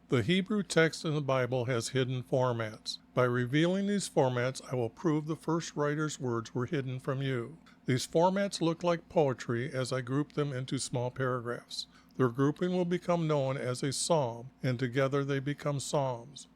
The Hebrew text in the Bible has hidden formats. By revealing these formats, I will prove the first writer's words were hidden from you. These formats look like poetry as I group them into small paragraphs. Their grouping will become known as a psalm, and together they become psalms.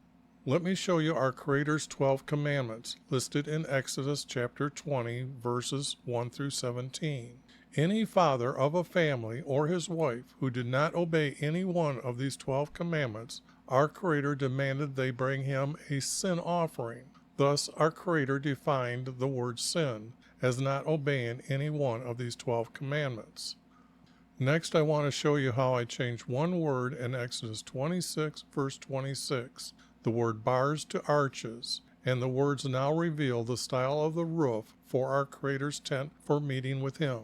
Let me show you our Creator's 12 commandments, listed in Exodus chapter 20, verses 1 through 17. Any father of a family or his wife who did not obey any one of these 12 commandments, our Creator demanded they bring him a sin offering. Thus, our Creator defined the word sin as not obeying any one of these 12 commandments. Next, I want to show you how I changed one word in Exodus 26, verse 26, the word bars to arches, and the words now reveal the style of the roof for our Creator's tent for meeting with Him.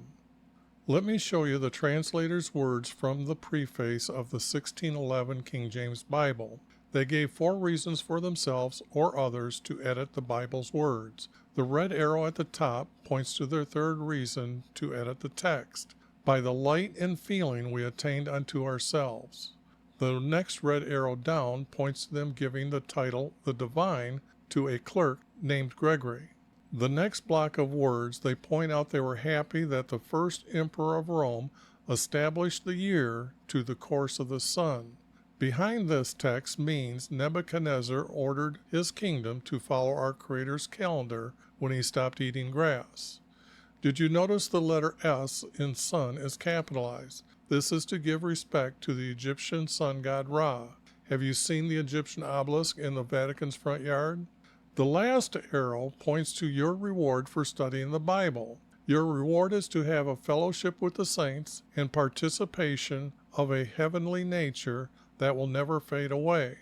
Let me show you the translator's words from the preface of the 1611 King James Bible. They gave 4 reasons for themselves or others to edit the Bible's words. The red arrow at the top points to their 3rd reason to edit the text. By the light and feeling we attained unto ourselves. The next red arrow down points to them giving the title, the Divine, to a clerk named Gregory. The next block of words, they point out they were happy that the first emperor of Rome established the year to the course of the sun. Behind this text means Nebuchadnezzar ordered his kingdom to follow our Creator's calendar when he stopped eating grass. Did you notice the letter S in sun is capitalized? This is to give respect to the Egyptian sun god Ra. Have you seen the Egyptian obelisk in the Vatican's front yard? The last arrow points to your reward for studying the Bible. Your reward is to have a fellowship with the saints and participation of a heavenly nature that will never fade away.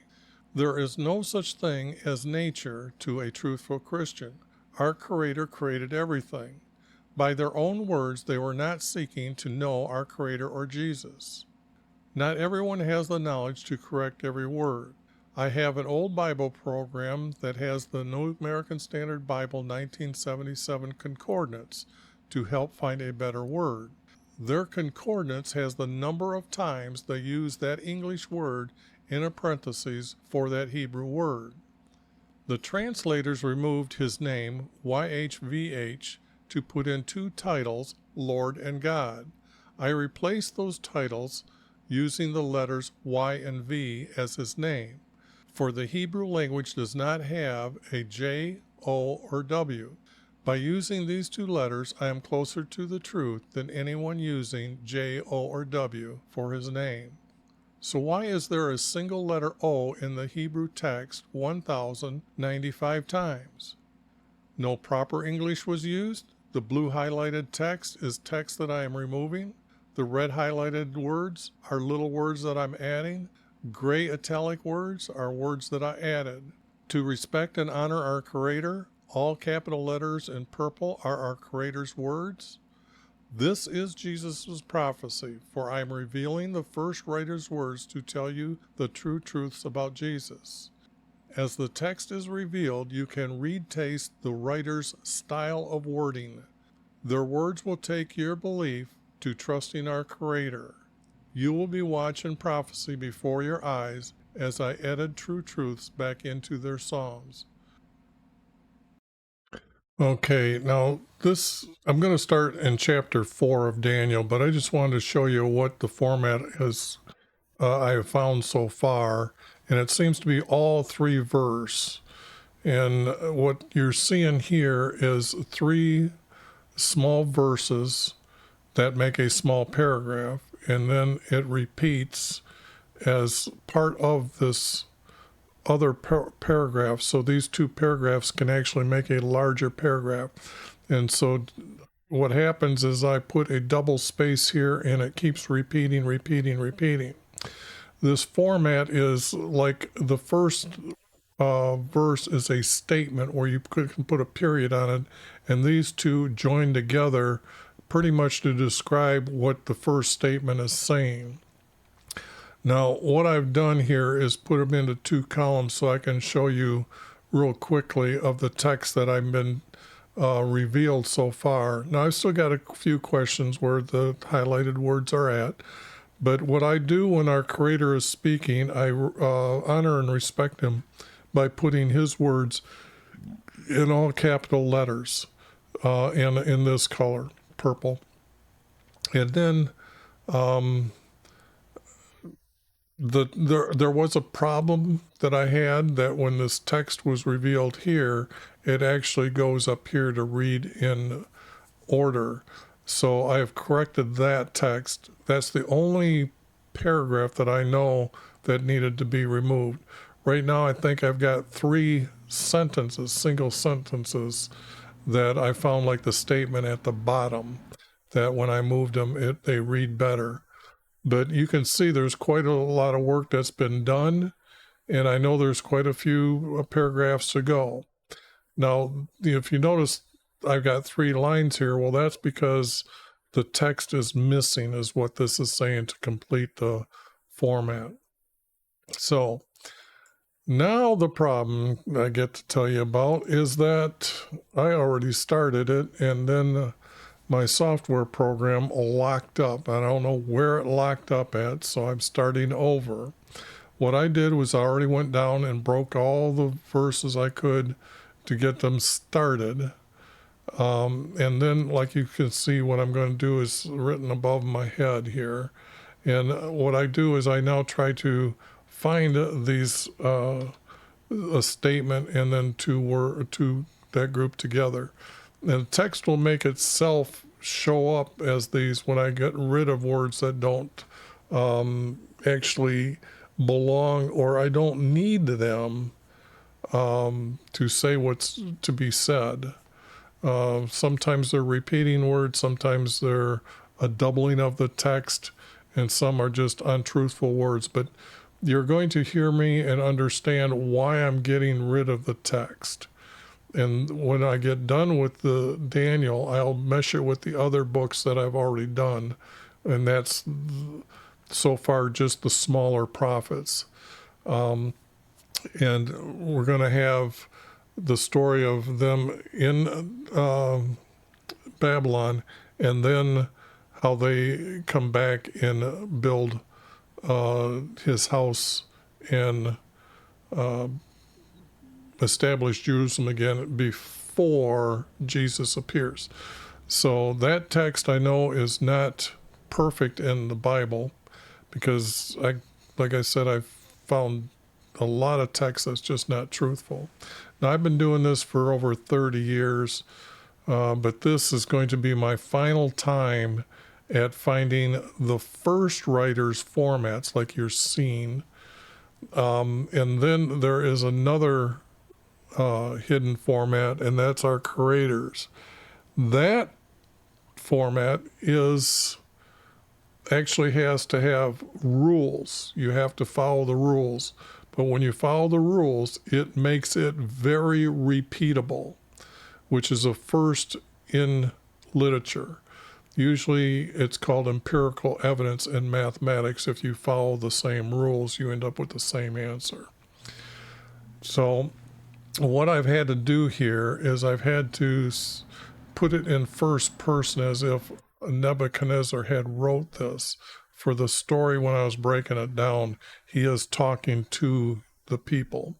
There is no such thing as nature to a truthful Christian. Our Creator created everything. By their own words, they were not seeking to know our Creator or Jesus. Not everyone has the knowledge to correct every word. I have an old Bible program that has the New American Standard Bible 1977 concordance to help find a better word. Their concordance has the number of times they use that English word in a parenthesis for that Hebrew word. The translators removed his name, YHVH, to put in 2 titles, Lord and God. I replaced those titles using the letters Y and V as his name. For the Hebrew language does not have a J, O, or W. By using these 2 letters, I am closer to the truth than anyone using J, O, or W for his name. So why is there a single letter O in the Hebrew text 1,095 times? No proper English was used? The blue highlighted text is text that I am removing. The red highlighted words are little words that I'm adding. Gray italic words are words that I added. To respect and honor our Creator, all capital letters in purple are our Creator's words. This is Jesus' prophecy, for I am revealing the first writer's words to tell you the true truths about Jesus. As the text is revealed, you can taste the writer's style of wording. Their words will take your belief to trusting our Creator. You will be watching prophecy before your eyes as I edit true truths back into their psalms. Okay, now I'm going to start in chapter 4 of Daniel, but I just wanted to show you what the format is I have found so far, and it seems to be all 3 verse. And what you're seeing here is 3 small verses that make a small paragraph, and then it repeats as part of this other paragraph. So these 2 paragraphs can actually make a larger paragraph. And so what happens is I put a double space here, and it keeps repeating. This format is like the first verse is a statement where you can put a period on it, and these 2 join together pretty much to describe what the first statement is saying. Now, what I've done here is put them into 2 columns so I can show you real quickly of the text that I've been revealed so far. Now, I've still got a few questions where the highlighted words are at, But what I do when our Creator is speaking, I honor and respect him by putting his words in all capital letters and in this color, purple. And then there was a problem that I had, that when this text was revealed here, it actually goes up here to read in order. So I have corrected that text. That's the only paragraph that I know that needed to be removed. Right now, I think I've got 3 sentences, single sentences, that I found, like the statement at the bottom, that when I moved them, they read better. But you can see there's quite a lot of work that's been done, and I know there's quite a few paragraphs to go. Now, if you notice, I've got 3 lines here. Well, that's because the text is missing, is what this is saying, to complete the format. So now the problem I get to tell you about is that I already started it, and then my software program locked up. I don't know where it locked up at, so I'm starting over. What I did was I already went down and broke all the verses I could to get them started. And then, like you can see, what I'm going to do is written above my head here. And what I do is I now try to find these, a statement and then to that group together. And the text will make itself show up as these when I get rid of words that don't actually belong, or I don't need them to say what's to be said. Sometimes they're repeating words, sometimes they're a doubling of the text, and some are just untruthful words. But you're going to hear me and understand why I'm getting rid of the text. And when I get done with the Daniel, I'll mesh it with the other books that I've already done. And that's so far just the smaller prophets. And we're going to have the story of them in Babylon, and then how they come back and build his house and establish Jerusalem again before Jesus appears. So that text, I know, is not perfect in the Bible, because like I said, I've found a lot of text that's just not truthful. Now, I've been doing this for over 30 years, but this is going to be my final time at finding the first writer's formats, like you're seeing. And then there is another hidden format, and that's our Creator's. That format actually has to have rules. You have to follow the rules. But when you follow the rules, it makes it very repeatable, which is a first in literature. Usually it's called empirical evidence in mathematics. If you follow the same rules, you end up with the same answer. So what I've had to do here is I've had to put it in first person, as if Nebuchadnezzar had wrote this. For the story, when I was breaking it down, he is talking to the people.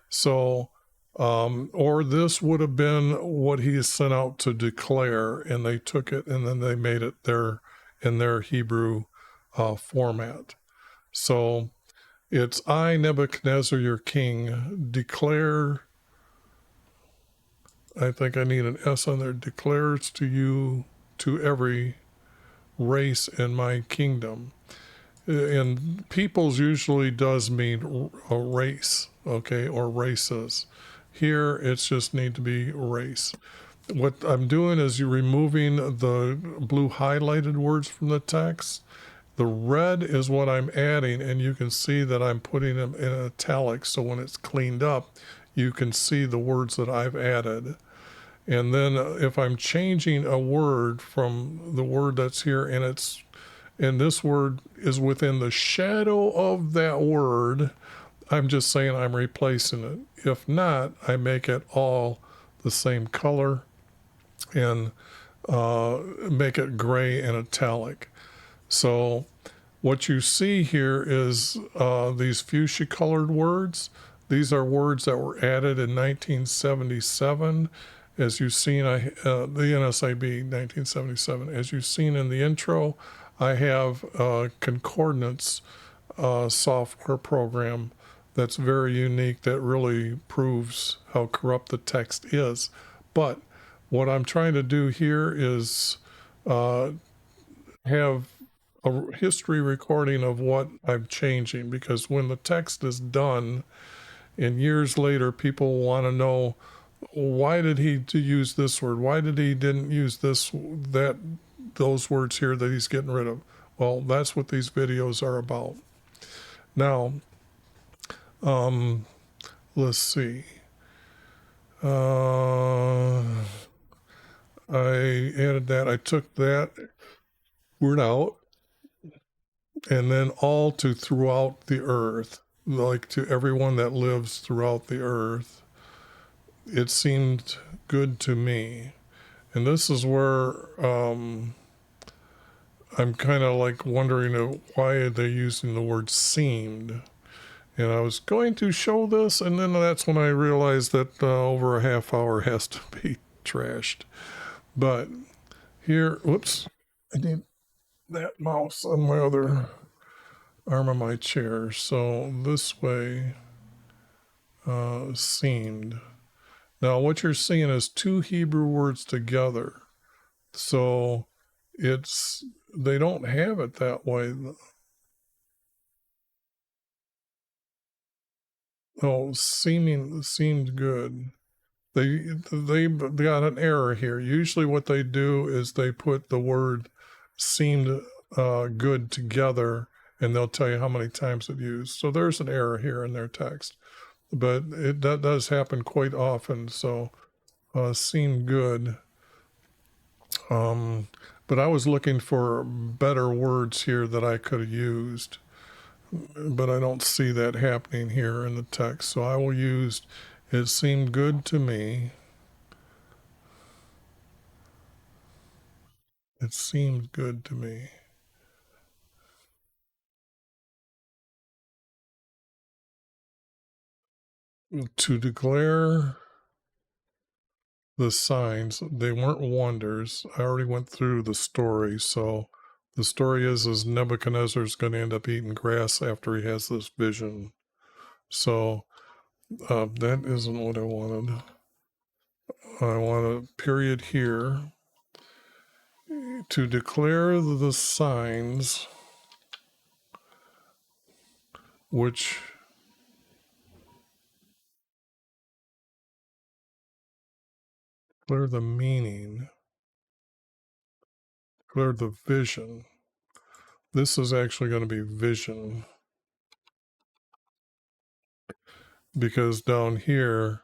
So, or this would have been what he sent out to declare, and they took it and then they made it in their Hebrew format. So it's I, Nebuchadnezzar, your king, declare, I think I need an S on there, declares to you, to every race in my kingdom. And peoples usually does mean a race, okay, or races. Here it's just need to be race. What I'm doing is you're removing the blue highlighted words from the text. The red is what I'm adding, and you can see that I'm putting them in italics, so when it's cleaned up, you can see the words that I've added. And then if I'm changing a word from the word that's here, and this word is within the shadow of that word, I'm just saying I'm replacing it. If not, I make it all the same color and make it gray and italic. So What you see here is these fuchsia colored words. These are words that were added in 1977. As you've seen, the NSIB 1977. As you've seen in the intro, I have a concordance software program that's very unique that really proves how corrupt the text is. But what I'm trying to do here is have a history recording of what I'm changing, because when the text is done and years later people want to know, why did he use this word, why did he didn't use those words here that he's getting rid of. Well, that's what these videos are about. Now let's see, I added that, I took that word out, and then all to throughout the earth, like to everyone that lives throughout the earth. It seemed good to me. And this is where I'm kind of like wondering why are they using the word seemed. And I was going to show this, and then that's when I realized that over a half hour has to be trashed. But here, whoops, I need that mouse on my other arm of my chair. So this way, seemed. Now what you're seeing is two Hebrew words together. So they don't have it that way. Oh, seemed good. They got an error here. Usually what they do is they put the word seemed good together, and they'll tell you how many times it used. So there's an error here in their text, but that does happen quite often. So seemed good. But I was looking for better words here that I could have used, but I don't see that happening here in the text. So I will use, it seemed good to me. It seemed good to me. To declare the signs, they weren't wonders. I already went through the story. So the story is Nebuchadnezzar's going to end up eating grass after he has this vision. So that isn't what I wanted. I want a period here. To declare the signs which declare the meaning, declare the vision. This is actually going to be vision, because down here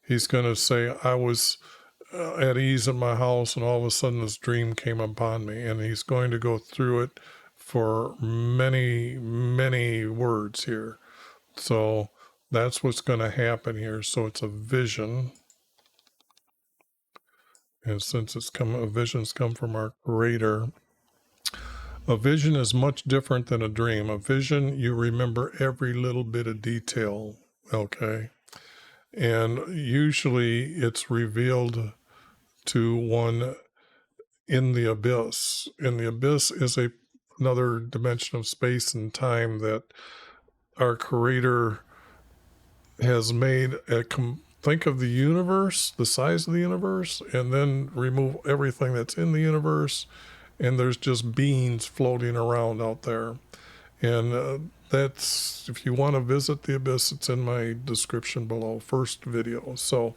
he's going to say, I was at ease in my house, and all of a sudden this dream came upon me. And he's going to go through it for many, many words here. So that's what's going to happen here. So it's a vision. And since visions come from our Creator, a vision is much different than a dream. A vision, you remember every little bit of detail, okay? And usually it's revealed to one in the abyss. And the abyss is another dimension of space and time that our Creator has made. Think of the universe, the size of the universe, and then remove everything that's in the universe, and there's just beings floating around out there. And that's, if you want to visit the abyss, it's in my description below, first video. So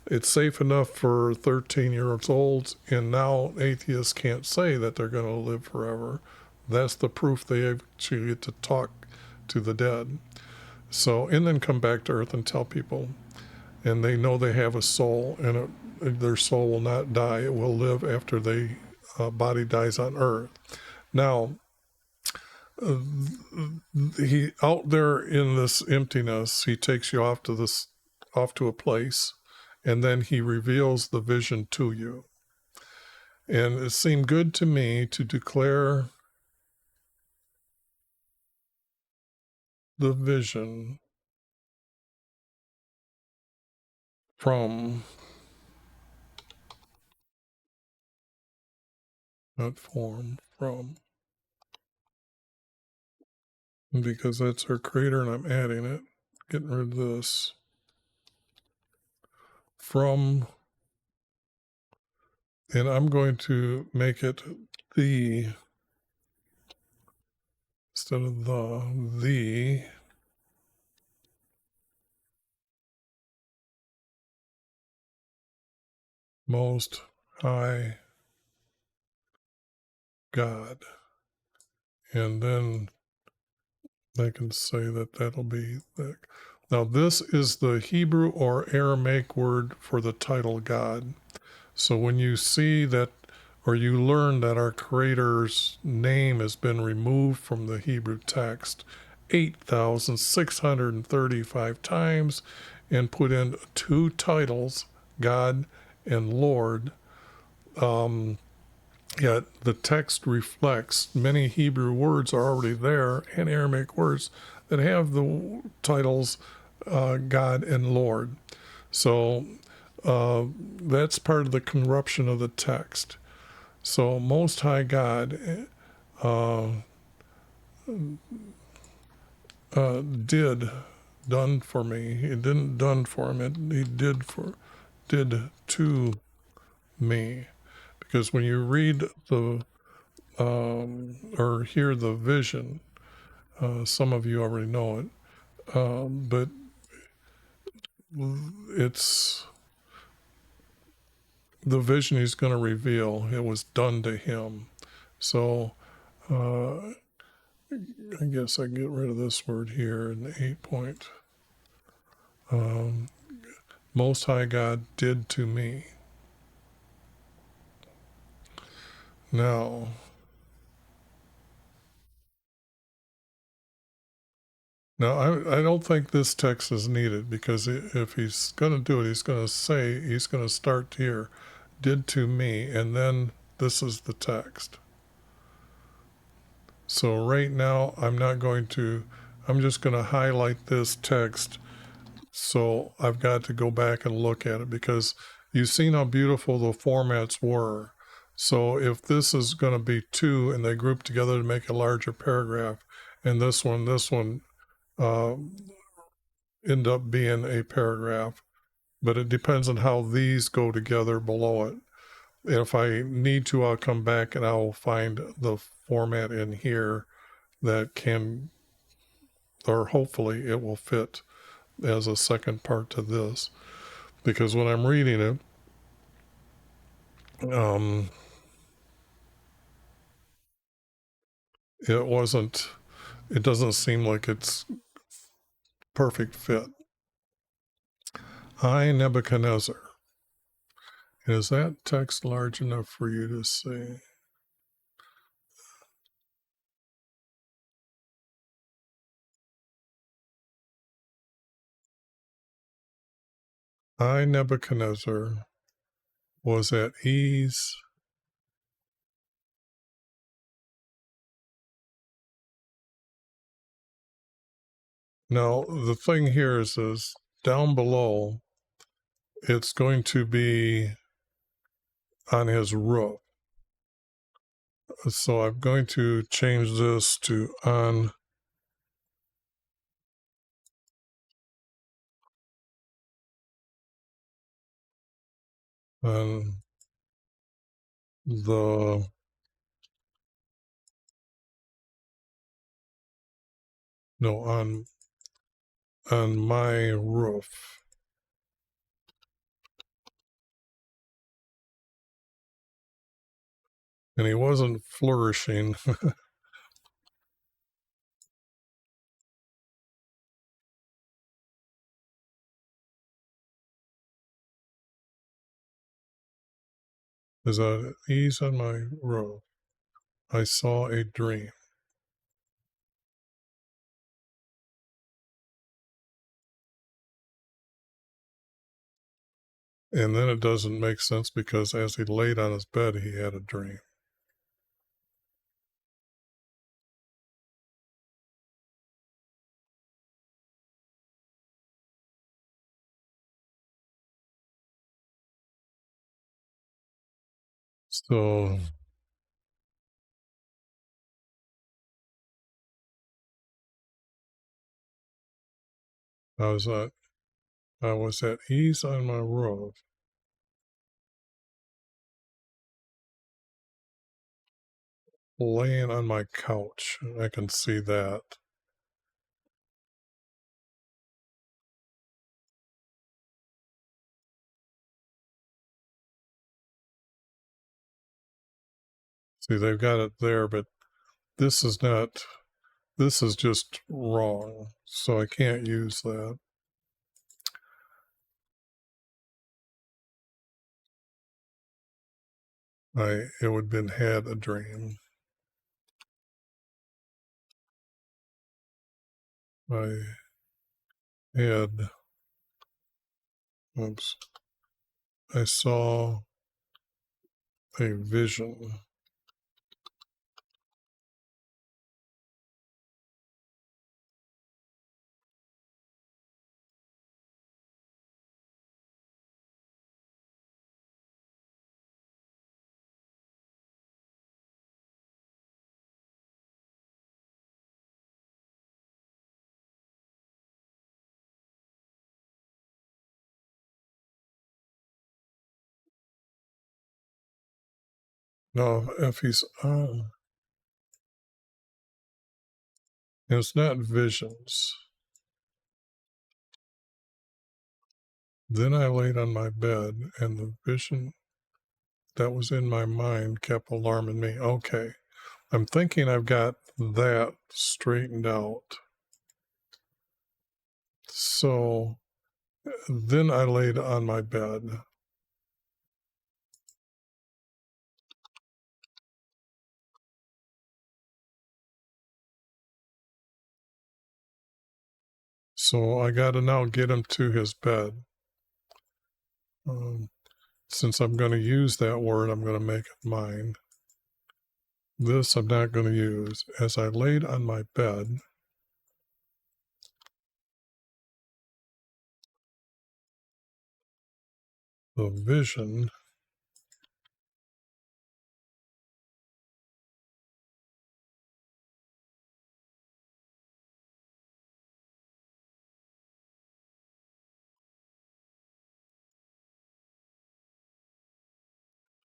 it's safe enough for 13-year-olds, and now atheists can't say that they're going to live forever. That's the proof they actually get to talk to the dead. So, and then come back to earth and tell people, and they know they have a soul, and their soul will not die. It will live after the body dies on earth. Now, he out there in this emptiness, he takes you off to a place, and then he reveals the vision to you. And it seemed good to me to declare the vision from, not form, from, because that's our creator and I'm adding it, getting rid of this, from, and I'm going to make it the, instead of the Most High God. And then I can say that that'll be that. Now this is the Hebrew or Aramaic word for the title God. So when you see that, or you learn that our Creator's name has been removed from the Hebrew text 8,635 times and put in two titles, God and Lord, yet the text reflects many Hebrew words are already there and Aramaic words that have the titles God and Lord. So that's part of the corruption of the text. So Most High God did done for me. He didn't done for him. He did to me. Because when you read the or hear the vision, some of you already know it, but it's the vision he's going to reveal. It was done to him. So I guess I get rid of this word here in the 8 point. Most High God did to me. Now, I don't think this text is needed, because if he's going to do it, he's going to start here, did to me, and then this is the text. So right now, I'm just going to highlight this text. So I've got to go back and look at it, because you've seen how beautiful the formats were. So if this is going to be two and they group together to make a larger paragraph, and this one end up being a paragraph, but it depends on how these go together below it. If I need to, I'll come back and I'll find the format in here that can, or hopefully it will fit as a second part to this. Because when I'm reading it, it doesn't seem like it's perfect fit. I, Nebuchadnezzar. Is that text large enough for you to see? I, Nebuchadnezzar, was at ease. Now, the thing here is down below, it's going to be on his roof. So I'm going to change this to on the no on my roof. And he wasn't flourishing. As I ease on my roof, I saw a dream. And then it doesn't make sense, because as he laid on his bed, he had a dream. So I was at ease on my roof, laying on my couch. I can see that. See, they've got it there, but this is not, this is just wrong. So I can't use that. It would have been had a dream. I had, oops, I saw a vision. No, if he's on, it's not visions. Then I laid on my bed, and the vision that was in my mind kept alarming me. Okay, I'm thinking I've got that straightened out. So then I laid on my bed. So I got to now get him to his bed. Since I'm going to use that word, I'm going to make it mine. This I'm not going to use. As I laid on my bed, the vision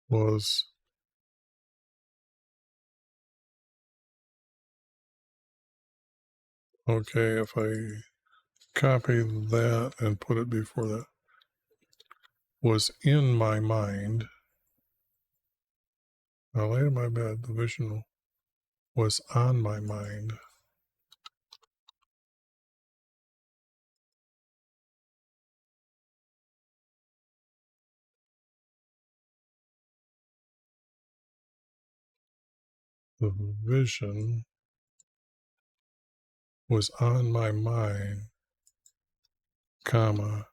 was, okay, if I copy that and put it before that, was in my mind. I lay in my bed, the vision was on my mind. The vision was on my mind, comma,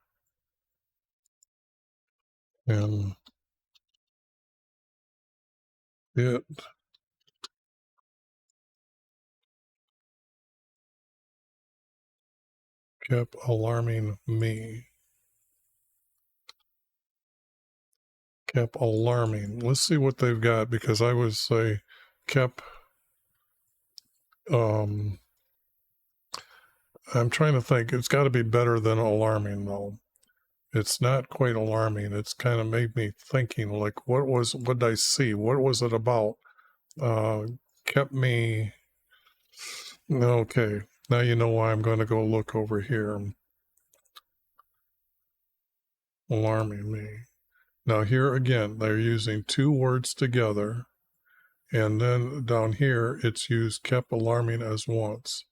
and it kept alarming me. Kept alarming. Let's see what they've got, because I would say kept, I'm trying to think. It's got to be better than alarming, though. It's not quite alarming. It's kind of made me thinking, like, what did I see? What was it about? Uh, Kept me, okay. Now you know why I'm going to go look over here. Alarming me. Now here again, they're using two words together, and then down here it's used kept alarming as once.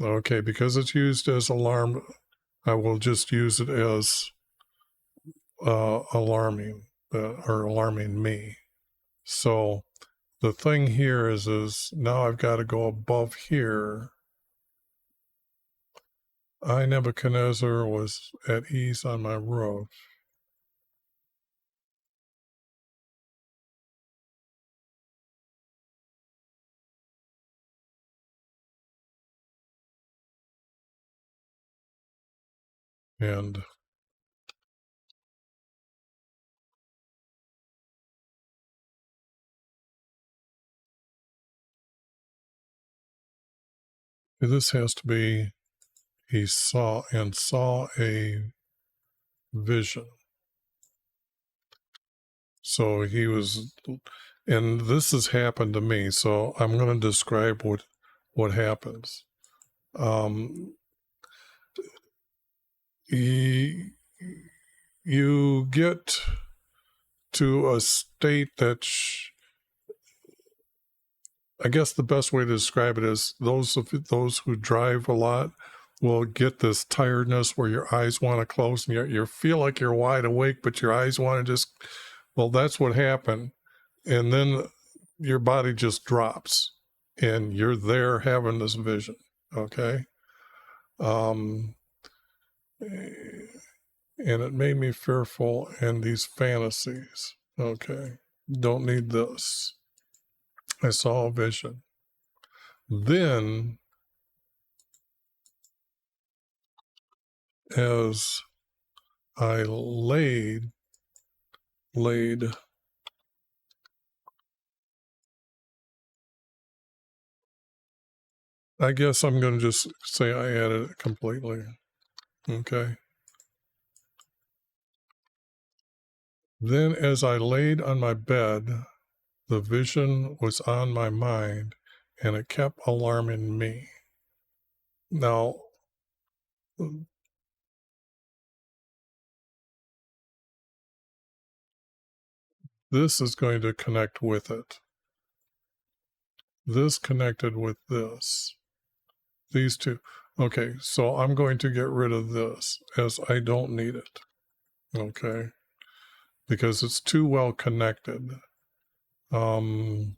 Okay, because it's used as alarm, I will just use it as alarming, or alarming me. So the thing here is now I've got to go above here. I, Nebuchadnezzar, was at ease on my roof. And This has to be he saw a vision. So he was, and this has happened to me. So I'm going to describe what happens. You get to a state that I guess the best way to describe it is those who drive a lot will get this tiredness where your eyes want to close and you feel like you're wide awake, but your eyes want to just, well, that's what happened. And then your body just drops and you're there having this vision. Okay. And it made me fearful in these fantasies. Okay. Don't need this. I saw a vision. Then, as I laid, I guess I'm going to just say I added it completely. Okay. Then, as I laid on my bed, the vision was on my mind and it kept alarming me. Now, this is going to connect with it. This connected with this. These two. Okay, so I'm going to get rid of this as I don't need it. Okay, because it's too well connected. So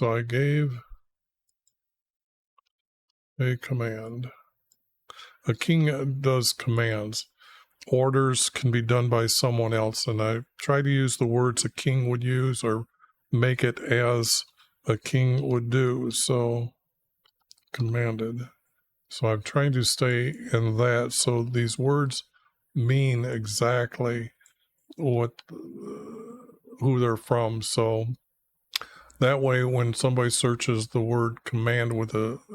I gave a command. A king does commands. Orders can be done by someone else, and I try to use the words a king would use or make it as a king would do. So commanded. So I'm trying to stay in that. So these words mean exactly what who they're from. So that way, when somebody searches the word command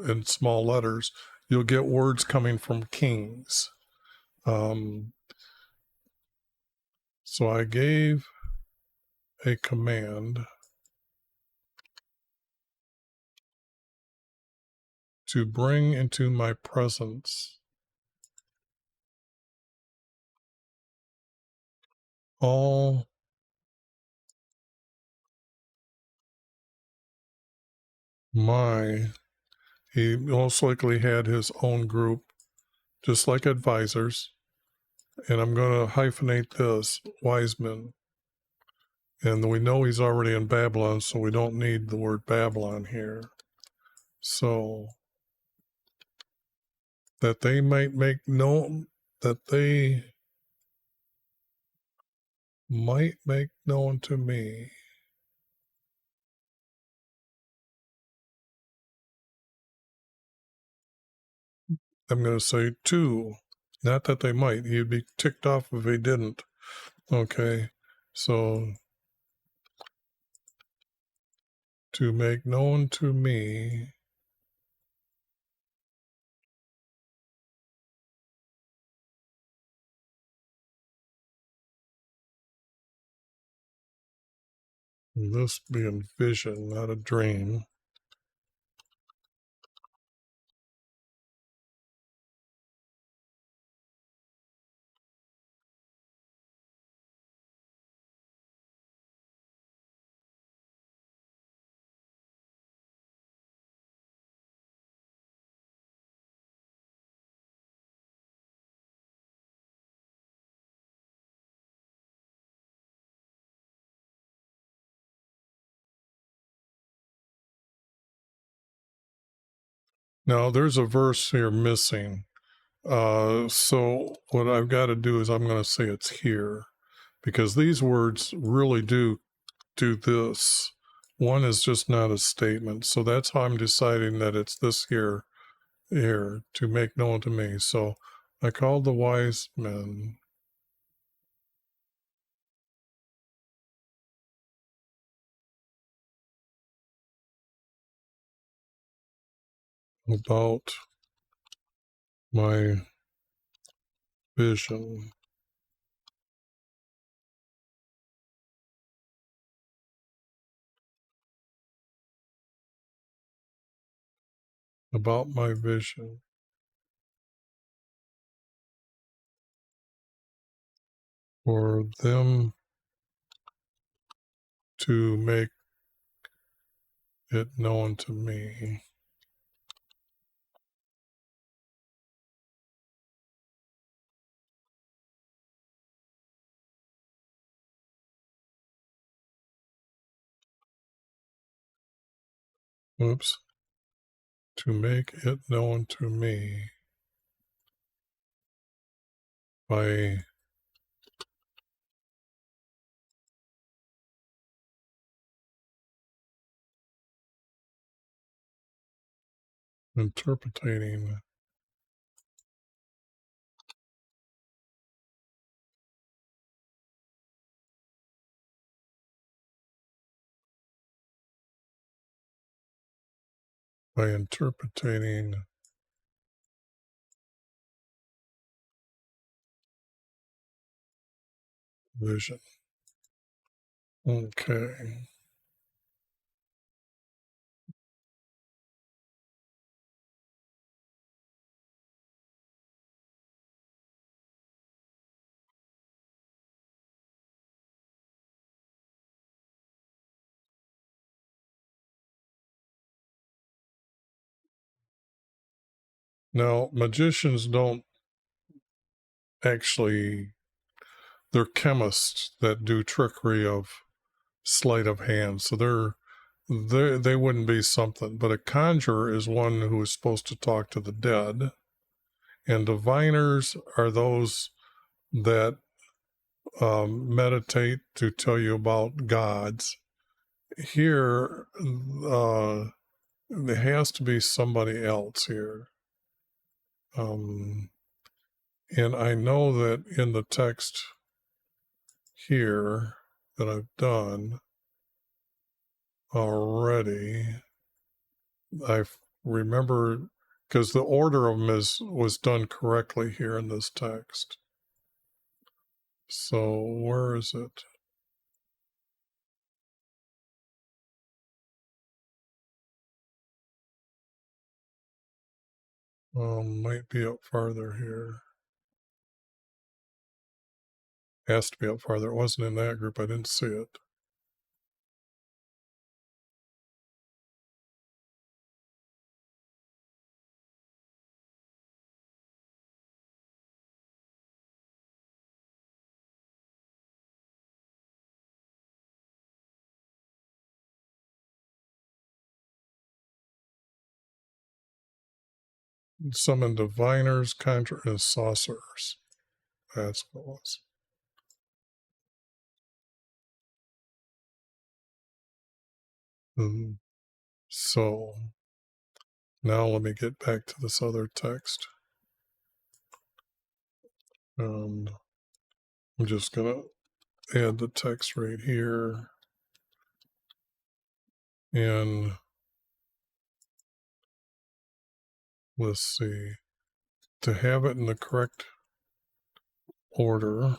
in small letters, you'll get words coming from kings. So I gave a command to bring into my presence all my, he most likely had his own group, just like advisors. And I'm going to hyphenate this, wise men. And we know he's already in Babylon, so we don't need the word Babylon here. So that they might make known, that they might make known to me I'm going to say two, not that they might. He'd be ticked off if he didn't. Okay, so to make known to me this being vision, not a dream. Now there's a verse here missing. So what I've got to do is I'm going to say it's here, because these words really do this. One is just not a statement. So that's how I'm deciding that it's this here to make known to me. So I called the wise men about my vision. About my vision. For them to make it known to me. Oops. To make it known to me by interpreting vision. Okay. Now, magicians don't actually, they're chemists that do trickery of sleight of hand. So they wouldn't be something. But a conjurer is one who is supposed to talk to the dead. And diviners are those that meditate to tell you about gods. Here, there has to be somebody else here. And I know that in the text here that I've done already, I remember, because the order of them was done correctly here in this text. So where is it? Might be up farther here. Has to be up farther. It wasn't in that group. I didn't see it. Summon diviners, conjurers, and sorcerers. That's what it was. So now let me get back to this other text. I'm just going to add the text right here. And let's see. To have it in the correct order,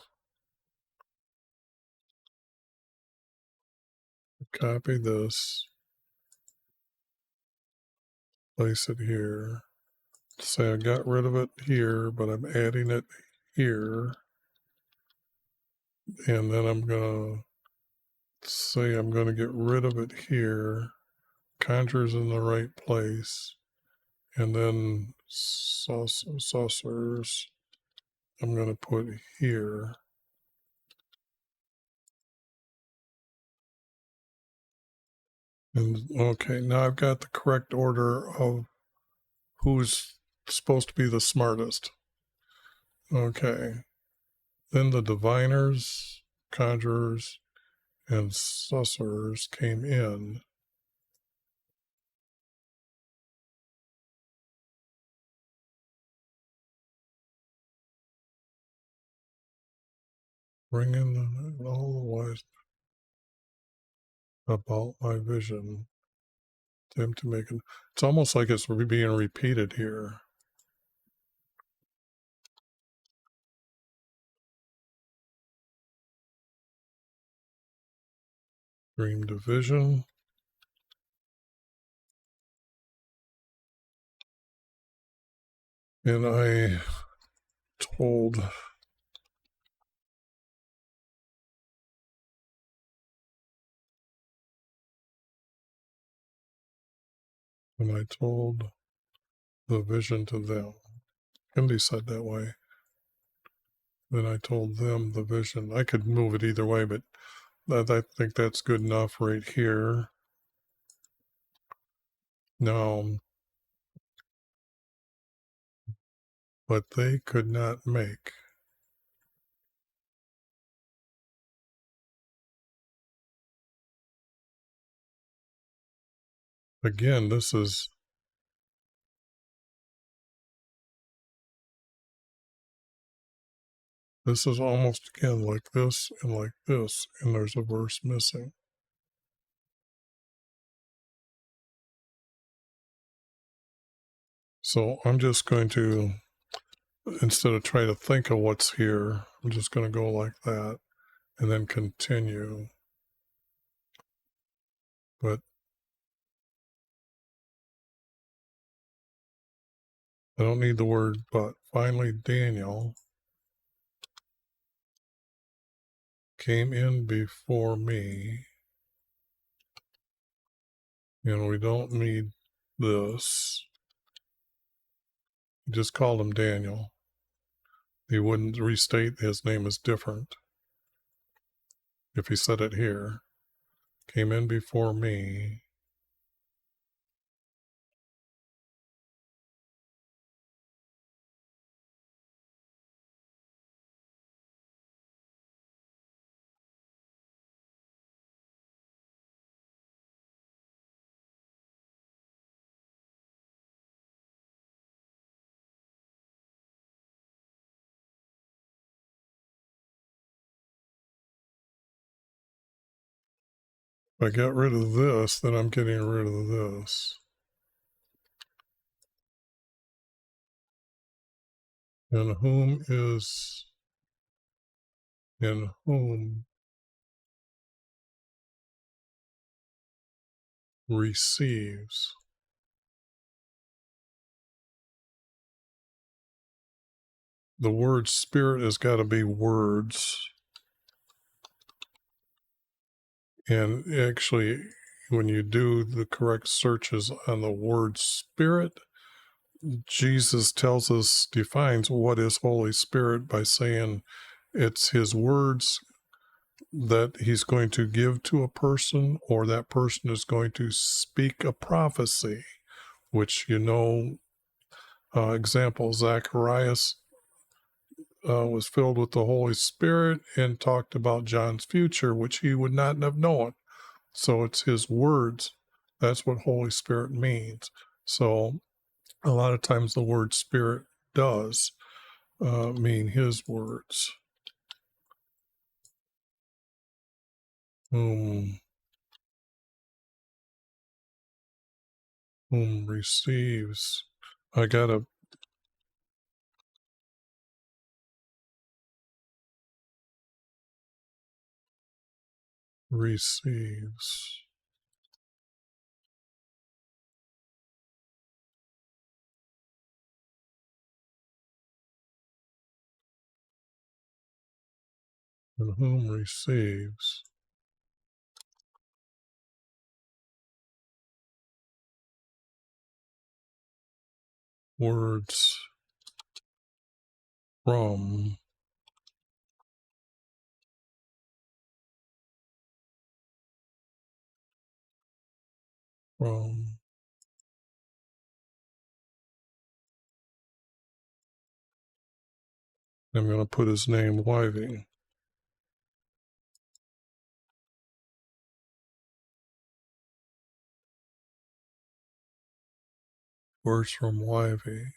copy this, place it here. Say I got rid of it here, but I'm adding it here. And then I'm going to say I'm going to get rid of it here. Conjures in the right place. And then saucers I'm going to put here. And okay, now I've got the correct order of who's supposed to be the smartest. Okay. Then the diviners, conjurers, and sorcerers came in. Bring in all the wise about my vision. them to make it. It's almost like it's being repeated here. Dream division. And I told the vision to them. Can be said that way. Then I told them the vision. I could move it either way, but I think that's good enough right here. Now, but they could not make. Again, this is almost again like this, and there's a verse missing. So I'm just going to, instead of trying to think of what's here, I'm just going to go like that and then continue. But I don't need the word but. Finally, Daniel came in before me, and we don't need this. He just called him Daniel. He wouldn't restate his name is different if he said it here. Came in before me. If I get rid of this, then I'm getting rid of this. In whom receives. The word spirit has got to be words. And actually, when you do the correct searches on the word spirit, Jesus defines what is Holy Spirit by saying it's his words that he's going to give to a person, or that person is going to speak a prophecy, which, example, Zacharias was filled with the Holy Spirit and talked about John's future, which he would not have known. So it's his words. That's what Holy Spirit means. So a lot of times the word spirit does mean his words. Whom receives. I gotta receives. And whom receives. Words from. I'm going to put his name Wyving. Words from Wyving.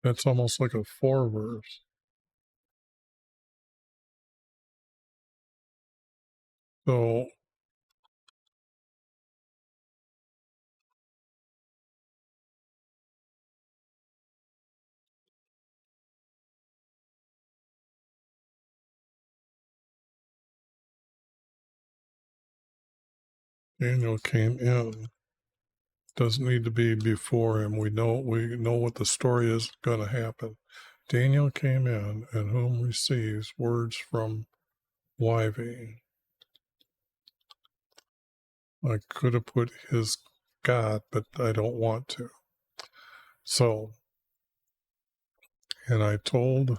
That's almost like a 4 verse. So Daniel came in. Doesn't need to be before him. We know what the story is going to happen. Daniel came in, and whom receives words from YV. I could have put his God, but I don't want to. So, and I told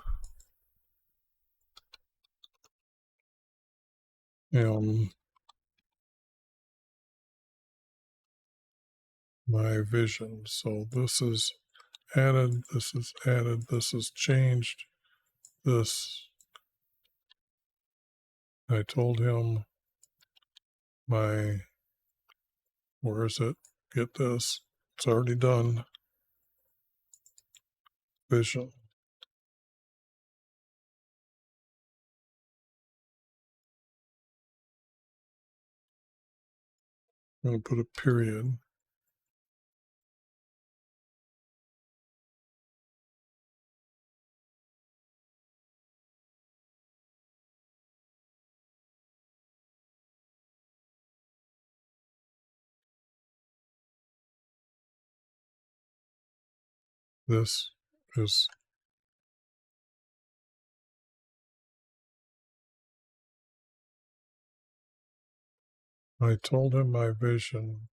him my vision. So this is added, this is added, this is changed, this. I told him my, where is it? Get this. It's already done. Vision. I'm going to put a period. This is, I told him my vision.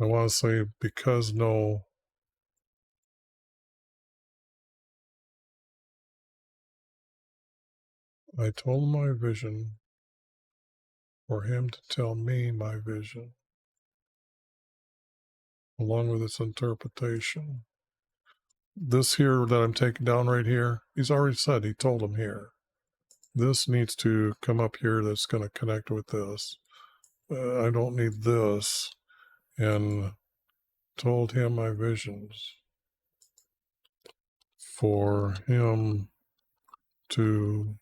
I want to say because no, I told him my vision for him to tell me my vision along with its interpretation. This here that I'm taking down right here, he's already said, he told him here. This needs to come up here that's going to connect with this. I don't need this. And told him my visions for him to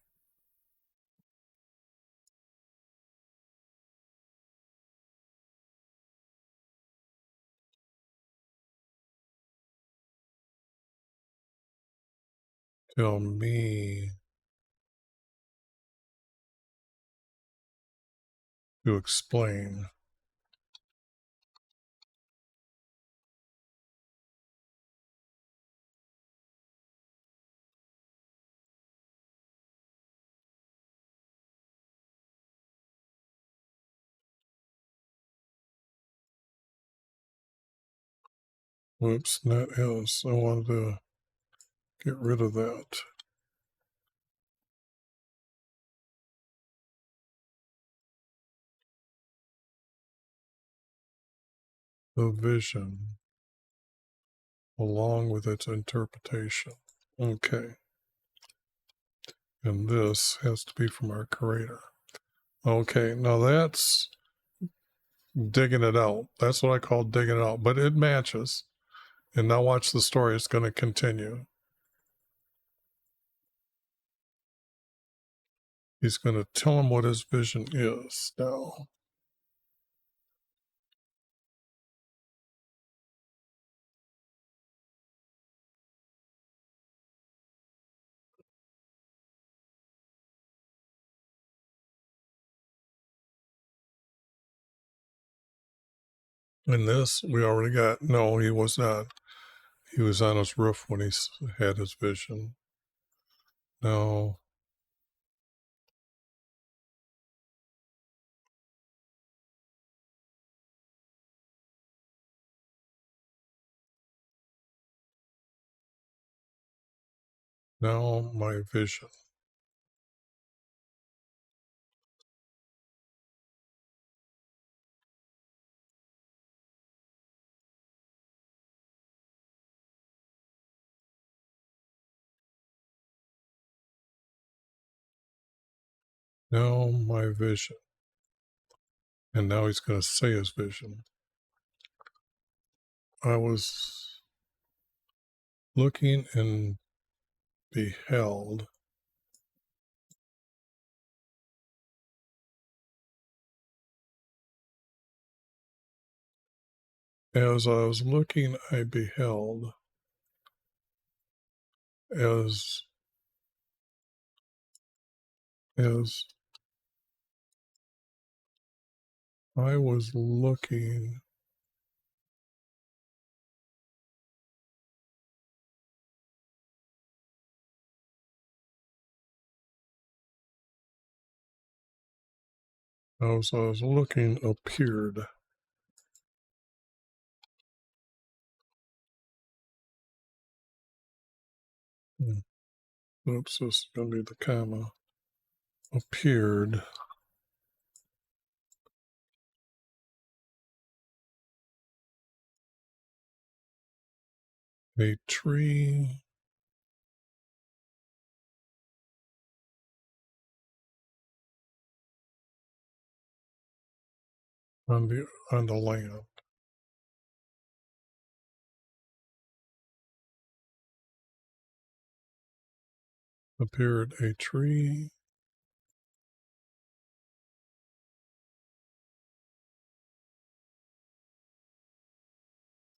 tell me to explain. Whoops, that is, I wanted to get rid of that. The vision along with its interpretation. Okay. And this has to be from our creator. Okay, now that's digging it out. That's what I call digging it out, but it matches. And now watch the story. It's going to continue. He's going to tell him what his vision is now. And this, we already got. No, he was not. He was on his roof when he had his vision. Now, my vision. Now my vision. And now he's going to say his vision. I was looking and beheld as I was looking, I beheld as I was looking, as I was looking, appeared. Oops, this is going to be the comma. Appeared a tree on the land. Appeared a tree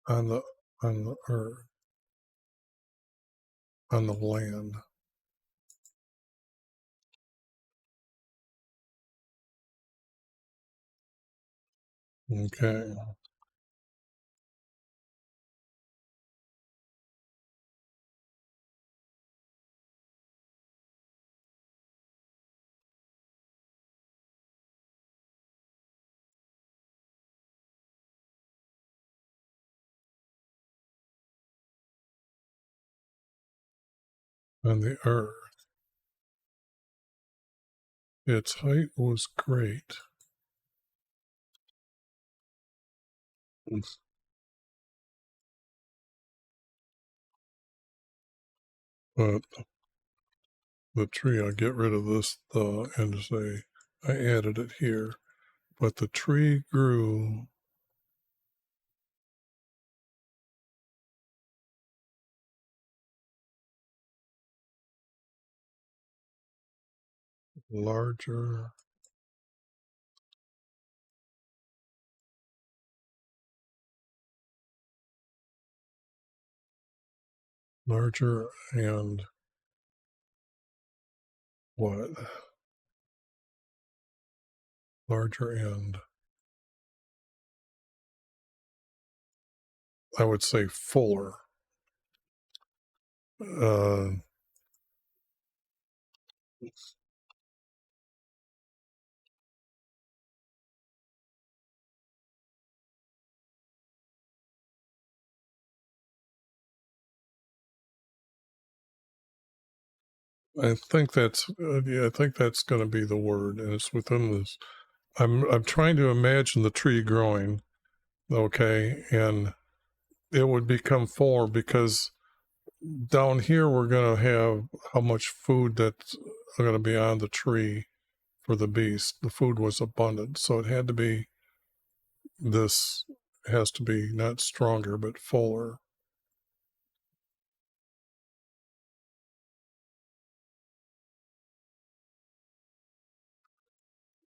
on the earth, on the land. Okay. On the earth. Its height was great, but the tree, I'll get rid of this the and say I added it here. But the tree grew larger and what? Larger and I would say fuller. Uh, I think that's yeah. I think that's going to be the word, and it's within this. I'm trying to imagine the tree growing, okay, and it would become fuller because down here we're going to have how much food that's going to be on the tree for the beast. The food was abundant, so it had to be. This has to be not stronger but fuller.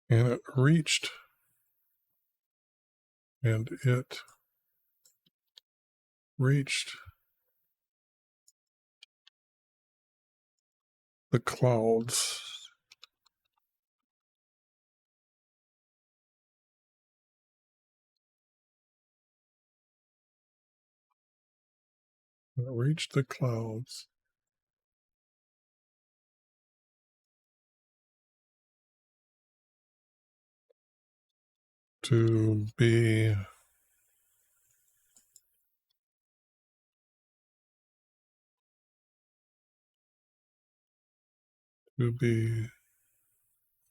And it reached the clouds. It reached the clouds to be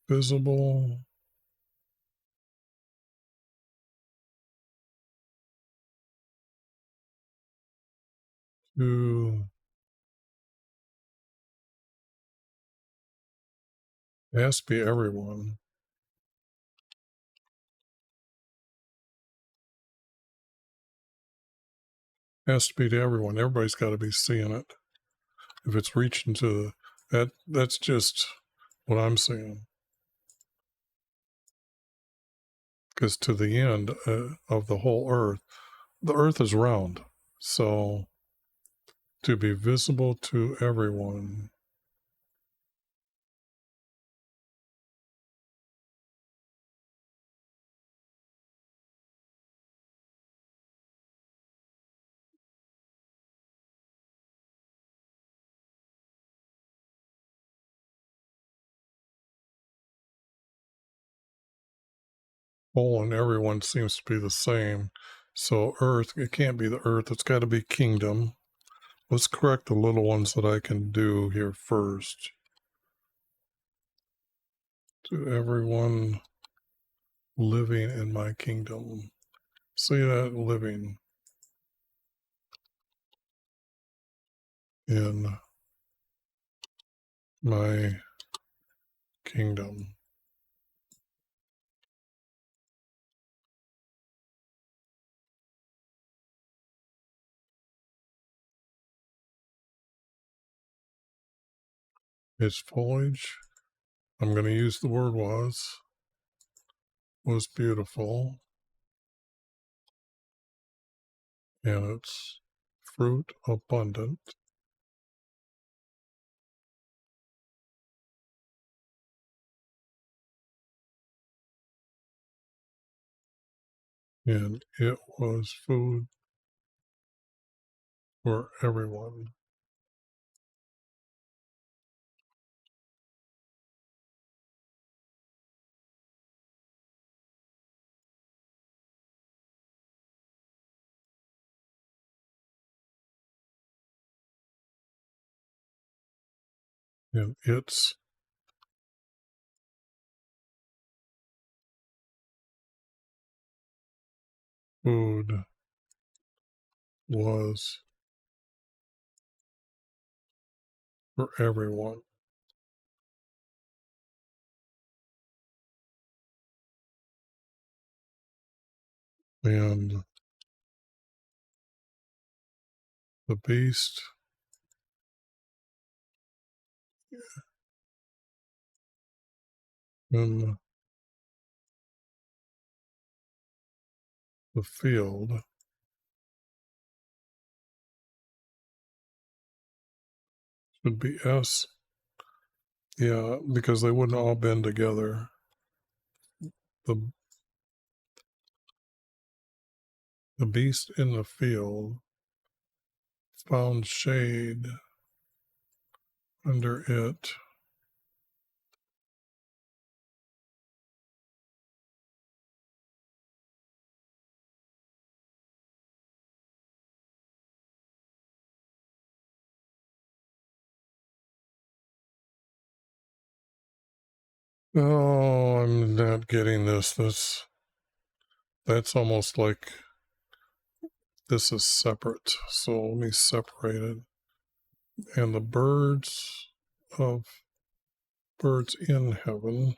visible to has to be everyone. Has to be to everyone. Everybody's got to be seeing it. If it's reaching to that's just what I'm seeing. Because to the end of the whole earth, the earth is round. So to be visible to everyone. Whole and everyone seems to be the same. So earth, it can't be the earth. It's got to be kingdom. Let's correct the little ones that I can do here first. To everyone living in my kingdom. Say that, living in my kingdom. Its foliage, I'm going to use the word was beautiful, and its fruit abundant. And it was food for everyone. And its food was for everyone. And the beast in the field should be S. Yeah, because they wouldn't all bend together. The beast in the field found shade under it. Oh, I'm not getting this. That's almost like this is separate. So let me separate it. And the birds in heaven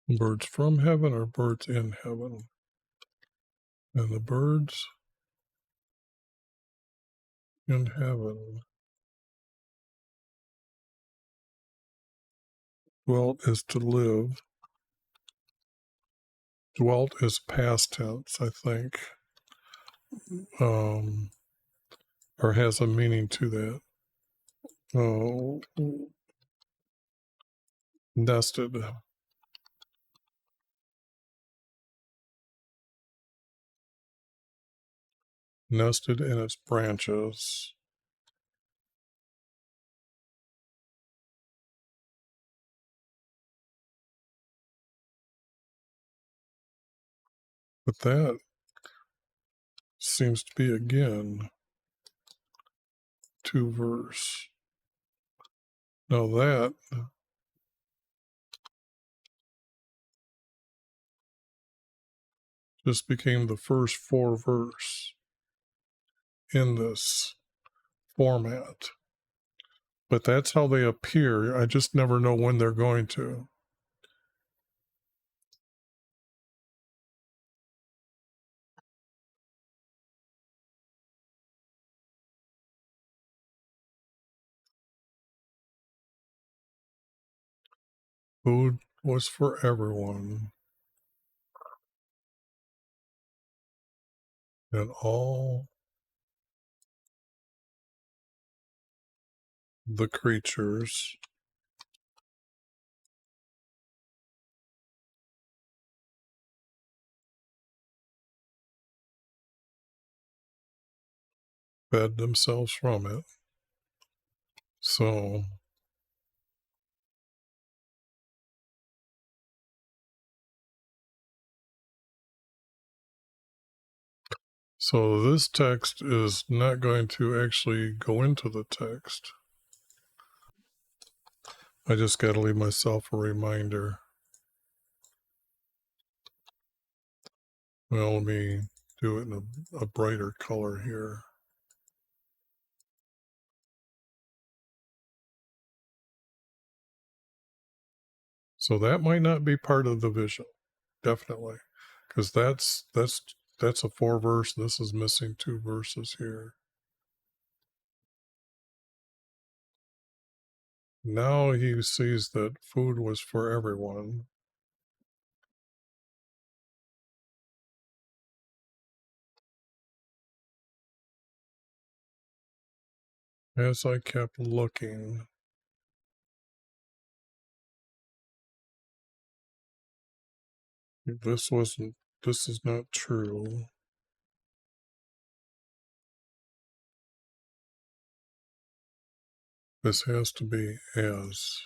birds from heaven or birds in heaven? And the birds in heaven dwelt is to live. Dwelt is past tense, I think, or has a meaning to that. Oh, nested. Nested in its branches. But that seems to be again 2 verse. Now that This became the first 4 verse in this format. But that's how they appear. I just never know when they're going to. Food was for everyone, and all the creatures fed themselves from it. So this text is not going to actually go into the text. I just got to leave myself a reminder. Well, let me do it in a brighter color here. So that might not be part of the vision, definitely, because that's a 4 verse. This is missing 2 verses here. Now he sees that food was for everyone. As I kept looking, this is not true. This has to be as.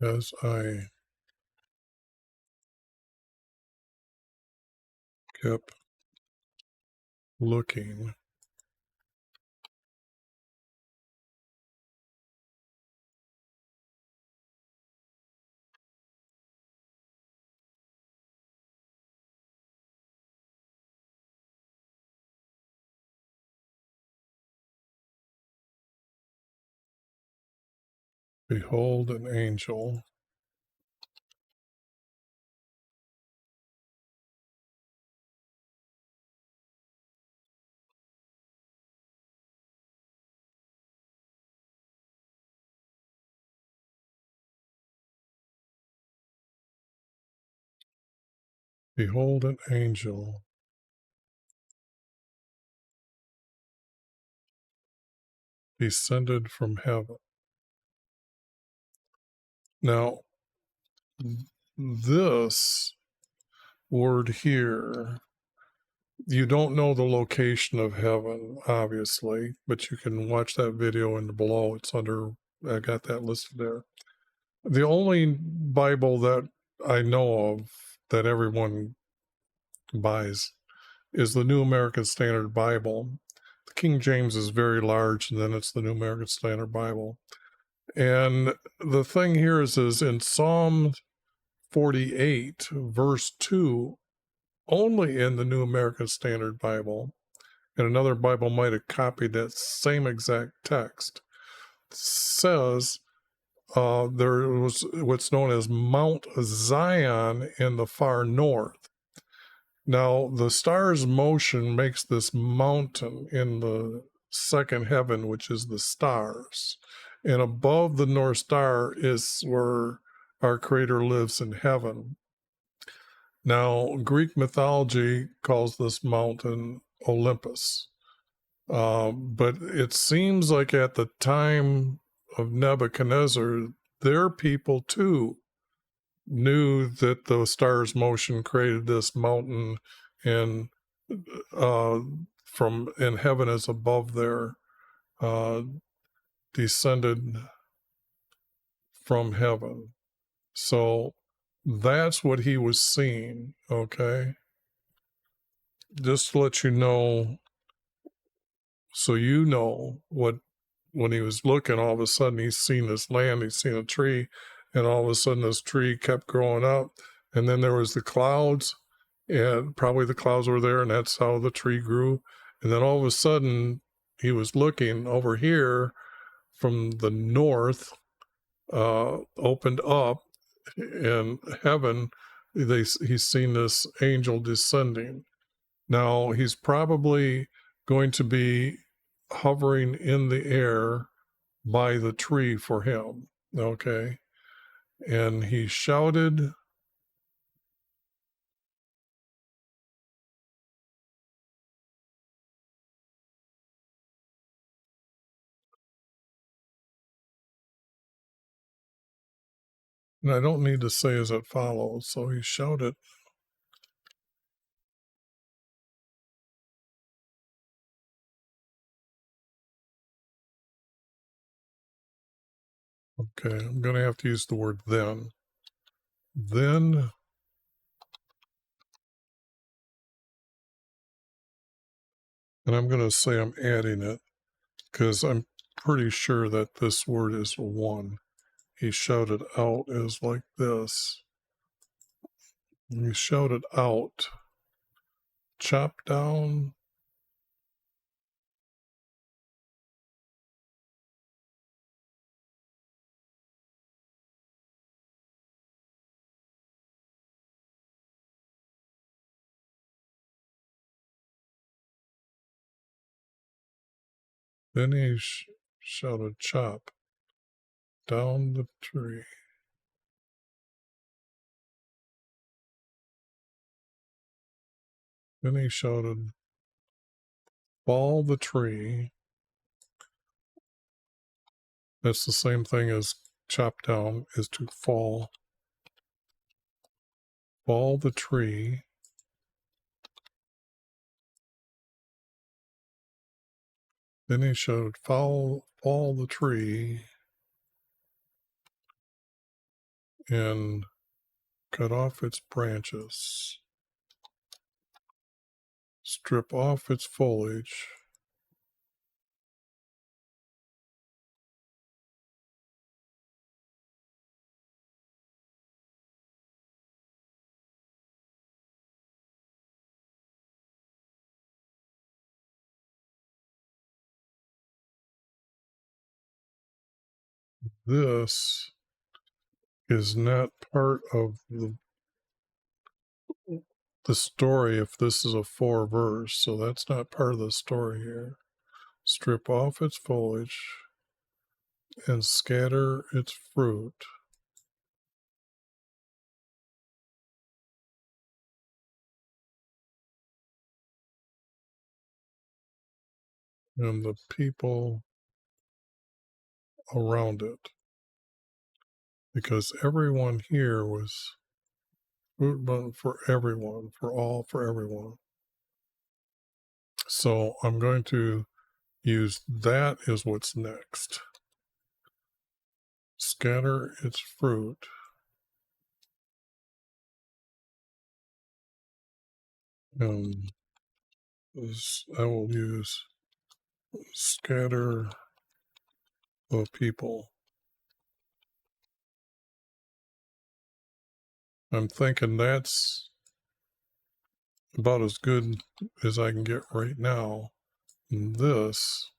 As I kept looking, behold, an angel behold, an angel descended from heaven. Now, this word here, you don't know the location of heaven, obviously, but you can watch that video in the below. It's under, I got that listed there. The only Bible that I know of that everyone buys is the New American Standard Bible. The King James is very large, and then it's the New American Standard Bible. And the thing here is in Psalm 48, verse 2, only in the New American Standard Bible, and another Bible might have copied that same exact text, says there was what's known as Mount Zion in the far north. Now, the star's motion makes this mountain in the second heaven, which is the stars. And above the North Star is where our Creator lives in heaven. Now, Greek mythology calls this mountain Olympus. But it seems like at the time of Nebuchadnezzar, their people too knew that the star's motion created this mountain, and from in heaven as above there, descended from heaven. So that's what he was seeing, okay? Just to let you know, so you know what when he was looking, all of a sudden he's seen this land, he's seen a tree, and all of a sudden this tree kept growing up, and then there was the clouds, and probably the clouds were there, and that's how the tree grew. And then all of a sudden he was looking over here from the north, opened up, and heaven, he's seen this angel descending. Now he's probably going to be hovering in the air by the tree for him. Okay. And he shouted, and I don't need to say as it follows. So he shouted, okay, I'm going to have to use the word then. Then, and I'm going to say I'm adding it because I'm pretty sure that this word is one. He shouted out is like this. He shouted out, chop down. Then he shouted, chop down the tree. Then he shouted, fall the tree. That's the same thing as chop down, is to fall. Fall the tree. Then he shouted, fall the tree and cut off its branches. Strip off its foliage. This is not part of the story if this is a 4-verse, so that's not part of the story here. Strip off its foliage and scatter its fruit. And the people around it, because everyone here was for everyone, for everyone. So I'm going to use that is what's next. Scatter its fruit. And I will use scatter the people. I'm thinking that's about as good as I can get right now. And this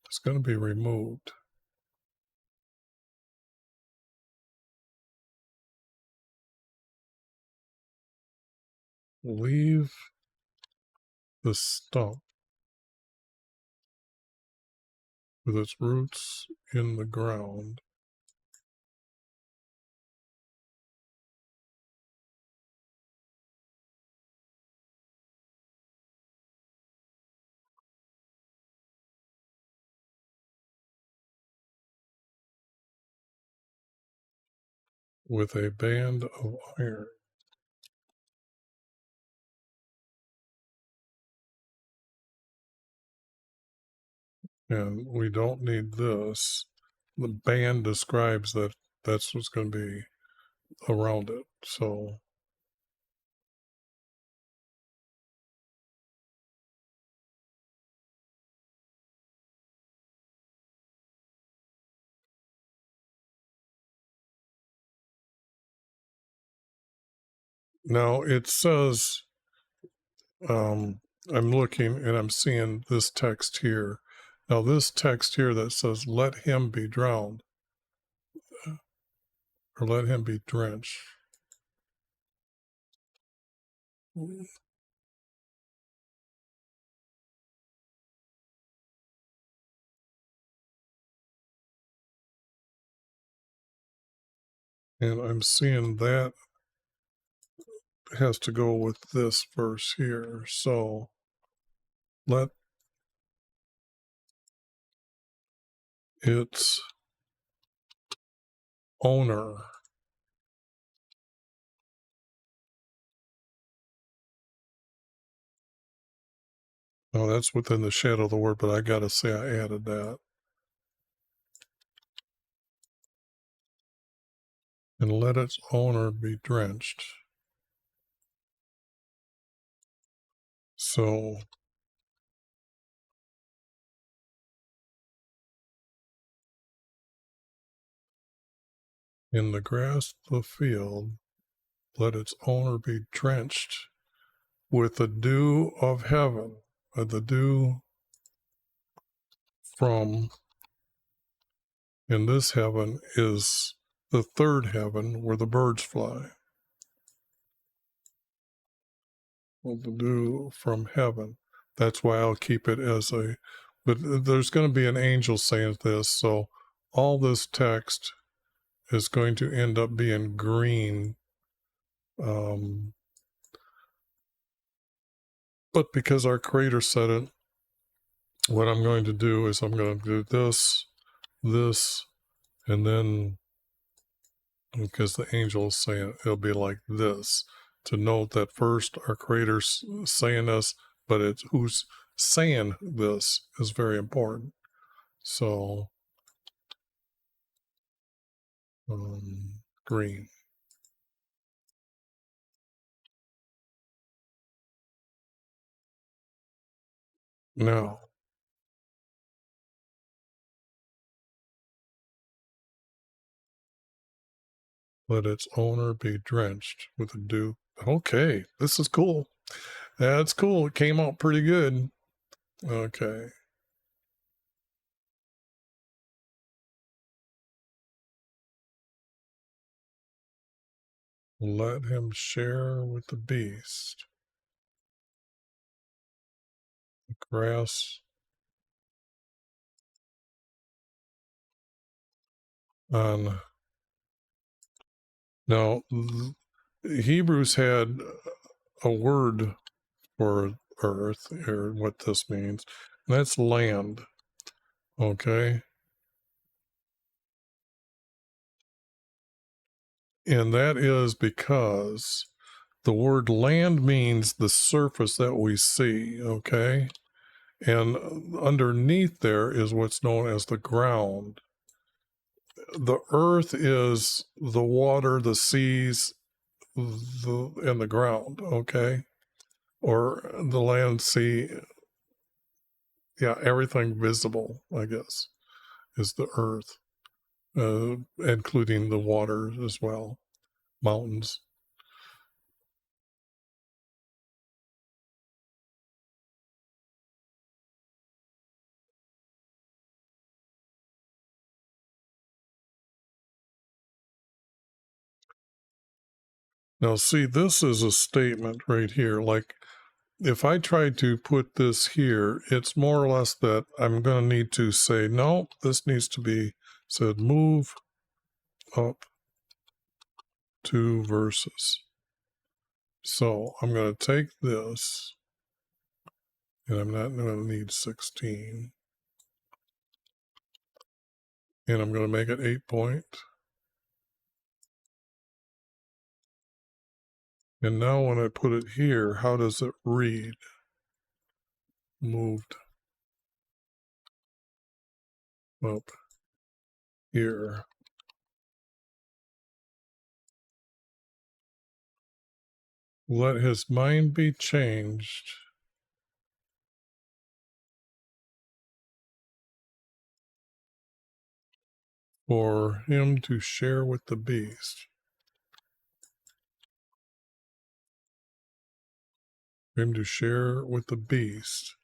is going to be removed. Leave the stump with its roots in the ground. With a band of iron. And we don't need this. The band describes that that's what's going to be around it. So Now it says, I'm looking and I'm seeing this text here. Now this text here that says, let him be drowned, or let him be drenched. And I'm seeing that has to go with this verse here. So let its owner no, that's within the shadow of the word, but I gotta say I added that. And let its owner be drenched. So in the grass of the field, let its owner be drenched with the dew of heaven, the dew from, in this heaven is the third heaven where the birds fly. Well, the dew from heaven. That's why I'll keep it as a, but there's going to be an angel saying this, so all this text is going to end up being green. But because our Creator said it, what I'm going to do is I'm going to do this, and then because the angel is saying it, it'll be like this, to note that first our Creator's saying this, but it's who's saying this is very important. So, green. Now, let its owner be drenched with the dew. Okay, this is cool. That's cool. It came out pretty good. Okay. Let him share with the beast. The grass on. Now, Hebrews had a word for earth, or what this means. And that's land. Okay. And that is because the word land means the surface that we see. Okay. And underneath there is what's known as the ground. The earth is the water, the seas, and the ground, okay? Or the land, sea, yeah, everything visible, I guess, is the earth, including the water as well, mountains. Now, see, this is a statement right here. Like, if I try to put this here, it's more or less that I'm going to need to say, no, this needs to be said, move up 2 verses. So I'm going to take this, and I'm not going to need 16. And I'm going to make it 8 point. And now when I put it here, how does it read? Moved up here. Let his mind be changed for him to share with the beast. for him to share with the beast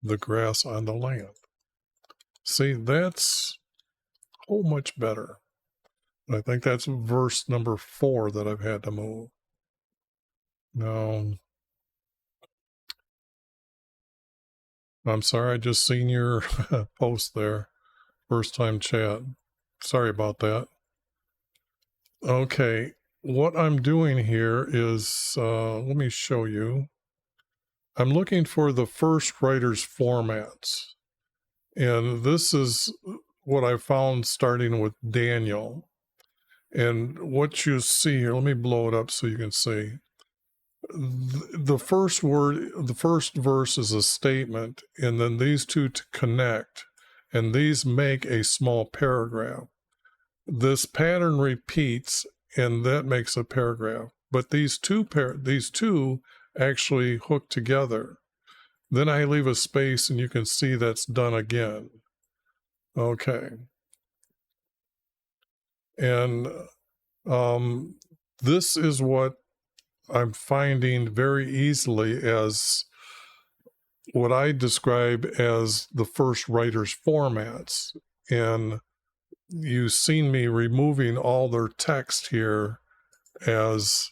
the grass on the land. See, that's a whole much better. I think that's verse number 4 that I've had to move. Now, I'm sorry, I just seen your post there. First time chat. Sorry about that. Okay, what I'm doing here is, let me show you. I'm looking for the first writer's formats. And this is what I found starting with Daniel. And what you see here, let me blow it up so you can see. The first word, the first verse is a statement, and then these two to connect, and these make a small paragraph. This pattern repeats, and that makes a paragraph. But these two actually hook together. Then I leave a space, and you can see that's done again. Okay. And this is what I'm finding very easily as what I describe as the first writer's formats. And you've seen me removing all their text here as,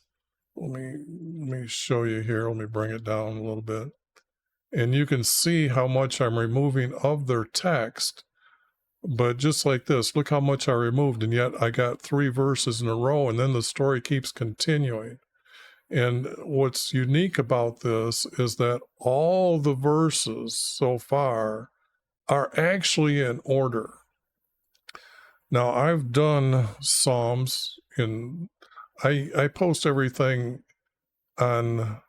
let me show you here. Let me bring it down a little bit. And you can see how much I'm removing of their text. But just like this, look how much I removed, and yet I got 3 verses in a row, and then the story keeps continuing. And what's unique about this is that all the verses so far are actually in order. Now, I've done Psalms, and I post everything on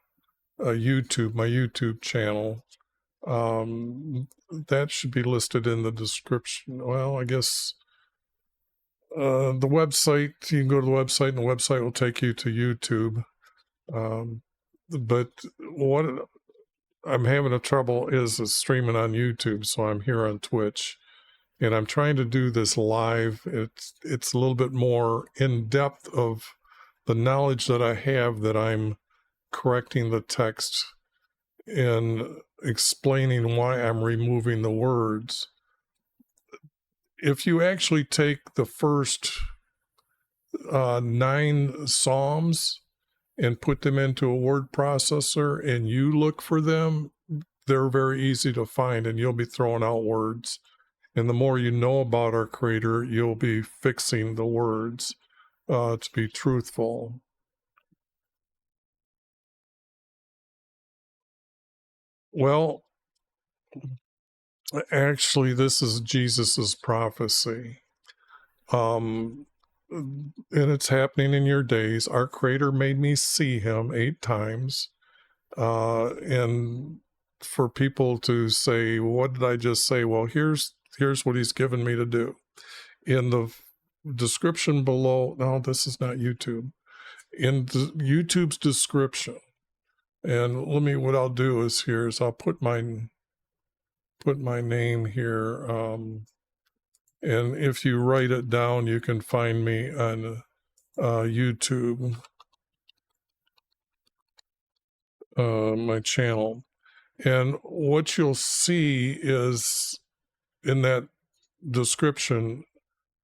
YouTube, my YouTube channel. That should be listed in the description. Well, I guess the website, you can go to the website, and the website will take you to YouTube. But what I'm having a trouble is streaming on YouTube, so I'm here on Twitch, and I'm trying to do this live. It's a little bit more in depth of the knowledge that I have, that I'm correcting the text and explaining why I'm removing the words. If you actually take the first 9 Psalms and put them into a word processor and you look for them, they're very easy to find, and you'll be throwing out words. And the more you know about our Creator, you'll be fixing the words to be truthful. Well, actually, this is Jesus's prophecy. And it's happening in your days. Our Creator made me see him 8 times. And for people to say, what did I just say? Well, here's what he's given me to do. In the description below, no, this is not YouTube. In YouTube's description, and what I'll do is I'll put my name here. And if you write it down, you can find me on YouTube, my channel. And what you'll see is in that description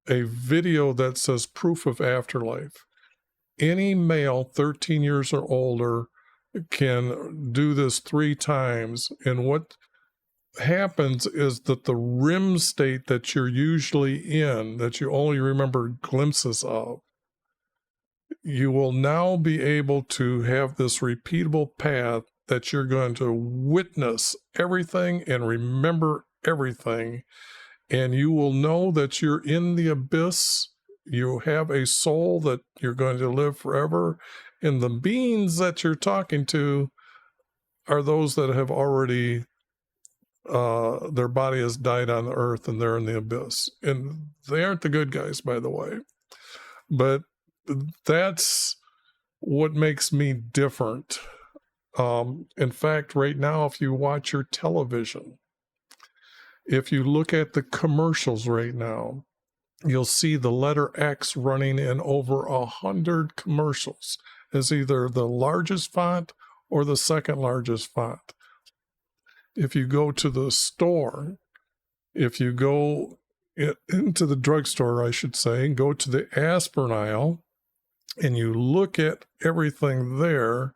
a video that says proof of afterlife. Any male 13 years or older can do this 3 times. And what happens is that the REM state that you're usually in, that you only remember glimpses of, you will now be able to have this repeatable path that you're going to witness everything and remember everything. And you will know that you're in the abyss. You have a soul that you're going to live forever. And the beings that you're talking to are those that have already, their body has died on the earth and they're in the abyss. And they aren't the good guys, by the way. But that's what makes me different. In fact, right now, if you watch your television, if you look at the commercials right now, you'll see the letter X running in over 100 commercials as either the largest font or the second largest font. If you go to the store, if you go into the drugstore, I should say, go to the aspirin aisle, and you look at everything there,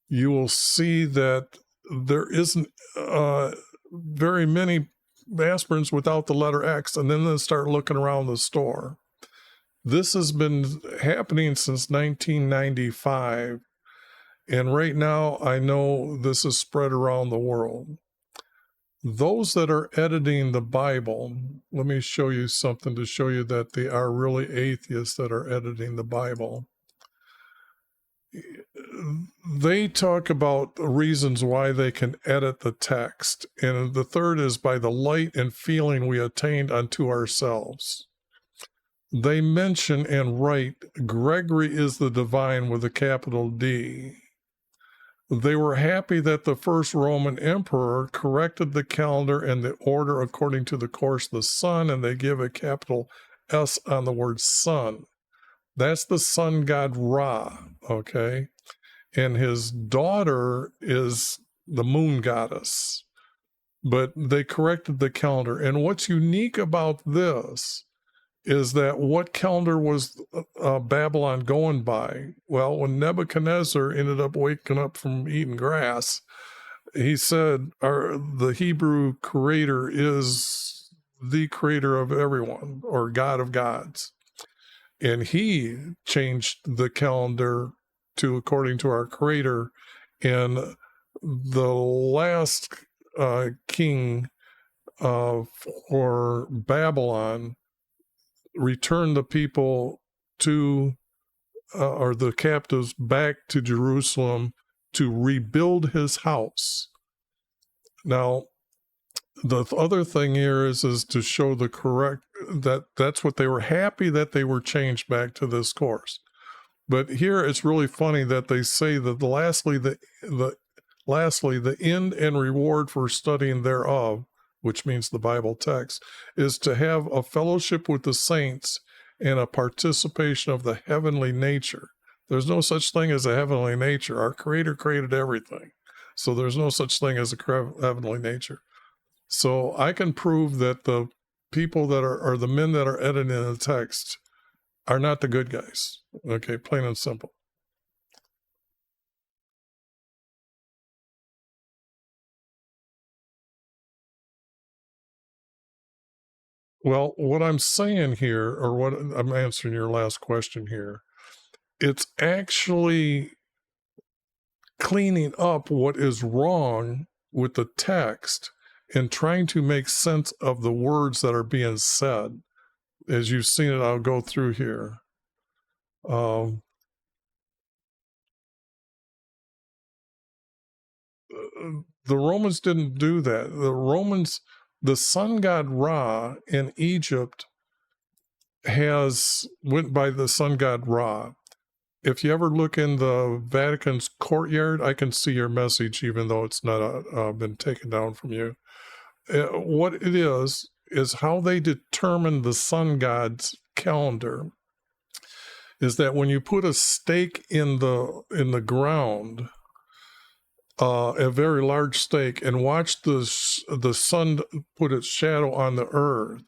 you will see that there isn't very many aspirins without the letter X, and then they start looking around the store. This has been happening since 1995, and right now I know this is spread around the world. Those that are editing the Bible, let me show you something to show you that they are really atheists that are editing the Bible. They talk about reasons why they can edit the text, and the third is by the light and feeling we attained unto ourselves. They mention and write, Gregory is the divine with a capital D. They were happy that the first Roman emperor corrected the calendar and the order according to the course of the sun, and they give a capital S on the word sun. That's the sun god Ra, okay? And his daughter is the moon goddess. But they corrected the calendar. And what's unique about this is that what calendar was Babylon going by? Well, when Nebuchadnezzar ended up waking up from eating grass, he said, the Hebrew creator is the creator of everyone, or God of gods. And he changed the calendar to according to our creator. And the last king for Babylon returned the people to, or the captives back to Jerusalem to rebuild his house. Now, the other thing here is to show the correct, that's what they were happy that they were changed back to this course. But here it's really funny that they say that lastly, the end and reward for studying thereof, which means the Bible text, is to have a fellowship with the saints and a participation of the heavenly nature. There's no such thing as a heavenly nature. Our Creator created everything. So there's no such thing as a heavenly nature. So I can prove that the people that are the men that are editing the text are not the good guys. Okay, plain and simple. Well, what I'm saying here, or what I'm answering your last question here, it's actually cleaning up what is wrong with the text and trying to make sense of the words that are being said. As you've seen it, I'll go through here. The Romans didn't do that. The sun god Ra in Egypt went by the sun god Ra. If you ever look in the Vatican's courtyard, I can see your message, even though it's not been taken down from you. What it is how they determine the sun god's calendar is that when you put a stake in the ground, a very large stake, and watch the sun put its shadow on the earth,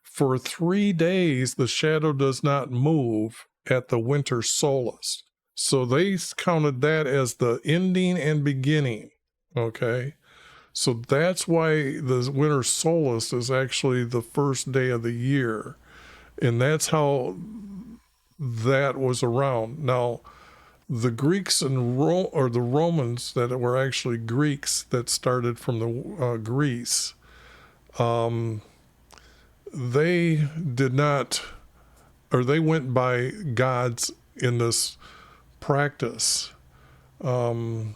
for 3 days the shadow does not move at the winter solstice. So they counted that as the ending and beginning, okay? So that's why the winter solstice is actually the first day of the year. And that's how that was around. Now, the Greeks and the Romans that were actually Greeks that started from the Greece, they did not, or they went by gods in this practice. The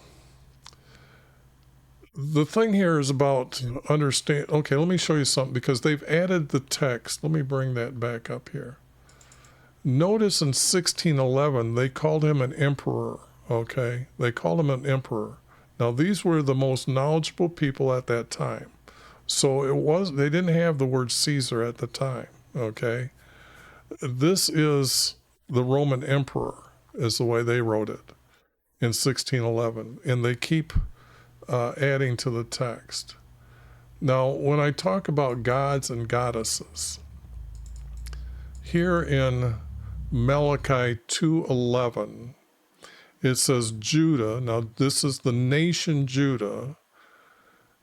thing here is about understand. Okay, let me show you something, because they've added the text. Let me bring that back up here. Notice in 1611, they called him an emperor, okay? They called him an emperor. Now, these were the most knowledgeable people at that time. So they didn't have the word Caesar at the time, okay? This is the Roman emperor, is the way they wrote it. in 1611, and they keep adding to the text. Now, when I talk about gods and goddesses, here in Malachi 2:11, it says Judah, now this is the nation Judah,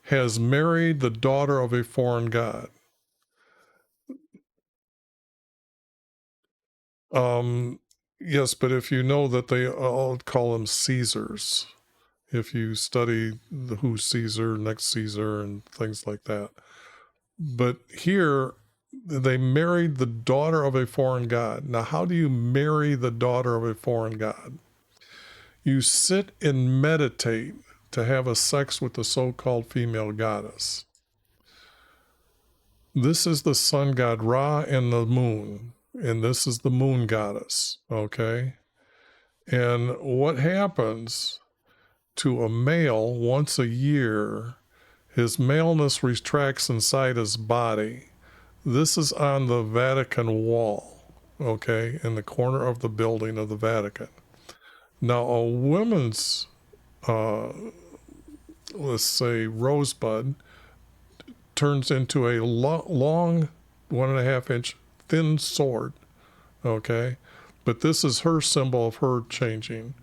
has married the daughter of a foreign god. Yes, but if you know that they all call them Caesars, if you study who's Caesar, next Caesar, and things like that. But here, they married the daughter of a foreign god. Now, how do you marry the daughter of a foreign god? You sit and meditate to have a sex with the so-called female goddess. This is the sun god Ra and the moon, and this is the moon goddess, okay? And what happens to a male once a year, his maleness retracts inside his body. This is on the Vatican wall, okay, in the corner of the building of the Vatican. Now, a woman's, let's say, rosebud, turns into a long 1.5-inch thin sword, okay? But this is her symbol of her changing.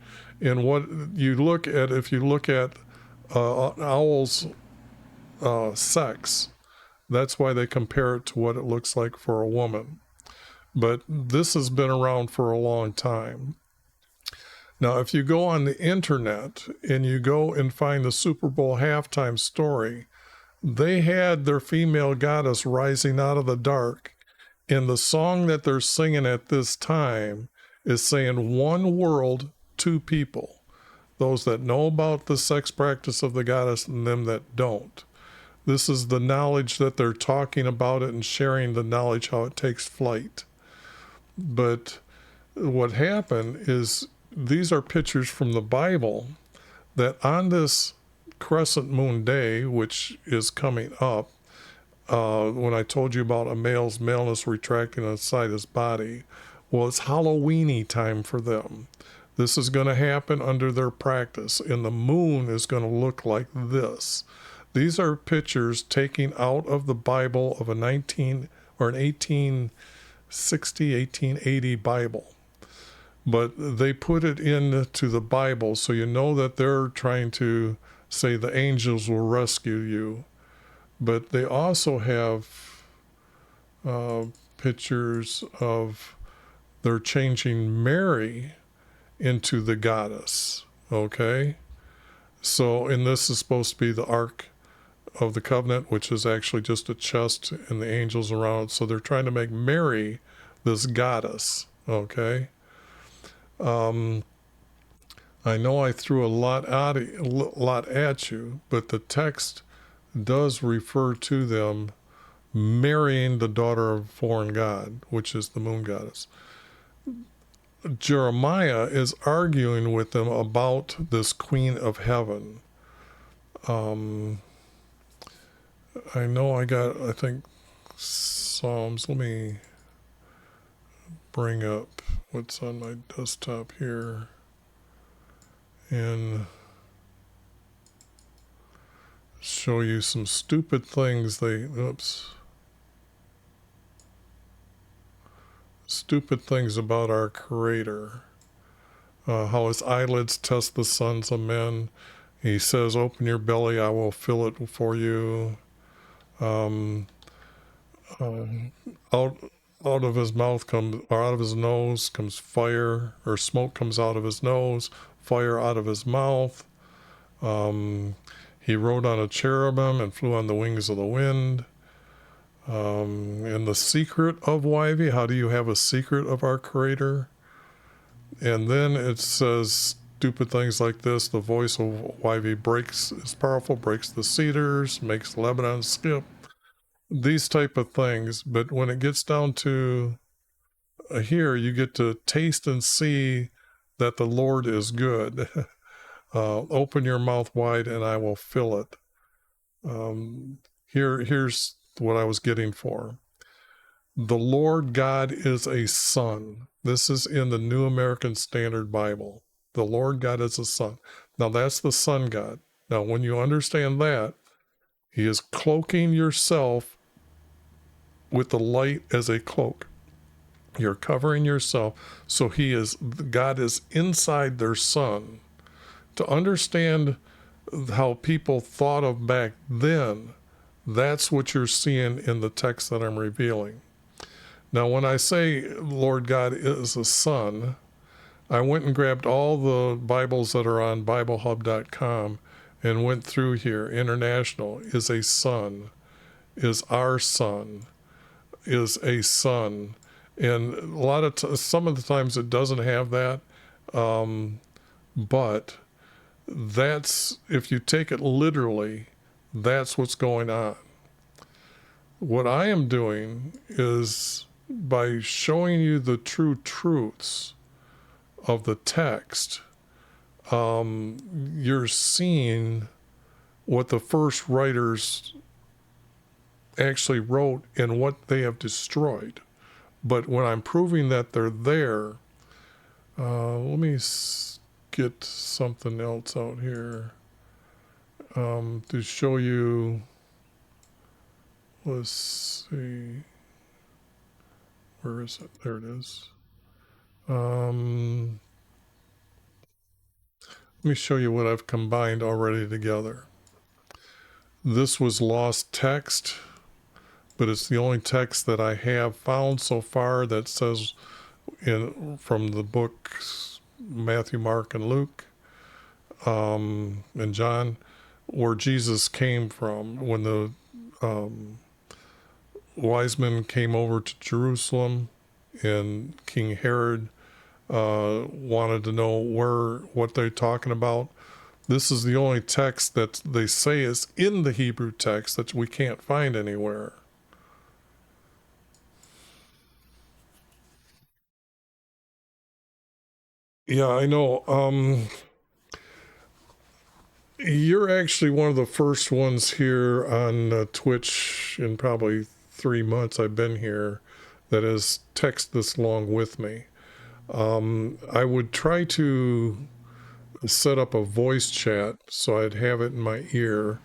And what you look at, if you look at an owl's sex, that's why they compare it to what it looks like for a woman. But this has been around for a long time. Now, if you go on the internet and you go and find the Super Bowl halftime story, they had their female goddess rising out of the dark. And the song that they're singing at this time is saying, one world, two people. Those that know about the sex practice of the goddess and them that don't. This is the knowledge that they're talking about it and sharing the knowledge how it takes flight. But what happened is these are pictures from the Bible that on this crescent moon day, which is coming up, when I told you about a male's maleness retracting inside his body, well, it's Halloween-y time for them. This is going to happen under their practice, and the moon is going to look like this. These are pictures taken out of the Bible of an 1860, 1880 Bible. But they put it into the Bible, so you know that they're trying to say the angels will rescue you. But they also have pictures of they're changing Mary into the goddess, okay? So, and this is supposed to be the Ark of the Covenant, which is actually just a chest and the angels around it. So they're trying to make Mary this goddess, okay? I know I threw a lot at you, but the text does refer to them marrying the daughter of a foreign god, which is the moon goddess. Jeremiah is arguing with them about this queen of heaven. I know I think, Psalms. Let me bring up what's on my desktop here and show you some stupid things stupid things about our Creator. How his eyelids test the sons of men. He says, open your belly, I will fill it for you. Out of his mouth comes, or out of his nose comes fire, or smoke comes out of his nose, fire out of his mouth. He rode on a cherubim and flew on the wings of the wind. And the secret of YV, how do you have a secret of our Creator? And then it says stupid things like this: the voice of YV is powerful, breaks the cedars, makes Lebanon skip. These type of things. But when it gets down to here, you get to taste and see that the Lord is good. Open your mouth wide and I will fill it. Here's what I was getting for. The Lord God is a son. This is in the New American Standard Bible. The Lord God is the sun. Now that's the sun God. Now when you understand that, he is cloaking yourself with the light as a cloak. You're covering yourself. So God is inside their sun. To understand how people thought of back then, that's what you're seeing in the text that I'm revealing. Now, when I say Lord God is a son, I went and grabbed all the Bibles that are on BibleHub.com and went through here. International is a son, is our son, is a son. And some of the times it doesn't have that, but that's, if you take it literally, that's what's going on. What I am doing is by showing you the true truths of the text, you're seeing what the first writers actually wrote and what they have destroyed. But when I'm proving that they're there, let me get something else out here to show you. Let's see. Where is it? There it is. Let me show you what I've combined already together. This was lost text, but it's the only text that I have found so far that says from the books Matthew, Mark, and Luke, and John, where Jesus came from when the wise men came over to Jerusalem, and King Herod wanted to know what they're talking about. This is the only text that they say is in the Hebrew text that we can't find anywhere. Yeah, I know. You're actually one of the first ones here on Twitch in probably 3 months I've been here that has texted this long with me. I would try to set up a voice chat so I'd have it in my ear,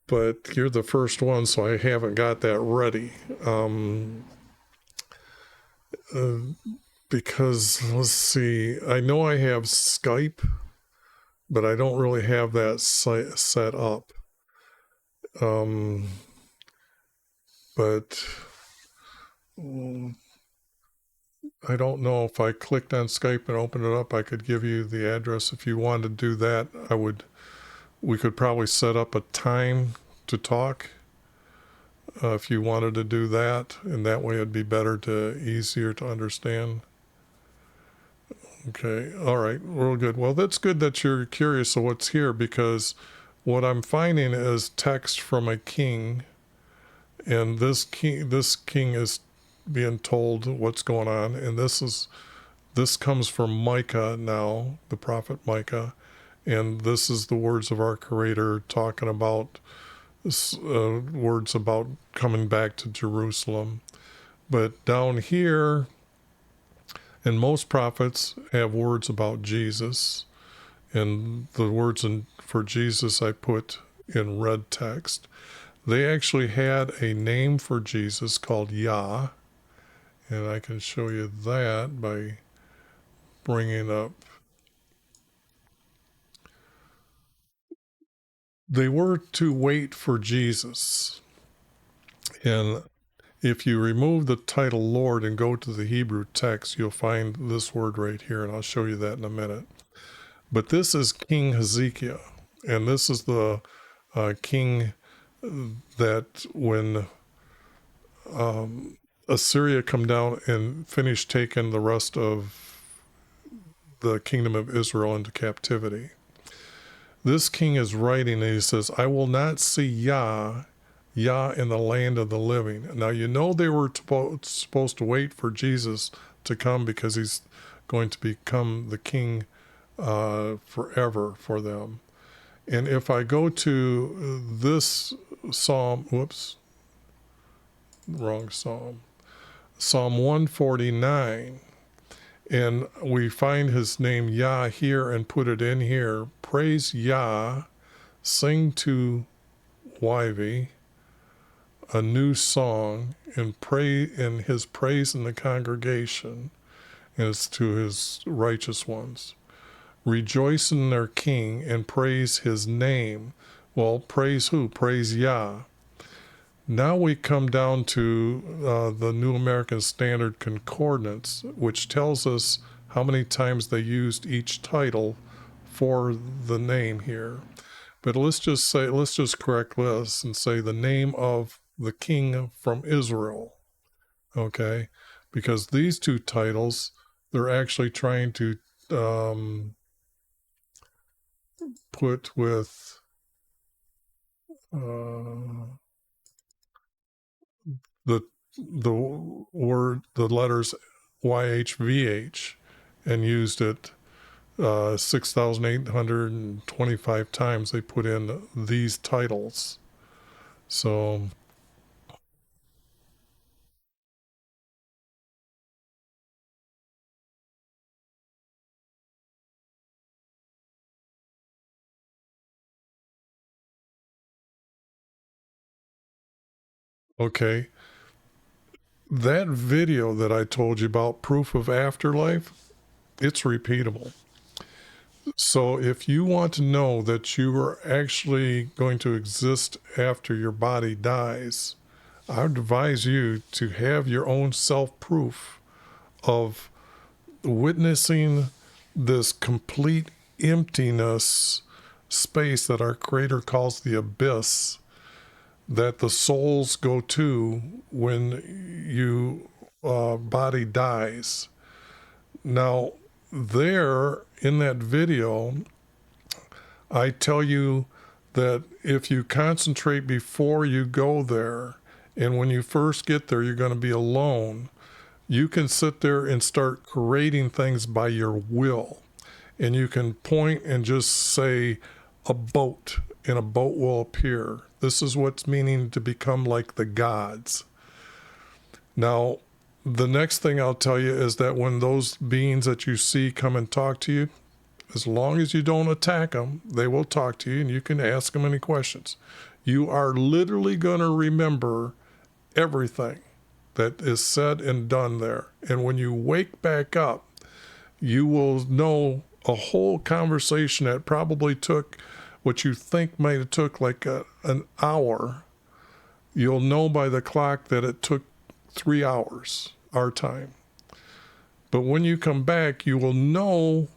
but you're the first one, so I haven't got that ready. Because, let's see, I know I have Skype, but I don't really have that set up. But I don't know if I clicked on Skype and opened it up, I could give you the address. If you wanted to do that, we could probably set up a time to talk if you wanted to do that, and that way it'd be easier to understand. Okay, all right, real good. Well, that's good that you're curious of what's here, because what I'm finding is text from a king, and this king is being told what's going on, and this comes from Micah now, the prophet Micah, and this is the words of our Creator talking about words about coming back to Jerusalem. But down here, and most prophets have words about Jesus, and the words for Jesus I put in red text. They actually had a name for Jesus called Yah, and I can show you that by bringing up. They were to wait for Jesus, and if you remove the title Lord and go to the Hebrew text, you'll find this word right here, and I'll show you that in a minute. But this is King Hezekiah, and this is the king that when Assyria come down and finish taking the rest of the kingdom of Israel into captivity. This king is writing, and he says, I will not see Yah in the land of the living. Now, you know they were supposed to wait for Jesus to come because he's going to become the king forever for them. And if I go to this Psalm, wrong Psalm, Psalm 149, And we find his name Yah here and put it in here. Praise Yah, sing to YV a new song, and pray in his praise in the congregation as to his righteous ones. Rejoice in their king and praise his name. Well, praise who? Praise Yah. Now we come down to the New American Standard Concordance, which tells us how many times they used each title for the name here. But let's just correct this and say the name of the king from Israel, okay? Because these two titles, they're actually trying to put with the letters YHVH, and used it 6,825 times. They put in these titles. So okay, that video that I told you about, proof of afterlife, it's repeatable. So if you want to know that you are actually going to exist after your body dies, I would advise you to have your own self-proof of witnessing this complete emptiness space that our Creator calls the abyss, that the souls go to when you body dies. Now, there in that video, I tell you that if you concentrate before you go there, and when you first get there, you're going to be alone, you can sit there and start creating things by your will. And you can point and just say a boat, and a boat will appear. This is what's meaning to become like the gods. Now, the next thing I'll tell you is that when those beings that you see come and talk to you, as long as you don't attack them, they will talk to you and you can ask them any questions. You are literally going to remember everything that is said and done there. And when you wake back up, you will know a whole conversation that probably took what you think might have took like an hour. You'll know by the clock that it took 3 hours, our time. But when you come back, you will know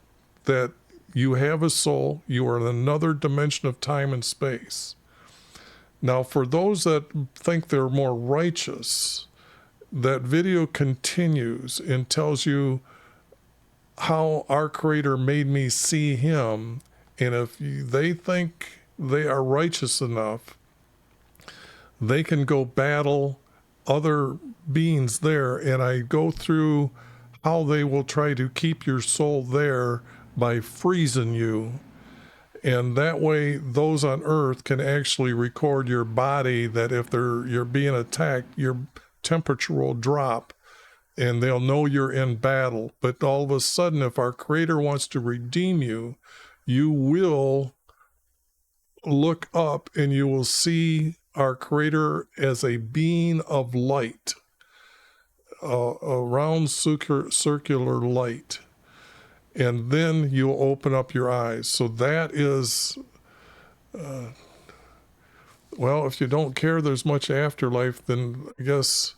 that you have a soul. You are in another dimension of time and space. Now, for those that think they're more righteous, that video continues and tells you how our Creator made me see him. And if they think they are righteous enough, they can go battle other beings there. And I go through how they will try to keep your soul there by freezing you. And that way, those on earth can actually record your body, that if you're being attacked, your temperature will drop and they'll know you're in battle. But all of a sudden, if our Creator wants to redeem you, you will look up and you will see our Creator as a being of light, a round circular light. And then you'll open up your eyes. So that is, well, if you don't care there's much afterlife, then I guess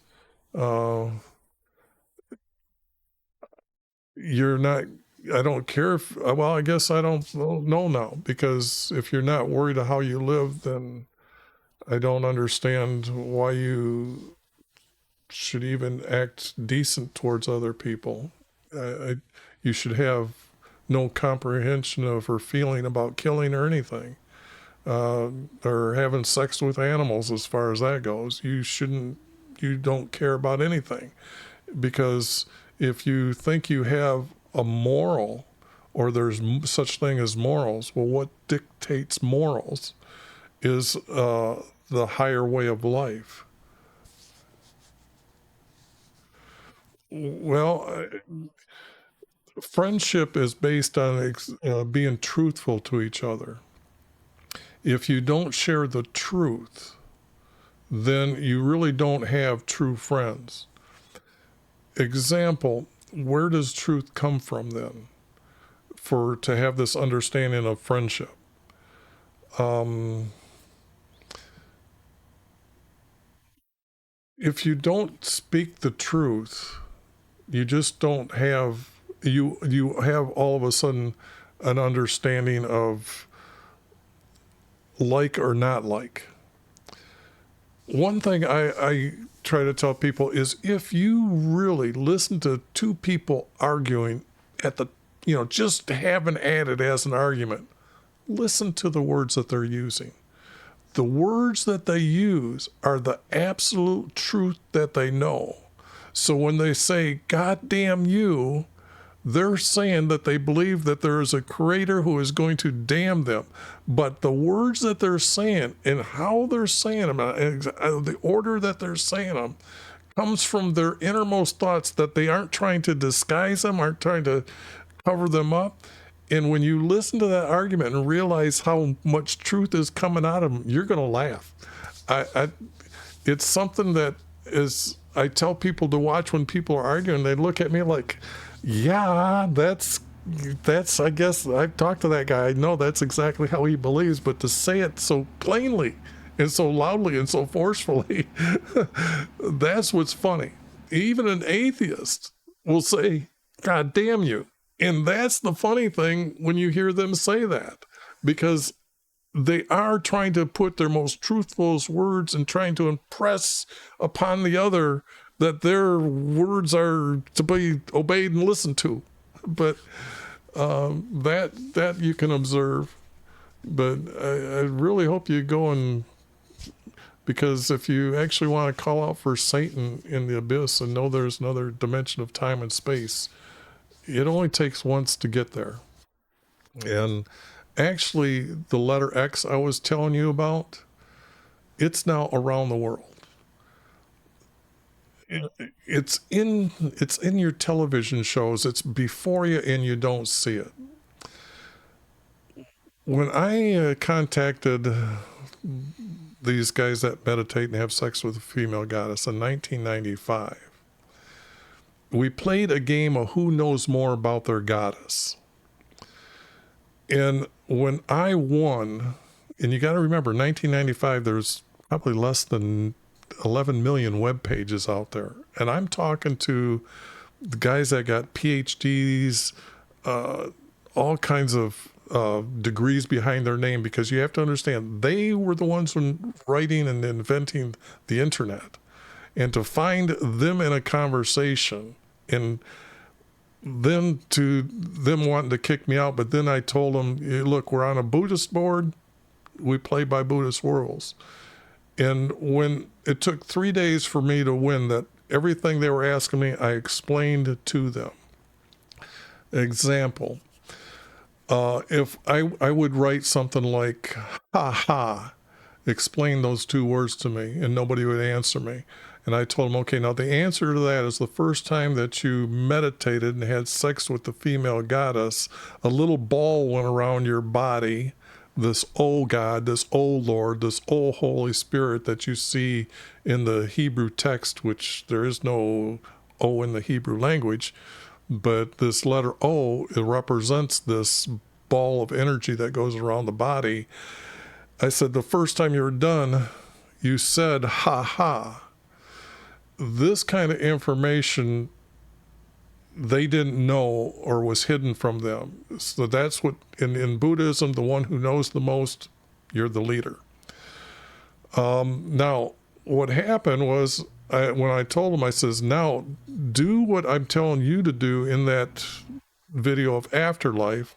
you're not, I don't care if, well, I guess I don't know now, because if you're not worried of how you live, then I don't understand why you should even act decent towards other people. You should have no comprehension of or feeling about killing or anything, or having sex with animals. As far as that goes, you don't care about anything, because if you think you have a moral, or there's such thing as morals, well, what dictates morals is the higher way of life. Well, Friendship is based on being truthful to each other. If you don't share the truth, then you really don't have true friends. Example, where does truth come from then to have this understanding of friendship? If you don't speak the truth, you just don't have, you have all of a sudden an understanding of like or not like. One thing I try to tell people is, if you really listen to two people arguing at the, just having at it as an argument, listen to the words that they're using. The words that they use are the absolute truth that they know. So when they say, God damn you, they're saying that they believe that there is a creator who is going to damn them. But the words that they're saying and how they're saying them, the order that they're saying them, comes from their innermost thoughts, that they aren't trying to disguise them, aren't trying to cover them up. And when you listen to that argument and realize how much truth is coming out of them, you're going to laugh. It's something that I tell people to watch when people are arguing. They look at me like, yeah, that's, I guess I've talked to that guy. I know that's exactly how he believes, but to say it so plainly and so loudly and so forcefully, that's what's funny. Even an atheist will say, God damn you. And that's the funny thing when you hear them say that, because they are trying to put their most truthful words and trying to impress upon the other that their words are to be obeyed and listened to. But that you can observe. But I really hope you go and, because if you actually want to call out for Satan in the abyss and know there's another dimension of time and space, it only takes once to get there. And actually, the letter X I was telling you about, it's now around the world. It's in your television shows. It's before you and you don't see it. When I contacted these guys that meditate and have sex with a female goddess in 1995, we played a game of who knows more about their goddess. And when I won, and you got to remember, 1995, there's probably less than 11 million web pages out there. And I'm talking to the guys that got PhDs, all kinds of degrees behind their name, because you have to understand, they were the ones writing and inventing the internet. And to find them in a conversation, and then to them wanting to kick me out, but then I told them, look, we're on a Buddhist board, we play by Buddhist rules. And when it took 3 days for me to win that, everything they were asking me, I explained to them. Example, if I would write something like, ha ha, explain those two words to me, and nobody would answer me. And I told him, okay, now the answer to that is the first time that you meditated and had sex with the female goddess, a little ball went around your body, this O God, this O Lord, this O Holy Spirit that you see in the Hebrew text, which there is no O in the Hebrew language, but this letter O, it represents this ball of energy that goes around the body. I said, the first time you were done, you said, ha ha. This kind of information they didn't know or was hidden from them. So that's what, in Buddhism, the one who knows the most, you're the leader. Now, what happened was, when I told them, I says, now do what I'm telling you to do in that video of afterlife,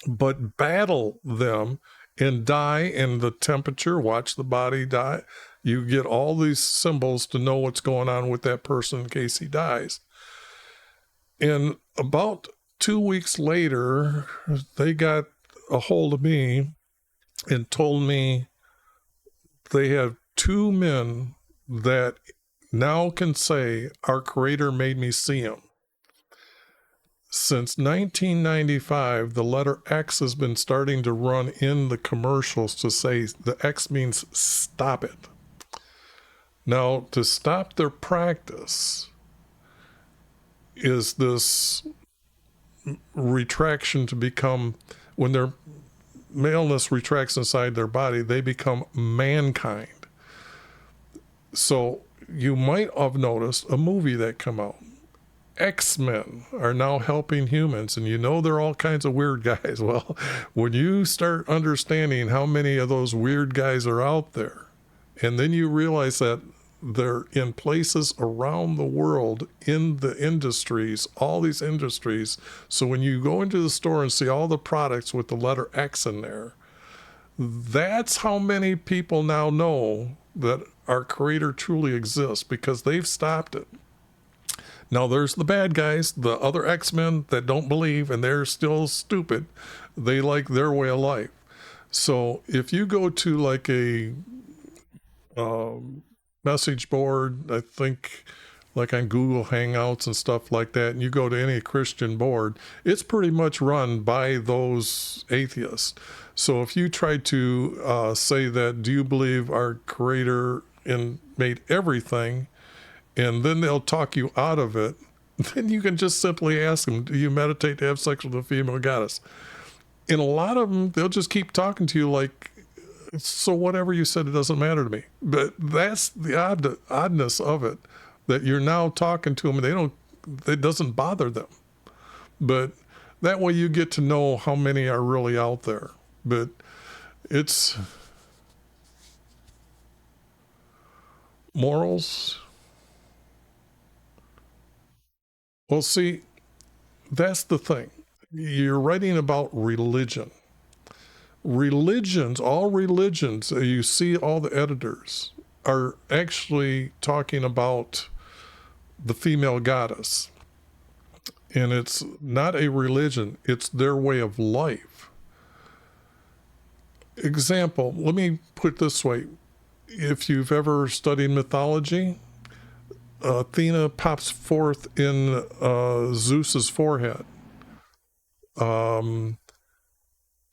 but battle them and die in the temperature, watch the body die. You get all these symbols to know what's going on with that person in case he dies. And about 2 weeks later, they got a hold of me and told me they have 2 men that now can say, our Creator made me see him. Since 1995, the letter X has been starting to run in the commercials to say the X means stop it. Now, to stop their practice is this retraction to become, when their maleness retracts inside their body, they become mankind. So you might have noticed a movie that came out. X-Men are now helping humans, and you know they're all kinds of weird guys. Well, when you start understanding how many of those weird guys are out there, and then you realize that they're in places around the world in the industries, all these industries. So when you go into the store and see all the products with the letter X in there, that's how many people now know that our Creator truly exists, because they've stopped it. Now there's the bad guys, the other X-Men that don't believe, and they're still stupid. They like their way of life. So if you go to like a message board, I think like on Google Hangouts and stuff like that, and you go to any Christian board, it's pretty much run by those atheists. So if you try to say that, do you believe our Creator made everything, and then they'll talk you out of it, then you can just simply ask them, do you meditate to have sex with a female goddess? And a lot of them, they'll just keep talking to you like, so whatever you said, it doesn't matter to me. But that's the oddness of it, that you're now talking to them and it doesn't bother them. But that way you get to know how many are really out there. But it's morals. Well, see, that's the thing. You're writing about religion. All religions, you see all the editors are actually talking about the female goddess. And it's not a religion, it's their way of life. Example, let me put it this way. If you've ever studied mythology, Athena pops forth in Zeus's forehead.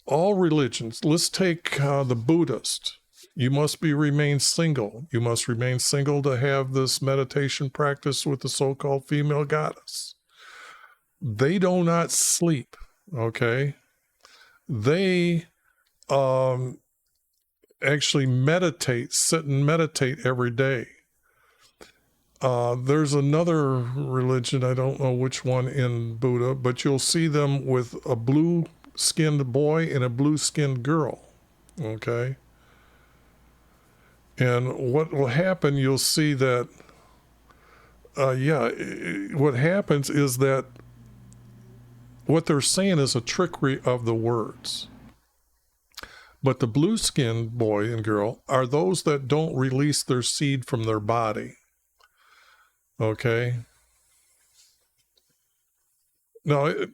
All religions, let's take the Buddhist. You must remain single. You must remain single to have this meditation practice with the so-called female goddess. They do not sleep, okay? They actually meditate, sit and meditate every day. There's another religion, I don't know which one in Buddha, but you'll see them with a blue-skinned boy and a blue-skinned girl, okay? And what will happen, you'll see that, what happens is that what they're saying is a trickery of the words. But the blue-skinned boy and girl are those that don't release their seed from their body. Okay? No,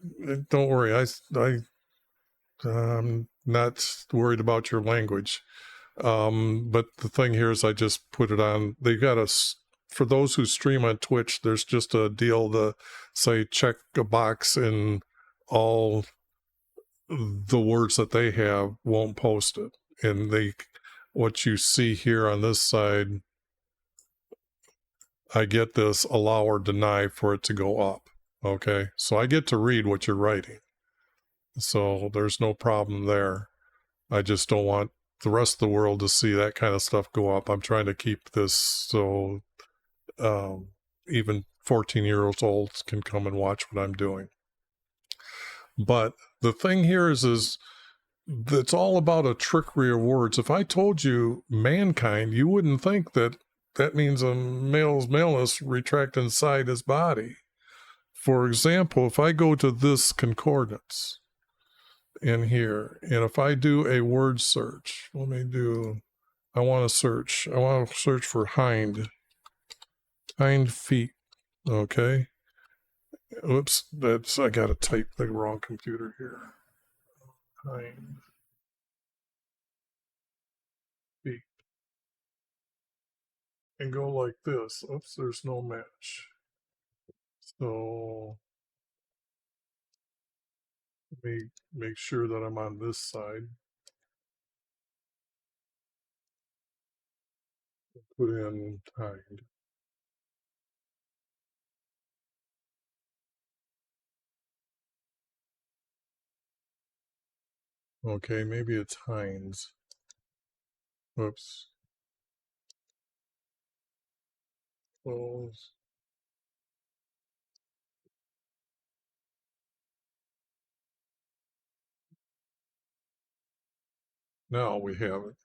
don't worry. I'm not worried about your language. But the thing here is I just put it on. They got for those who stream on Twitch, there's just a deal to say check a box and all the words that they have won't post it. And what you see here on this side, I get this allow or deny for it to go up. Okay. So I get to read what you're writing. So there's no problem there. I just don't want the rest of the world to see that kind of stuff go up. I'm trying to keep this so even 14-year-olds can come and watch what I'm doing. But the thing here is it's all about a trickery of words. If I told you mankind, you wouldn't think that means a male's maleness retract inside his body. For example, if I go to this concordance in here, and if I do a word search, I want to search for hind feet. Okay. Oops, I got to type the wrong computer here. Hind feet. And go like this. Oops, there's no match. So Let me make sure that I'm on this side. Put in hind. Okay, maybe it's hinds. Whoops. Close. Now we have it.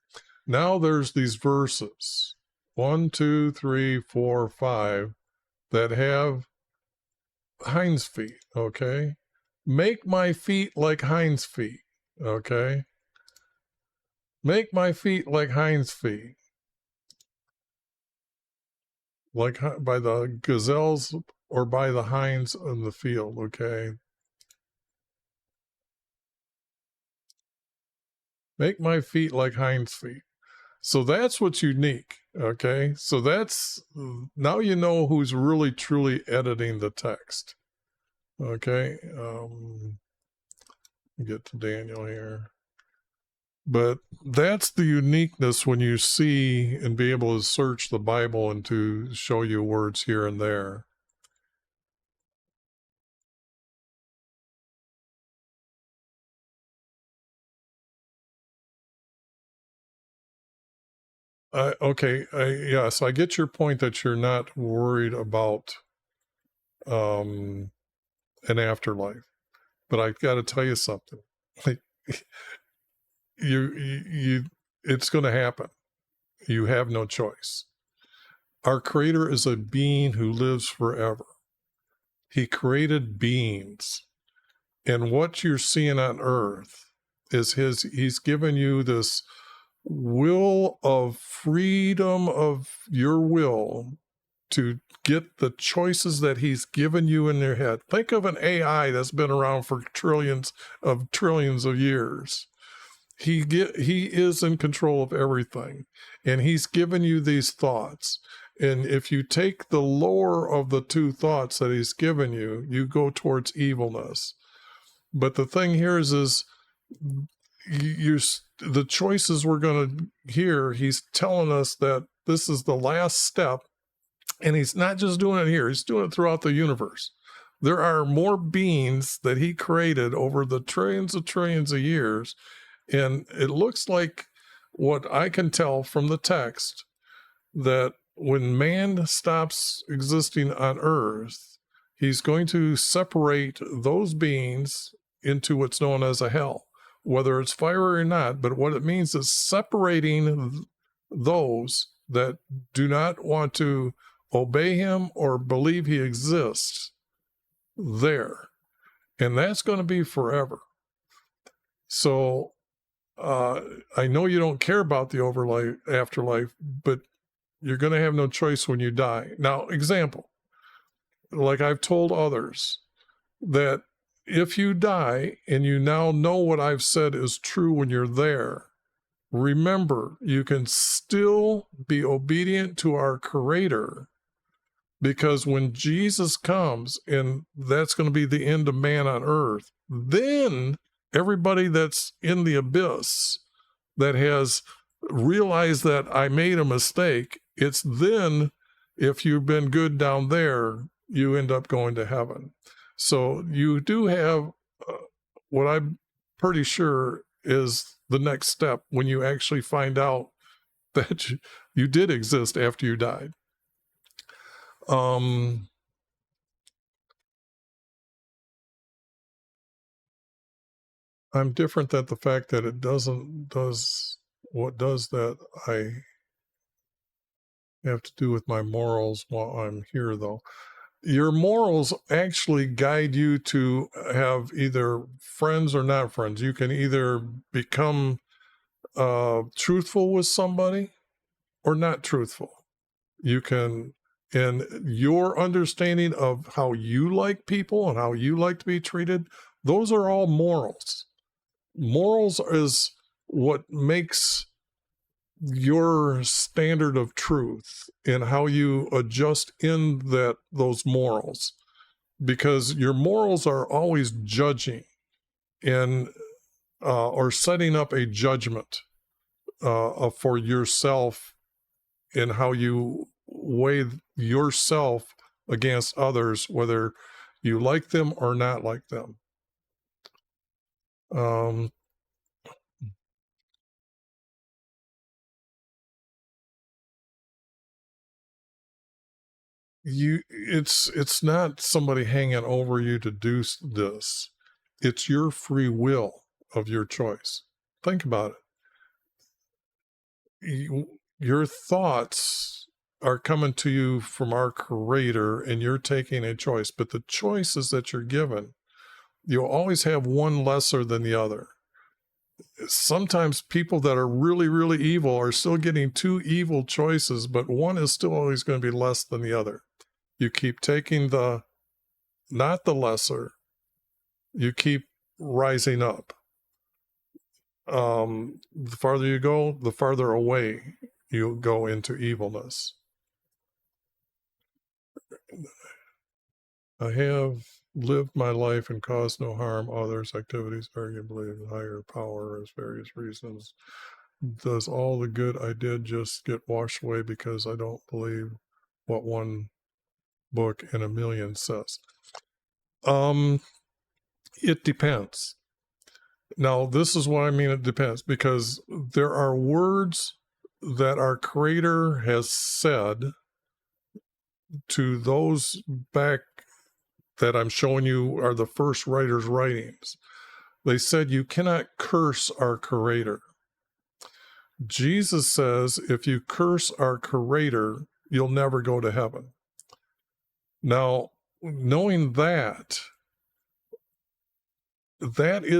Now there's these verses 1, 2, 3, 4, 5 that have hinds feet. Okay. Make my feet like hinds feet. Okay. Make my feet like hinds feet. Like by the gazelles or by the hinds in the field. Okay. Make my feet like hinds feet. So that's what's unique. Okay. So that's now you know who's really truly editing the text. Okay. Get to Daniel here. But that's the uniqueness when you see and be able to search the Bible and to show you words here and there. Yes, I get your point that you're not worried about an afterlife, but I got to tell you something. It's going to happen. You have no choice. Our Creator is a being who lives forever. He created beings, and what you're seeing on earth is he's given you this will of freedom of your will to get the choices that he's given you in your head. Think of an AI that's been around for trillions of years. He is in control of everything, and he's given you these thoughts. And if you take the lower of the two thoughts that he's given you, you go towards evilness. But the thing here is the choices we're going to hear, he's telling us that this is the last step, and he's not just doing it here, he's doing it throughout the universe. There are more beings that he created over the trillions of years, and it looks like, what I can tell from the text, that when man stops existing on earth, he's going to separate those beings into what's known as a hell, whether it's fire or not. But what it means is separating those that do not want to obey him or believe he exists there. And that's going to be forever. So I know you don't care about the afterlife, but you're going to have no choice when you die. Now, example, like I've told others, that if you die and you now know what I've said is true when you're there, remember, you can still be obedient to our Creator, because when Jesus comes, and that's going to be the end of man on earth, then everybody that's in the abyss that has realized that I made a mistake, it's then, if you've been good down there, you end up going to heaven. So you do have what I'm pretty sure is the next step when you actually find out that you did exist after you died. I'm different than the fact that it does what does that I have to do with my morals while I'm here, though. Your morals actually guide you to have either friends or not friends. You can either become truthful with somebody or not truthful. You can, and your understanding of how you like people and how you like to be treated, those are all morals. Morals is what makes your standard of truth and how you adjust in those morals, because your morals are always judging. in or setting up a judgment for yourself in how you weigh yourself against others, whether you like them or not like them. It's not somebody hanging over you to do this. It's your free will of your choice. Think about it. Your thoughts are coming to you from our Creator, and you're taking a choice. But the choices that you're given, you'll always have one lesser than the other. Sometimes people that are really, really evil are still getting two evil choices, but one is still always going to be less than the other. You keep taking not the lesser, you keep rising up. The farther you go, the farther away you go into evilness. I have lived my life and caused no harm. Others' activities arguably in higher power as various reasons. Does all the good I did just get washed away because I don't believe what one book in a million says? It depends. Now, this is what I mean it depends, because there are words that our Creator has said to those back that I'm showing you are the first writer's writings. They said you cannot curse our Creator. Jesus says if you curse our Creator, you'll never go to heaven. Now, knowing that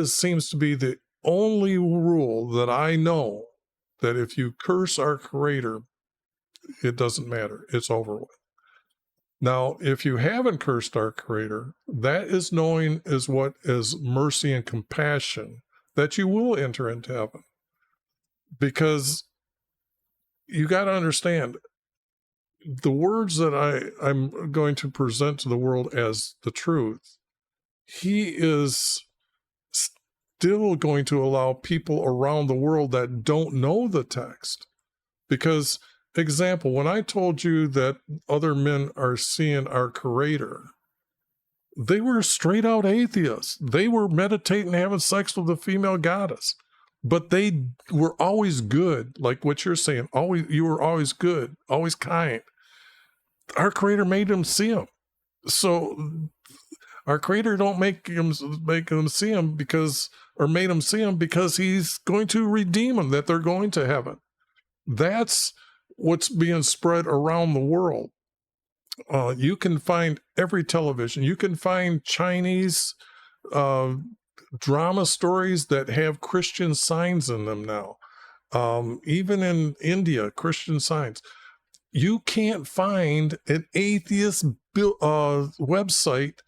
seems to be the only rule that I know, that if you curse our Creator, it doesn't matter. It's over with. Now, if you haven't cursed our Creator, that is knowing is what is mercy and compassion, that you will enter into heaven. Because you got to understand, the words that I'm going to present to the world as the truth, He is still going to allow people around the world that don't know the text. Because, example, when I told you that other men are seeing our Creator, they were straight out atheists. They were meditating, having sex with a female goddess, but they were always good. Like what you're saying, you were always good, always kind. Our Creator made them see Him. So our Creator don't make them see Him because, or made them see Him because He's going to redeem them, that they're going to heaven. That's what's being spread around the world. You can find every television. You can find Chinese drama stories that have Christian signs in them now. Even in India, Christian signs. You can't find an atheist website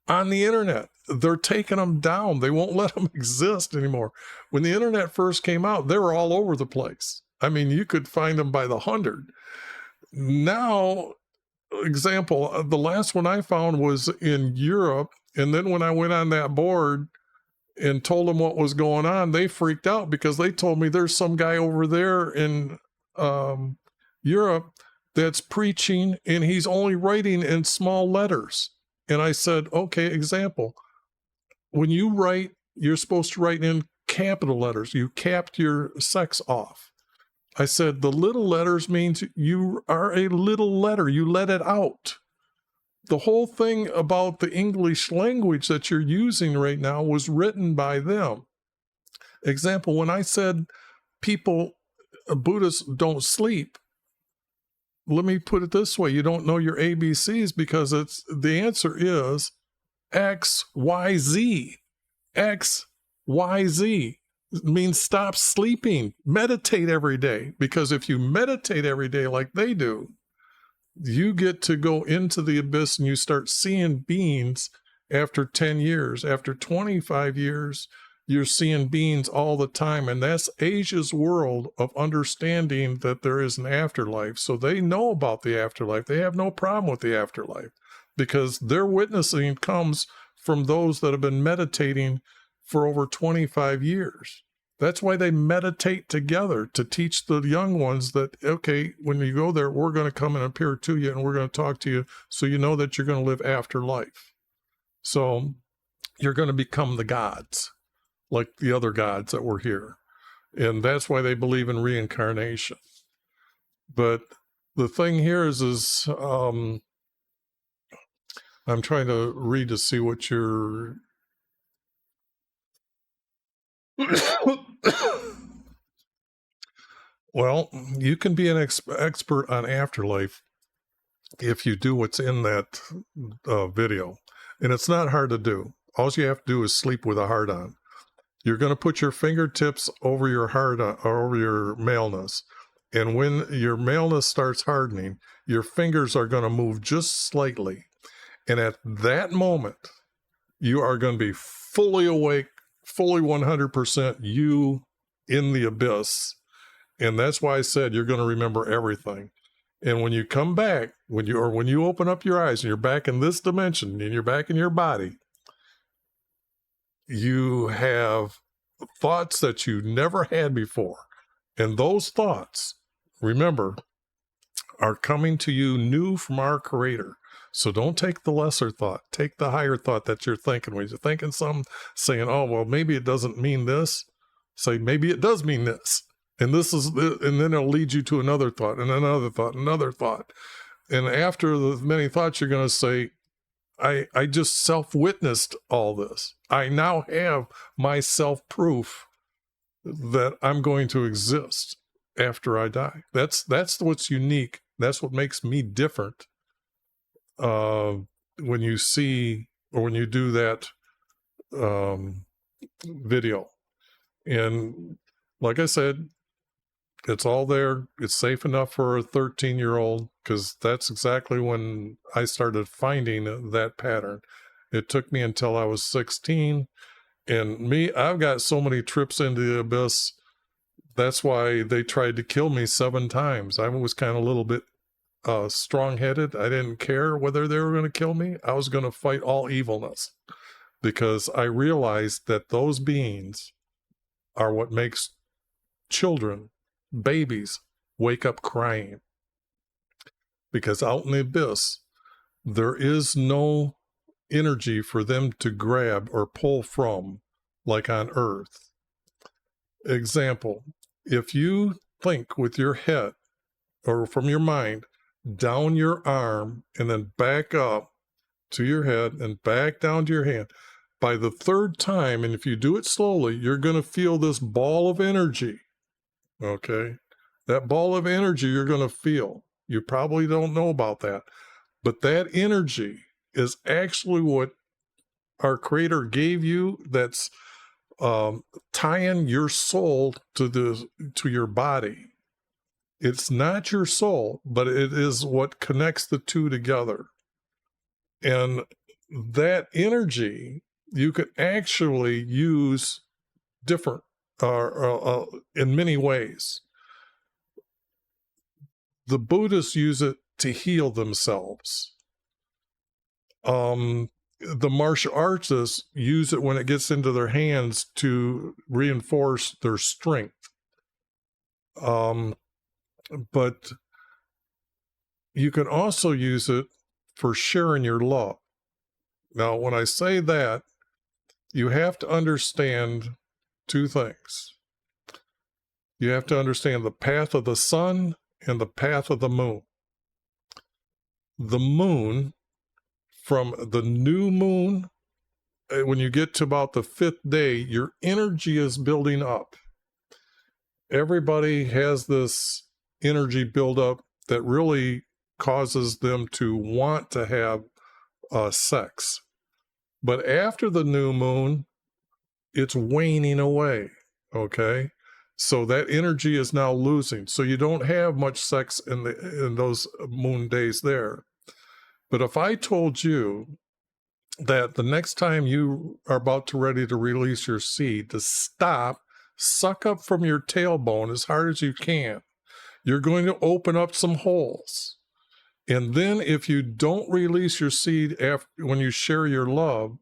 on the internet. They're taking them down. They won't let them exist anymore. When the internet first came out, they were all over the place. I mean, you could find them by the 100. Now, example, the last one I found was in Europe. And then when I went on that board and told them what was going on, they freaked out because they told me there's some guy over there in Europe that's preaching and he's only writing in small letters. And I said, okay, example, when you write, you're supposed to write in capital letters. You capped your sex off. I said, the little letters means you are a little letter. You let it out. The whole thing about the English language that you're using right now was written by them. Example, when I said Buddhists don't sleep, let me put it this way. You don't know your ABCs because the answer is X, Y, Z. X, Y, Z. It means stop sleeping. Meditate every day. Because if you meditate every day like they do, you get to go into the abyss and you start seeing beings after 10 years. After 25 years, you're seeing beings all the time. And that's Asia's world of understanding that there is an afterlife. So they know about the afterlife. They have no problem with the afterlife because their witnessing comes from those that have been meditating for over 25 years. That's why they meditate together, to teach the young ones that, okay, when you go there, we're going to come and appear to you and we're going to talk to you so you know that you're going to live after life. So you're going to become the gods, like the other gods that were here. And that's why they believe in reincarnation. But the thing here is I'm trying to read to see what you're... Well, you can be an expert on afterlife if you do what's in that video. And it's not hard to do. All you have to do is sleep with a heart on. You're going to put your fingertips over your heart, or over your maleness. And when your maleness starts hardening, your fingers are going to move just slightly. And at that moment, you are going to be fully awake, fully 100% you in the abyss. And that's why I said you're going to remember everything. And when you come back, when you open up your eyes and you're back in this dimension and you're back in your body, you have thoughts that you never had before. And those thoughts, remember, are coming to you new from our Creator. So don't take the lesser thought. Take the higher thought that you're thinking. When you're thinking something, saying, oh, well, maybe it doesn't mean this. Say, maybe it does mean this. And then it'll lead you to another thought and another thought, another thought. And after the many thoughts, you're going to say, I just self-witnessed all this. I now have my self-proof that I'm going to exist after I die. That's what's unique. That's what makes me different when you see, or when you do that video. And like I said, it's all there. It's safe enough for a 13-year-old, because that's exactly when I started finding that pattern. It took me until I was 16. And I've got so many trips into the abyss. That's why they tried to kill me 7 times. I was kind of a little bit strong-headed. I didn't care whether they were going to kill me. I was going to fight all evilness, because I realized that those beings are what makes children, babies, wake up crying. Because out in the abyss, there is no energy for them to grab or pull from like on Earth. Example, if you think with your head or from your mind down your arm and then back up to your head and back down to your hand, by the 3rd time, and if you do it slowly, you're going to feel this ball of energy. Okay? That ball of energy you're going to feel. You probably don't know about that. But that energy is actually what our Creator gave you, that's tying your soul to your body. It's not your soul, but it is what connects the two together. And that energy you could actually use different in many ways. The Buddhists use it to heal themselves. The martial artists use it when it gets into their hands to reinforce their strength. But you can also use it for sharing your love. Now, when I say that, you have to understand 2 things. You have to understand the path of the sun and the path of the moon. The moon, from the new moon, when you get to about the 5th day, your energy is building up. Everybody has this energy buildup that really causes them to want to have sex. But after the new moon, it's waning away, okay? So that energy is now losing. So you don't have much sex in those moon days there. But if I told you that the next time you are about to ready to release your seed, to stop, suck up from your tailbone as hard as you can, you're going to open up some holes. And then if you don't release your seed when you share your love,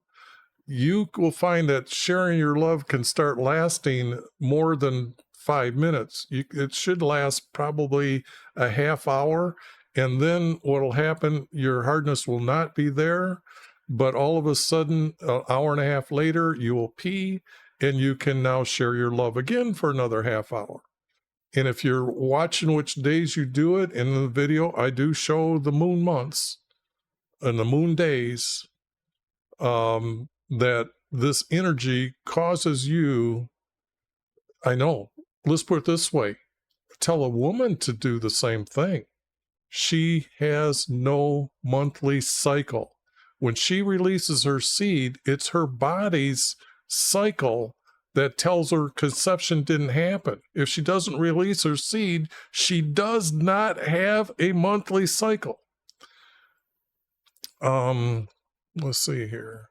you will find that sharing your love can start lasting more than 5 minutes. It should last probably a half hour. And then what'll happen, your hardness will not be there, but all of a sudden, an hour and a half later, you will pee and you can now share your love again for another half hour. And if you're watching which days you do it in the video, I do show the moon months and the moon days, that this energy causes you. I know, let's put it this way, tell a woman to do the same thing. She has no monthly cycle. When she releases her seed, it's her body's cycle that tells her conception didn't happen. If she doesn't release her seed, she does not have a monthly cycle. Let's see here.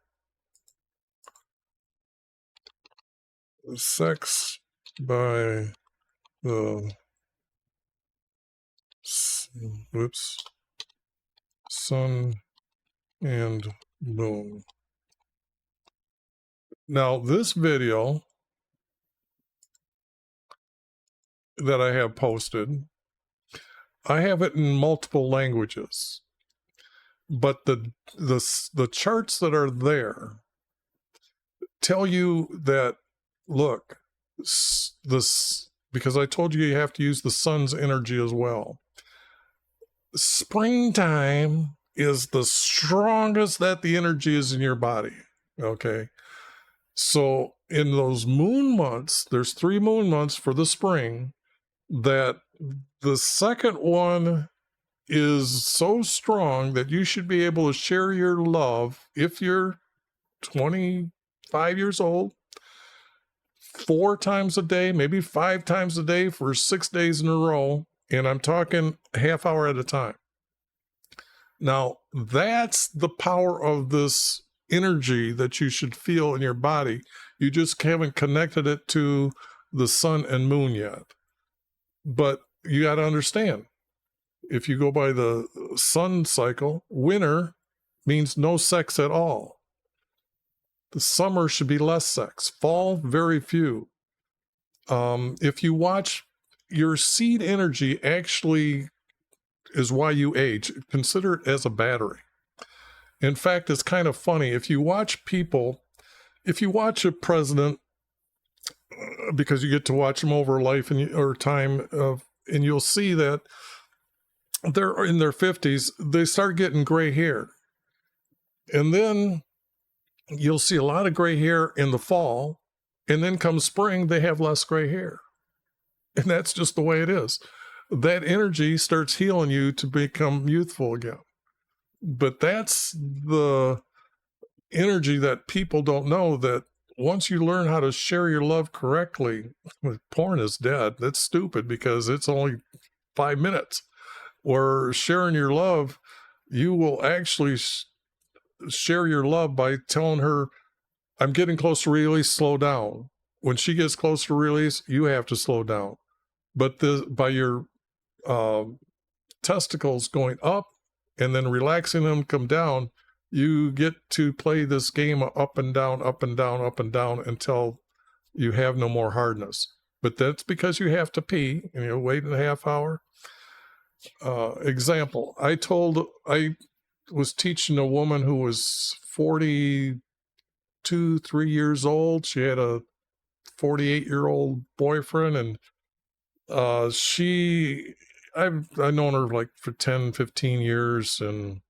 Sex by the sun and moon. Now, this video that I have posted, I have it in multiple languages, but the charts that are there tell you that, look, this, because I told you have to use the sun's energy as well. Springtime is the strongest that the energy is in your body. Okay. So in those moon months, there's 3 moon months for the spring, that the second one is so strong that you should be able to share your love if you're 25 years old, 4 times a day, maybe 5 times a day for 6 days in a row. And I'm talking a half hour at a time. Now, that's the power of this energy that you should feel in your body. You just haven't connected it to the sun and moon yet. But you got to understand, if you go by the sun cycle, winter means no sex at all. The summer should be less sex. Fall, very few. If you watch, your seed energy actually is why you age. Consider it as a battery. In fact, it's kind of funny. If you watch people, if you watch a president, because you get to watch them over life or time, and you'll see that they're in their 50s, they start getting gray hair. And then you'll see a lot of gray hair in the fall, and then come spring, they have less gray hair. And that's just the way it is. That energy starts healing you to become youthful again. But that's the energy that people don't know, that once you learn how to share your love correctly, porn is dead. That's stupid because it's only 5 minutes. Or sharing your love, you will actually share your love by telling her, I'm getting close to release, slow down. When she gets close to release, you have to slow down. But by your testicles going up and then relaxing them come down, you get to play this game of up and down, up and down, up and down until you have no more hardness. But that's because you have to pee and you're waiting a half hour. Example, I was teaching a woman who was 42, 3 years old. She had a 48-year-old boyfriend, and I've known her like for 10, 15 years, and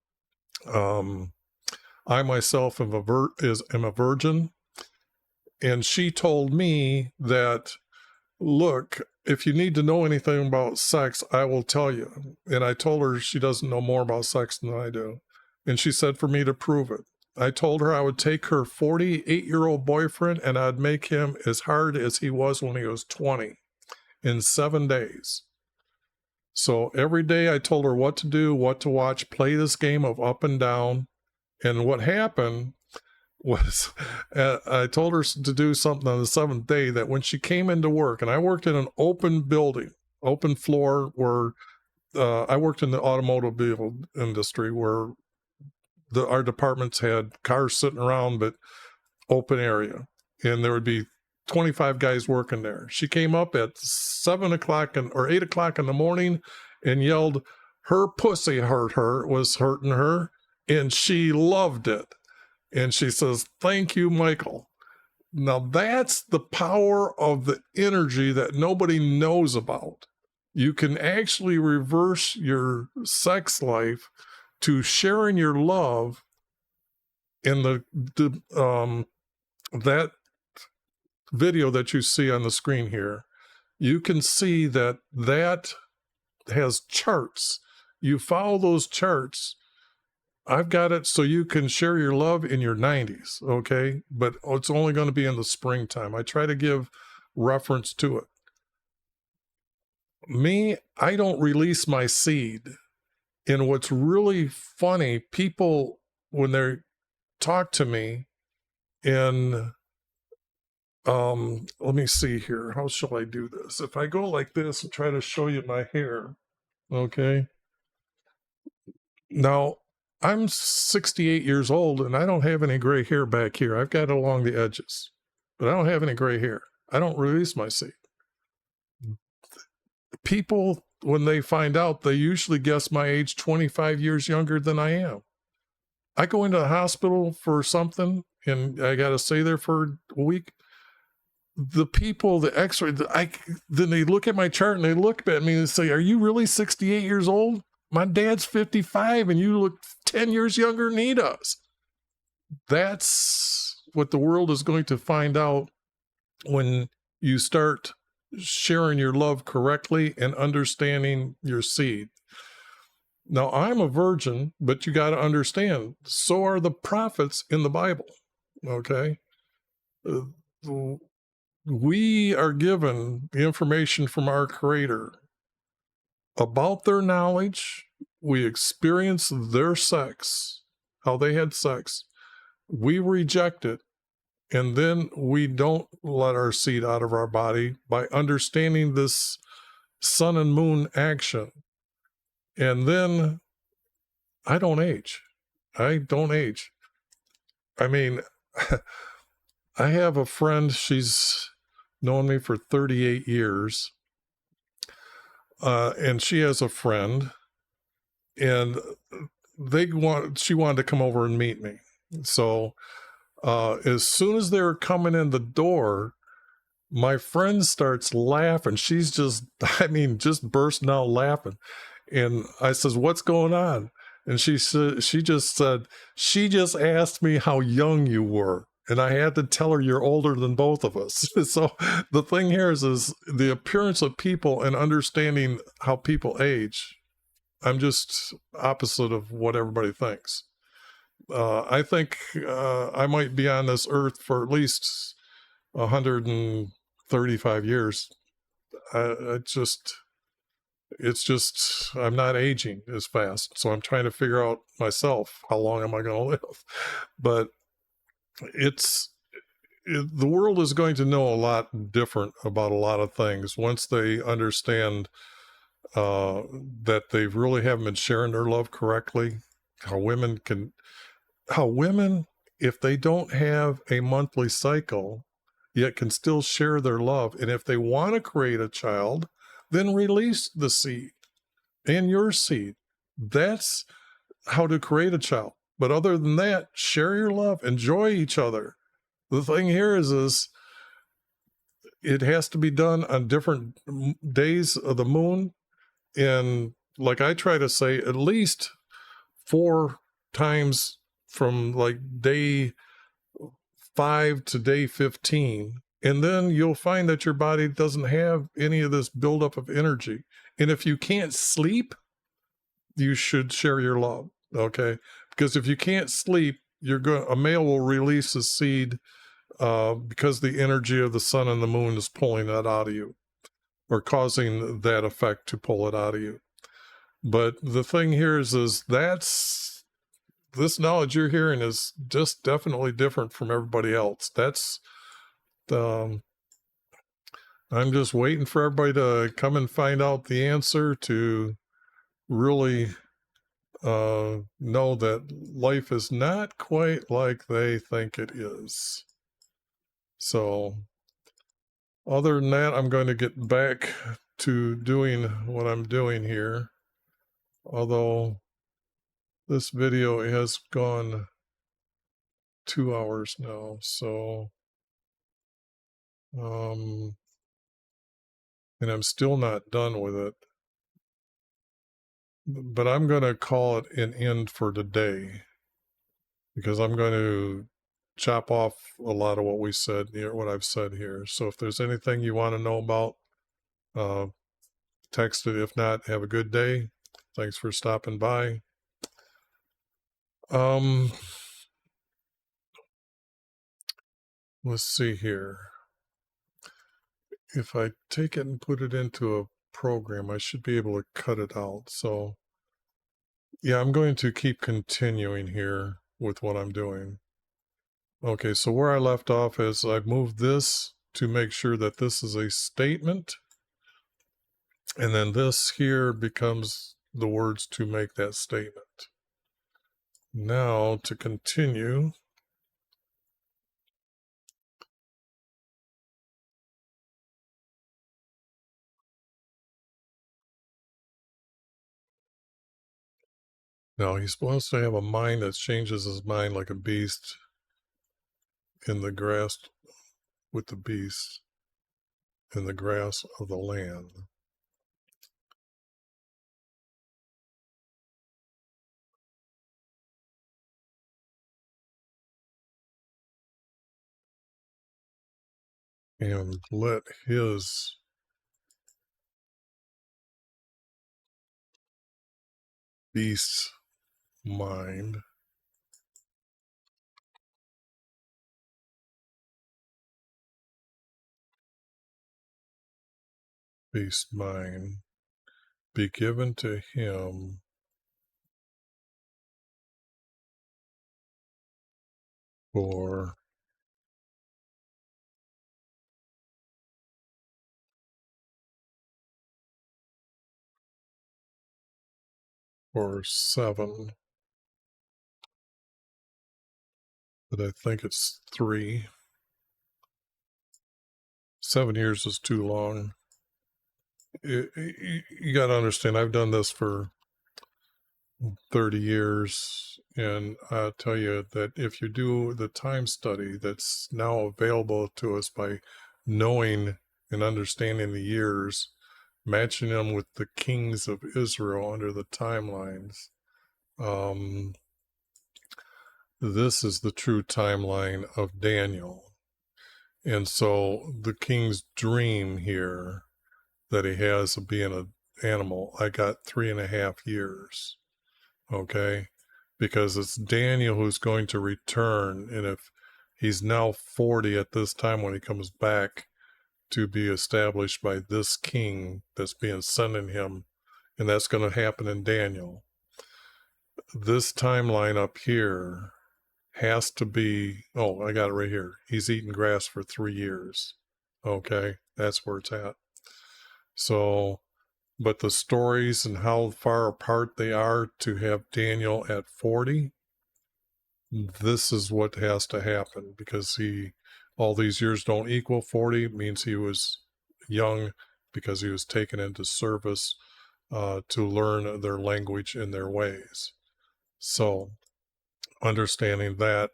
I myself am a virgin. And she told me that, look, if you need to know anything about sex, I will tell you. And I told her she doesn't know more about sex than I do. And she said for me to prove it. I told her I would take her 48-year-old boyfriend and I'd make him as hard as he was when he was 20 in 7 days. So every day I told her what to do, what to watch, play this game of up and down. And what happened was I told her to do something on the 7th day, that when she came into work, and I worked in an open building, open floor, where I worked in the automobile industry, where our departments had cars sitting around, but open area, and there would be 25 guys working there. She came up at 7 o'clock or 8 o'clock in the morning and yelled, her pussy was hurting her, and she loved it. And she says, thank you, Michael. Now that's the power of the energy that nobody knows about. You can actually reverse your sex life to sharing your love in that video that you see on the screen here. You can see that has charts. You follow those charts. I've got it so you can share your love in your 90s, okay? But it's only going to be in the springtime. I try to give reference to it. Me, I don't release my seed. And what's really funny, people, when they talk to me, and let me see here. How shall I do this? If I go like this and try to show you my hair, okay? Now, I'm 68 years old and I don't have any gray hair back here. I've got it along the edges, but I don't have any gray hair. I don't release my seed. People, when they find out, they usually guess my age 25 years younger than I am. I go into the hospital for something and I got to stay there for a week. The people, the x-ray, then they look at my chart and they look at me and say, are you really 68 years old? My dad's 55 and you look 10 years younger than he does. That's what the world is going to find out when you start sharing your love correctly and understanding your seed. Now, I'm a virgin, but you got to understand, so are the prophets in the Bible, okay? We are given the information from our Creator about their knowledge. We experience their sex, how they had sex. We reject it, and then we don't let our seed out of our body by understanding this sun and moon action. And then I don't age. I don't age. I mean, I have a friend, she's known me for 38 years. And she has a friend, and she wanted to come over and meet me. So as soon as they were coming in the door, my friend starts laughing. She's just bursting out laughing. And I says, what's going on? And she just asked me how young you were. And I had to tell her you're older than both of us. So the thing here is the appearance of people and understanding how people age. I'm just opposite of what everybody thinks. I think I might be on this earth for at least 135 years. It's just, I'm not aging as fast. So I'm trying to figure out myself, how long am I going to live? But the world is going to know a lot different about a lot of things once they understand that they really haven't been sharing their love correctly. How women, if they don't have a monthly cycle, yet can still share their love. And if they want to create a child, then release the seed and your seed. That's how to create a child. But other than that, share your love, enjoy each other. The thing here is it has to be done on different days of the moon. And like I try to say, at least 4 times from like day 5 to day 15. And then you'll find that your body doesn't have any of this buildup of energy. And if you can't sleep, you should share your love, okay? Because if you can't sleep, a male will release a seed because the energy of the sun and the moon is pulling that out of you, or causing that effect to pull it out of you. But the thing here is this knowledge you're hearing is just definitely different from everybody else. I'm just waiting for everybody to come and find out the answer to really know that life is not quite like they think it is. So other than that, I'm going to get back to doing what I'm doing here. Although this video has gone 2 hours now, so and I'm still not done with it. But I'm going to call it an end for today, because I'm going to chop off a lot of what we said here, what I've said here. So if there's anything you want to know about, text it. If not, have a good day. Thanks for stopping by. Let's see here. If I take it and put it into a program, I should be able to cut it out. So yeah, I'm going to keep continuing here with what I'm doing. Okay, so where I left off is I've moved this to make sure that this is a statement. And then this here becomes the words to make that statement. Now to continue, now he's supposed to have a mind that changes his mind like a beast in the grass with the beasts in the grass of the land. And let his beast mind be given to him for 7, but I think it's 3. 7 years is too long. You got to understand, I've done this for 30 years, and I'll tell you that if you do the time study that's now available to us by knowing and understanding the years, matching them with the kings of Israel under the timelines, this is the true timeline of Daniel. And so the king's dream here that he has of being an animal, I got 3.5 years. Okay, because it's Daniel who's going to return, and if he's now 40 at this time when he comes back to be established by this king that's being sent in him, and that's going to happen in Daniel. This timeline up here has to be, oh, I got it right here. He's eating grass for 3 years. Okay, that's where it's at. So, but the stories and how far apart they are to have Daniel at 40, this is what has to happen, because all these years don't equal 40, means he was young because he was taken into service to learn their language and their ways. So understanding that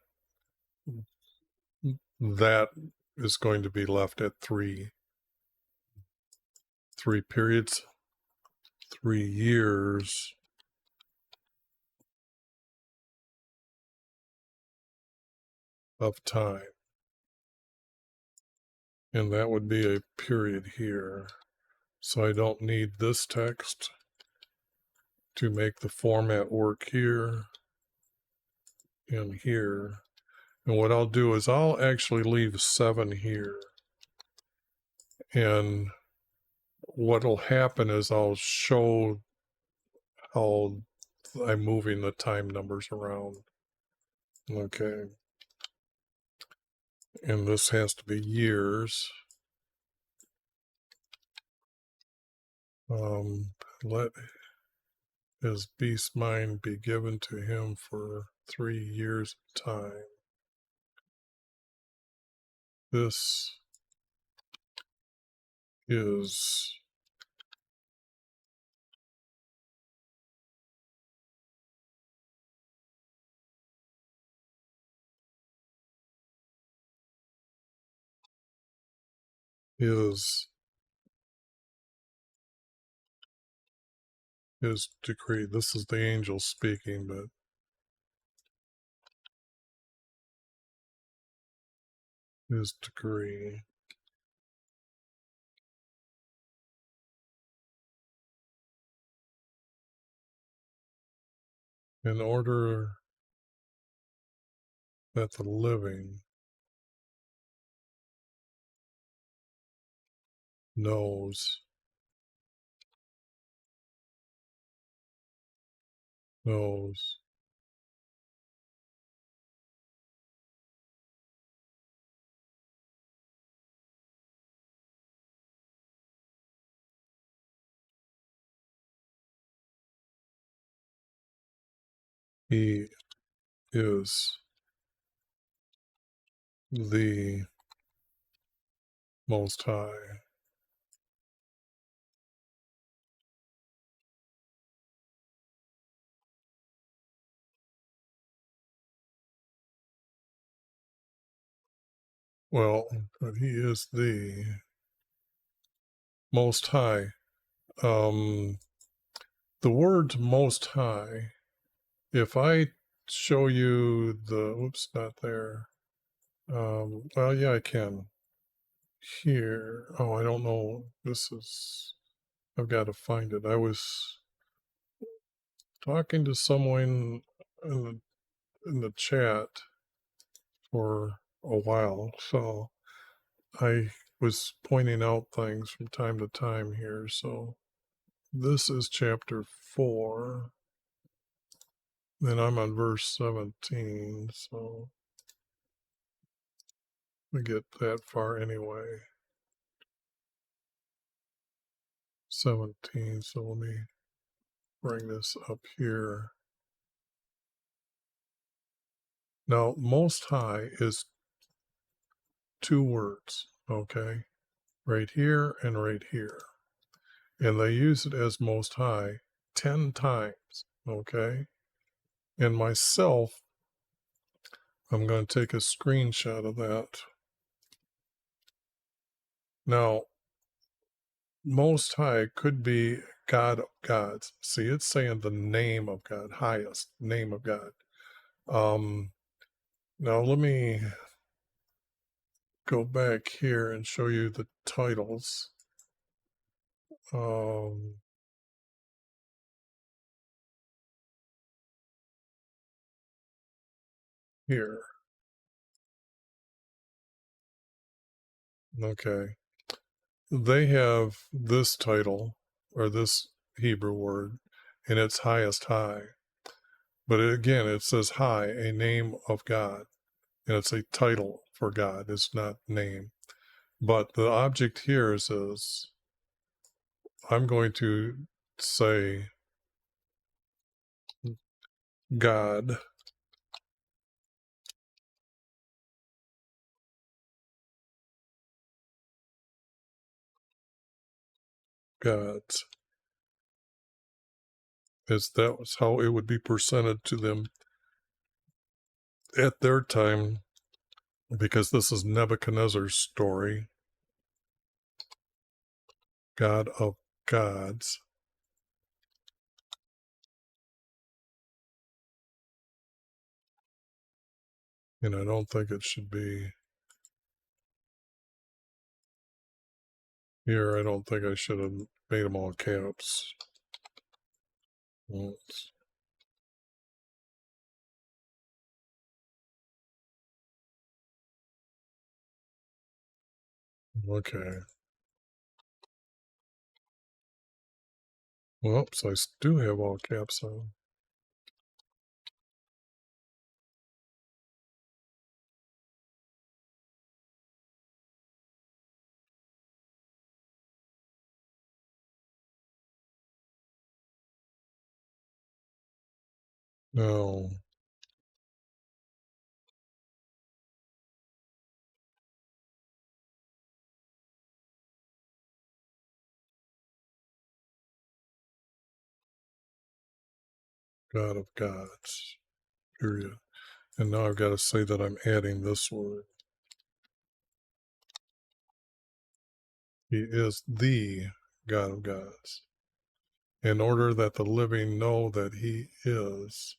is going to be left at 3 periods, 3 years of time. And that would be a period here. So I don't need this text to make the format work here and here. And what I'll do is I'll actually leave 7 here. And what'll happen is I'll show how I'm moving the time numbers around. Okay. And this has to be years. Let his beast mind be given to him for 3 years of time. This is his decree. This is the angel speaking, but his decree. In order that the living knows he is the Most High. Well, but he is the Most High. The word Most High, if I show you the, oops, not there. Well, yeah, I can. Here. Oh, I don't know. I've got to find it. I was talking to someone in the chat for a while, so I was pointing out things from time to time here. So this is chapter 4. Then I'm on verse 17, so we get that far anyway. 17, so let me bring this up here. Now, Most High is 2 words, okay? Right here and right here. And they use it as Most High 10 times, okay? And myself, I'm going to take a screenshot of that. Now, Most High could be God of gods. See, it's saying the name of God, highest name of God. Now let me go back here and show you the titles. Here. Okay. They have this title or this Hebrew word, and it's highest high. But again, it says high, a name of God, and it's a title for God. It's not name. But the object here is I'm going to say God, God's. As that was how it would be presented to them at their time, because this is Nebuchadnezzar's story, God of gods. And I don't think it should be here. I don't think I should have made them all caps. Okay. Whoops, I do have all caps on. No. God of gods, period. And now I've got to say that I'm adding this word. He is the God of gods. In order that the living know that he is.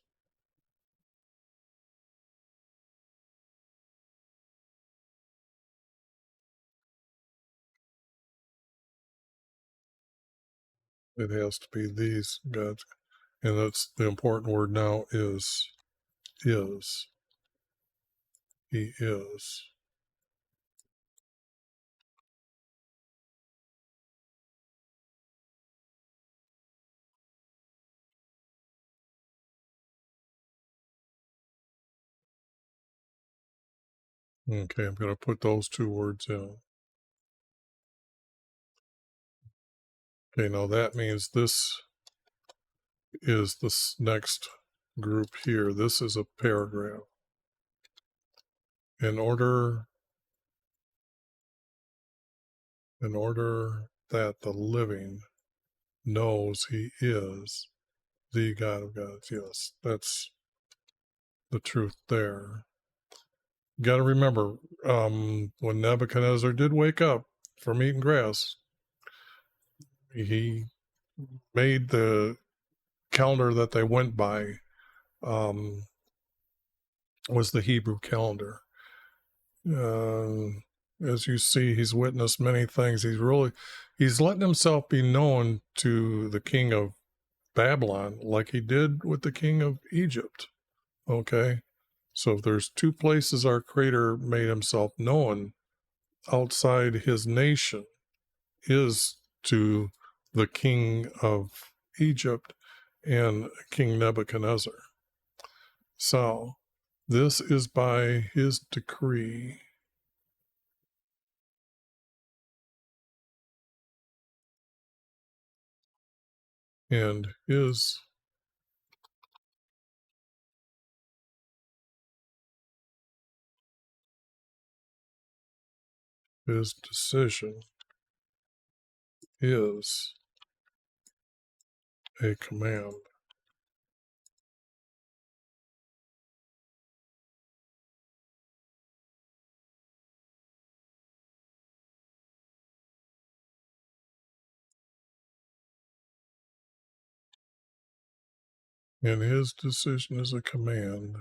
It has to be these gods. And that's the important word now is. He is. Okay, I'm going to put those two words in. Okay, now that means this is this next group here. This is a paragraph. In order that the living knows he is the God of gods. Yes, that's the truth there. You got to remember, when Nebuchadnezzar did wake up from eating grass, he made the calendar that they went by was the Hebrew calendar. As you see, he's witnessed many things. He's letting himself be known to the king of Babylon like he did with the king of Egypt. Okay, so if there's two places our Creator made himself known outside his nation, is to the king of Egypt and King Nebuchadnezzar. So this is by his decree. And his decision is a command. And his decision is a command.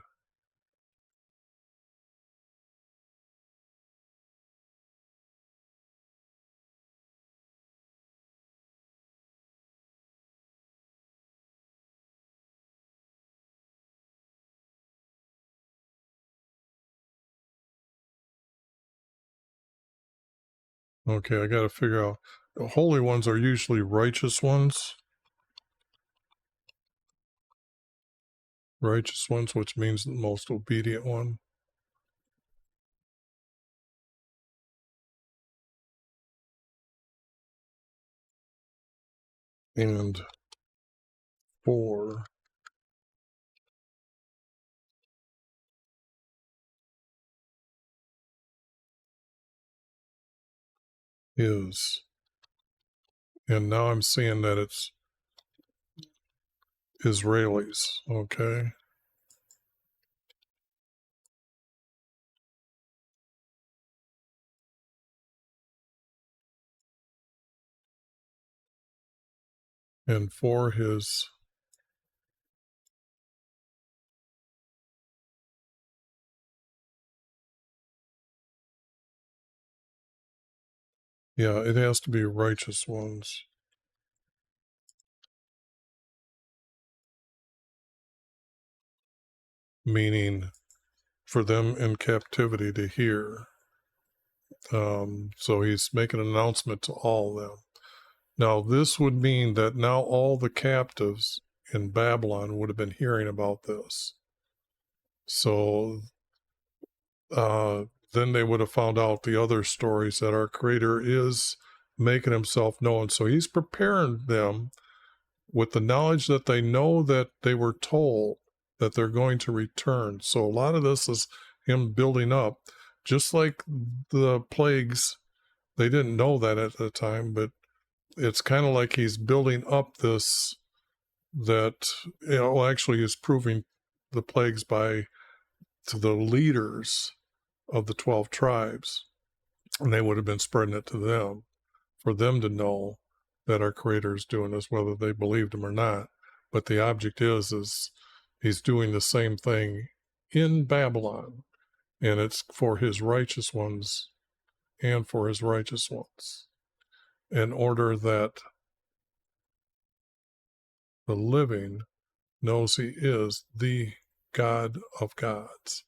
Okay, I got to figure out. The holy ones are usually righteous ones. Righteous ones, which means the most obedient one. And 4 is. And now I'm seeing that it's Israelis, okay? And for his it has to be righteous ones. Meaning for them in captivity to hear. So he's making an announcement to all of them. Now, this would mean that now all the captives in Babylon would have been hearing about this. So then they would have found out the other stories that our Creator is making himself known. So he's preparing them with the knowledge that they know that they were told that they're going to return. So a lot of this is him building up, just like the plagues. They didn't know that at the time, but it's kind of like he's building up this that actually is proving the plagues to the leaders of the 12 tribes, and they would have been spreading it to them for them to know that our Creator is doing this, whether they believed him or not. But the object is he's doing the same thing in Babylon, and it's for his righteous ones and for his righteous ones, in order that the living knows he is the God of gods,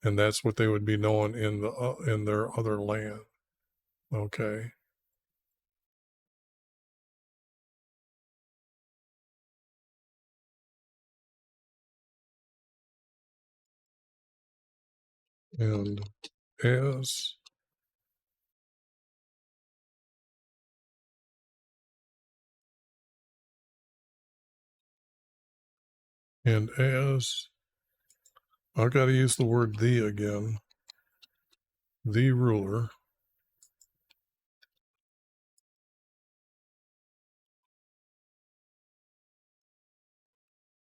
and that's what they would be known in their other land. Okay, and as and as I've got to use the word "the" again. The ruler,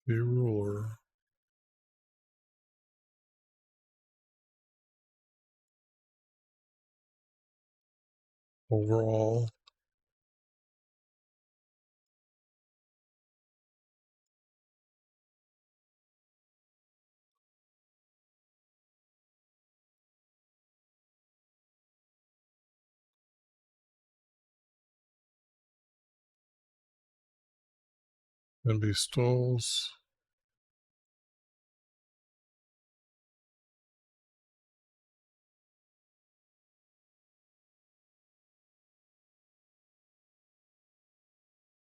the ruler over all, and bestows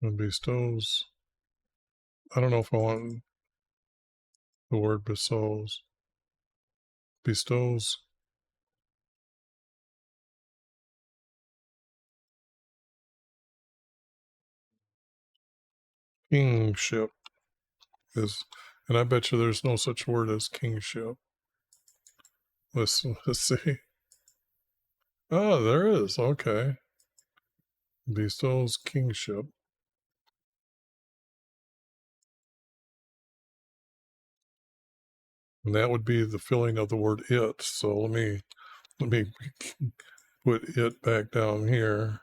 and bestows. I don't know if I want the word bestows. Bestows kingship is, and I bet you there's no such word as kingship. Let's see. Oh, there is. Okay. Bestows kingship. And that would be the filling of the word it. So let me put it back down here.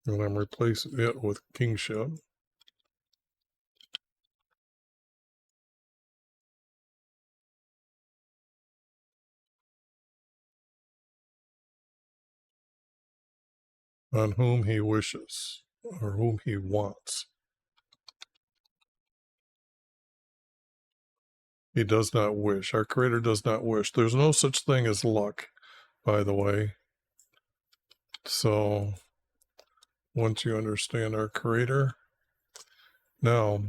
And I'm replacing it with kingship. On whom he wishes or whom he wants. He does not wish. Our Creator does not wish. There's no such thing as luck, by the way. So once you understand our Creator, now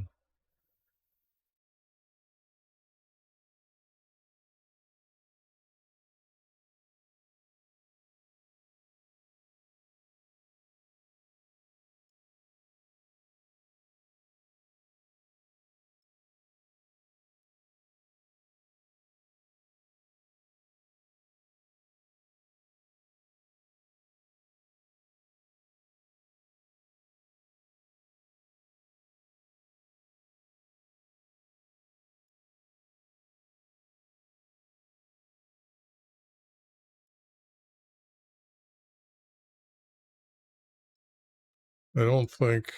I don't think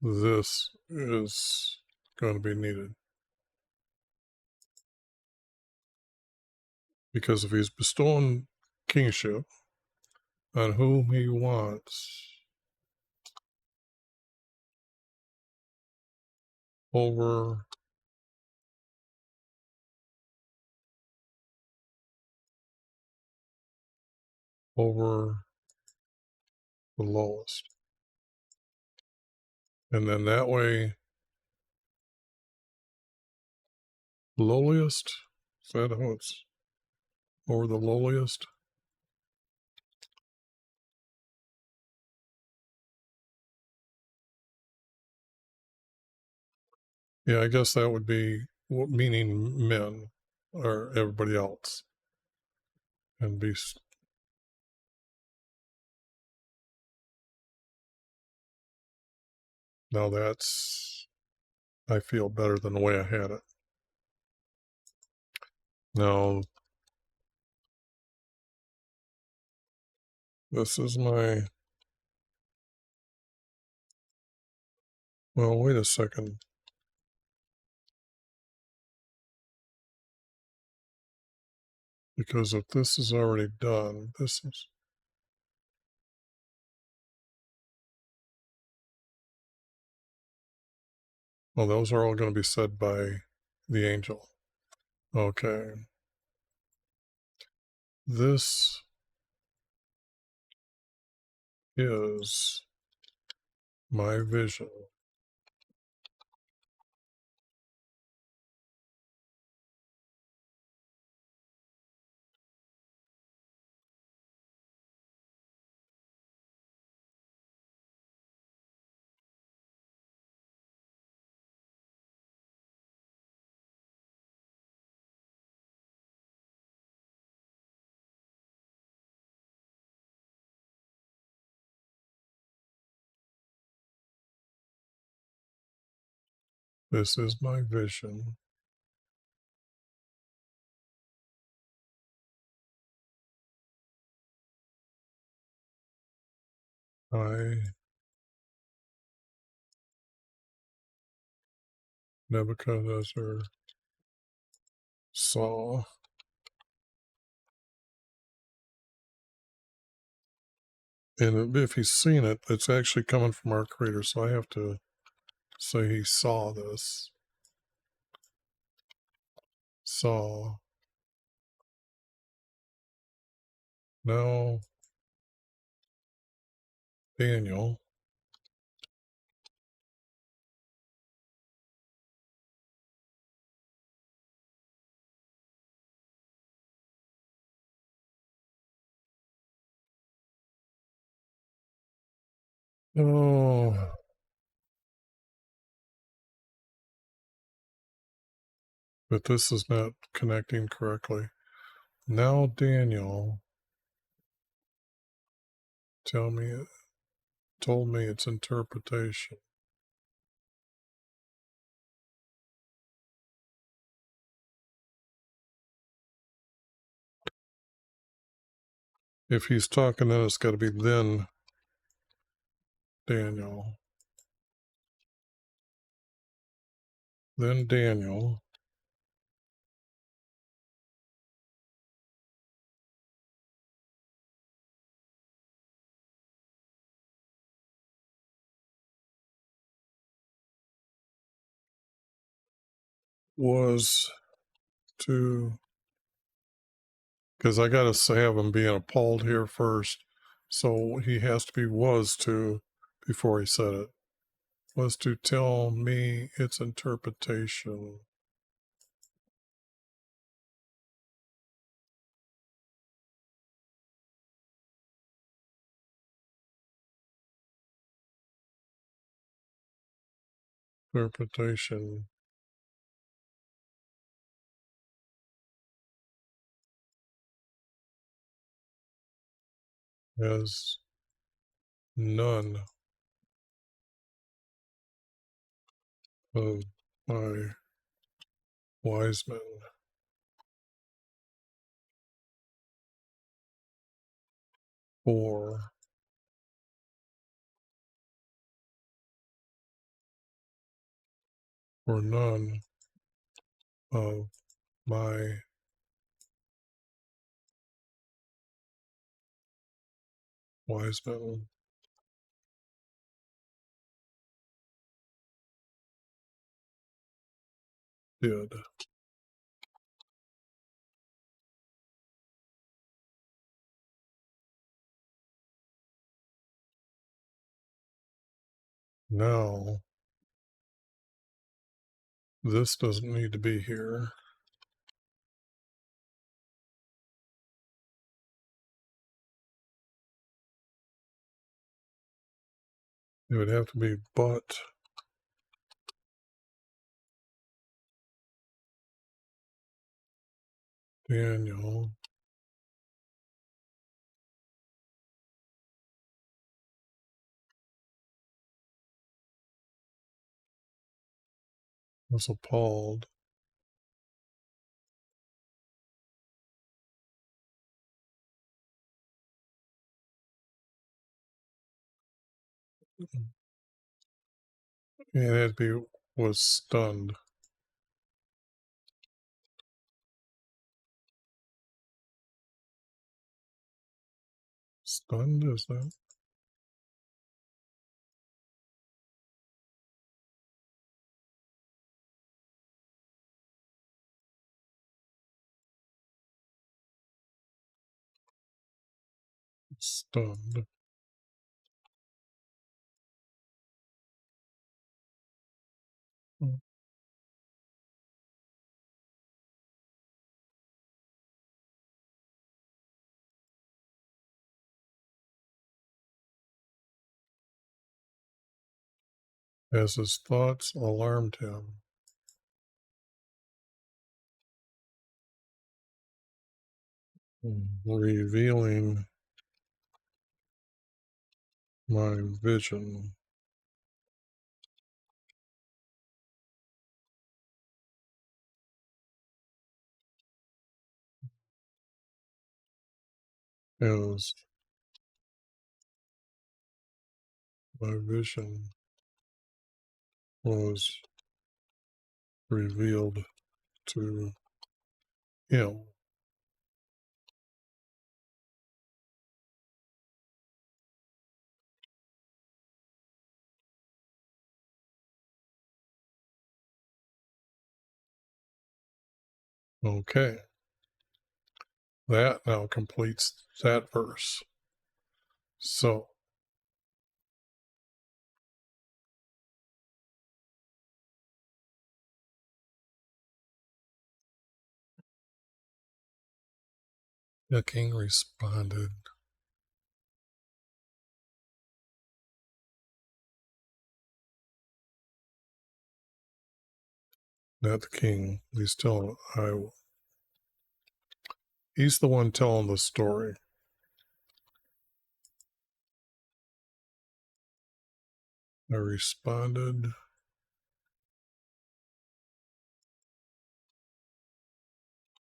this is going to be needed. Because if he's bestowing kingship on whom he wants over the lowest. And then that way, lowliest, is that how it's over the lowliest? Yeah, I guess that would be meaning men or everybody else. And be Now I feel better than the way I had it. Now, this is my, well, wait a second. Because if this is already done, well, those are all going to be said by the angel. Okay. This is my vision. This is my vision. I, Nebuchadnezzar, saw. And if he's seen it, it's actually coming from our Creator. So I have to say he saw this. Saw. Now, Daniel, oh, but this is not connecting correctly. Now, Daniel, told me its interpretation. If he's talking, then it's got to be then Daniel. Then Daniel was to, because I got to have him being appalled here first. So he has to be was to before he said it. Was to tell me its interpretation. Interpretation as none of my wise men or none of my wise men did. Now, this doesn't need to be here. It would have to be but Daniel was appalled. And was stunned. Stunned, is that? Stunned. As his thoughts alarmed him, revealing my vision as my vision was revealed to him. Okay, that now completes that verse. So, the king responded, not the king. He's the one telling the story. I responded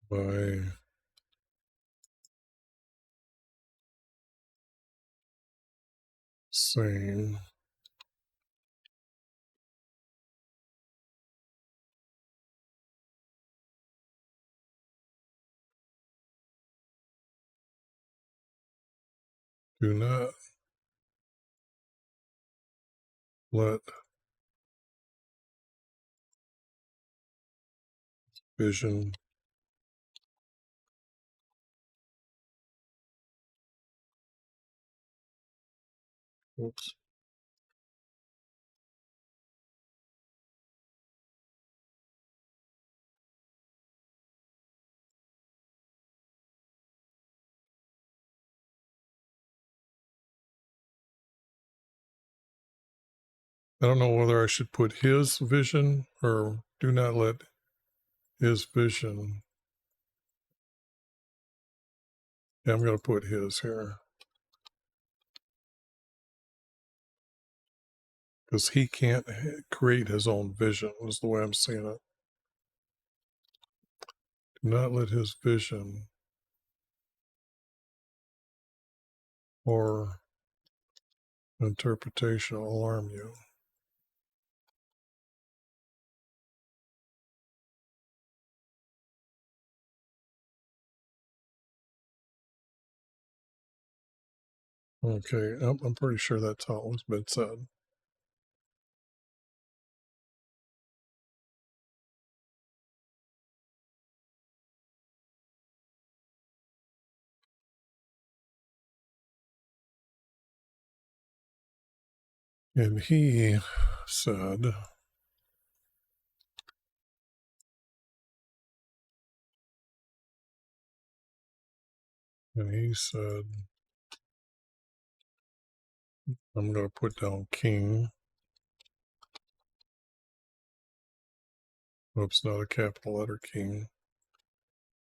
by saying, do not let vision oops, I don't know whether I should put his vision or do not let his vision. Yeah, I'm going to put his here because he can't create his own vision, is the way I'm seeing it. Do not let his vision or interpretation alarm you. Okay, I'm pretty sure that's how it's been said. And he said, I'm going to put down king. Oops, not a capital letter king.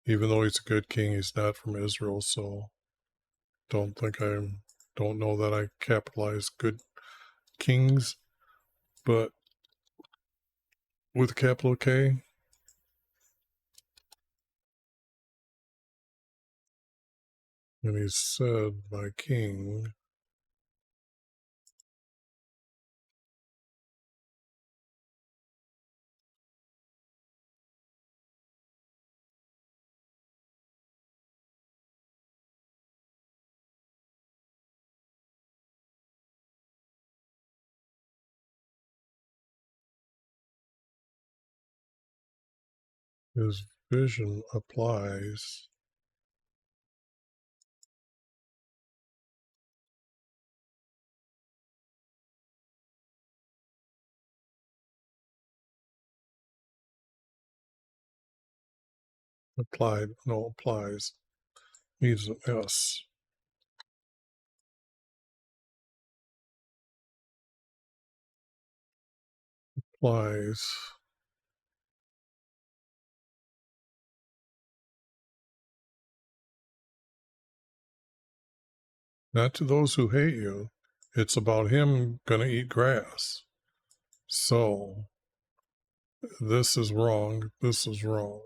Even though he's a good king, he's not from Israel, so don't know that I capitalize good kings, but with capital K. And he said, my king, his vision applies applies needs an S. Applies not to those who hate you. It's about him going to eat grass. So this is wrong. This is wrong.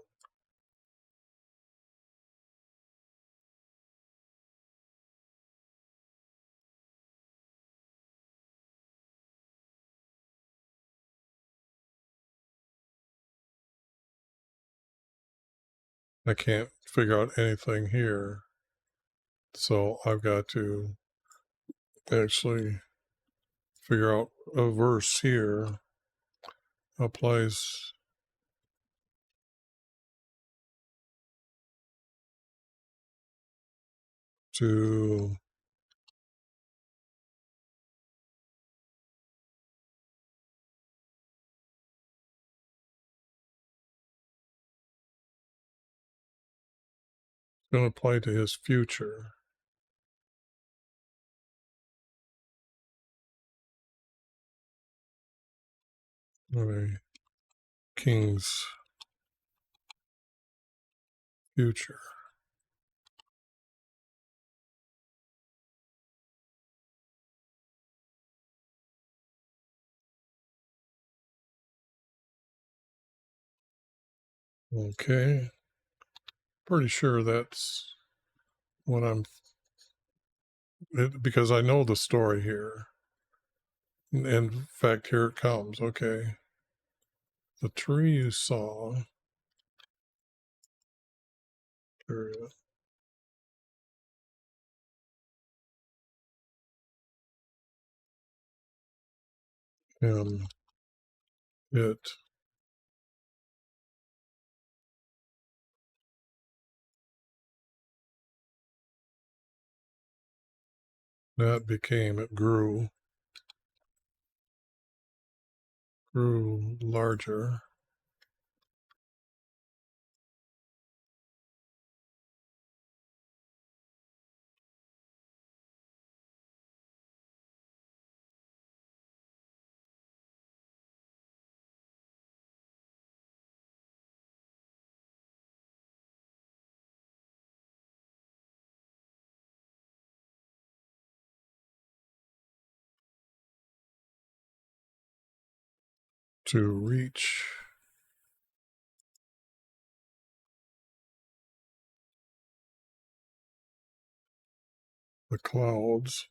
I can't figure out anything here. So I've got to actually figure out a verse here applies to going to apply to his future. A king's future. Okay. Pretty sure that's what because I know the story here. In fact, here it comes. Okay. The tree you saw, period, and it that became, it grew larger. To reach the clouds.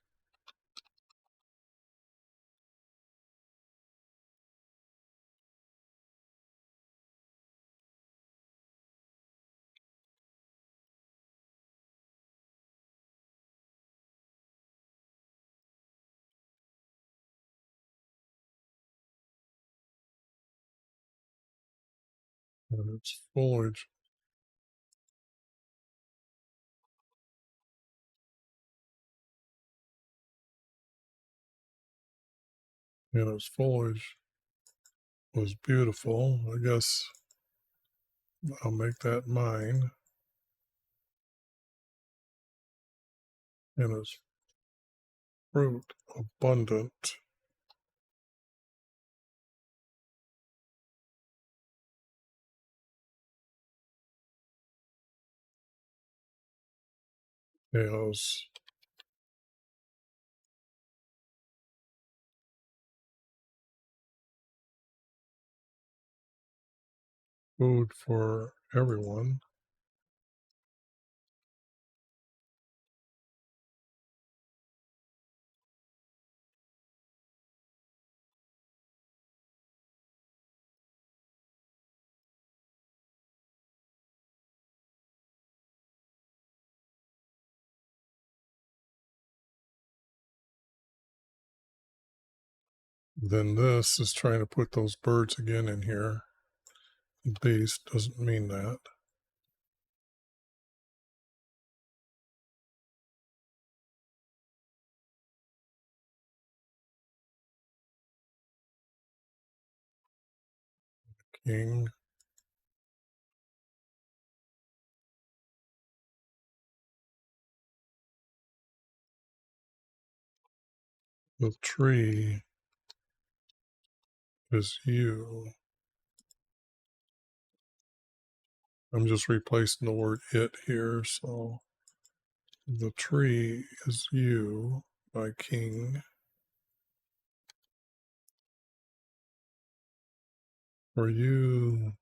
And its foliage, was beautiful. I guess I'll make that mine. And its fruit abundant. As food for everyone. Then this is trying to put those birds again in here. Beast doesn't mean that. King. The tree is you. I'm just replacing the word it here. So the tree is you, my king. For you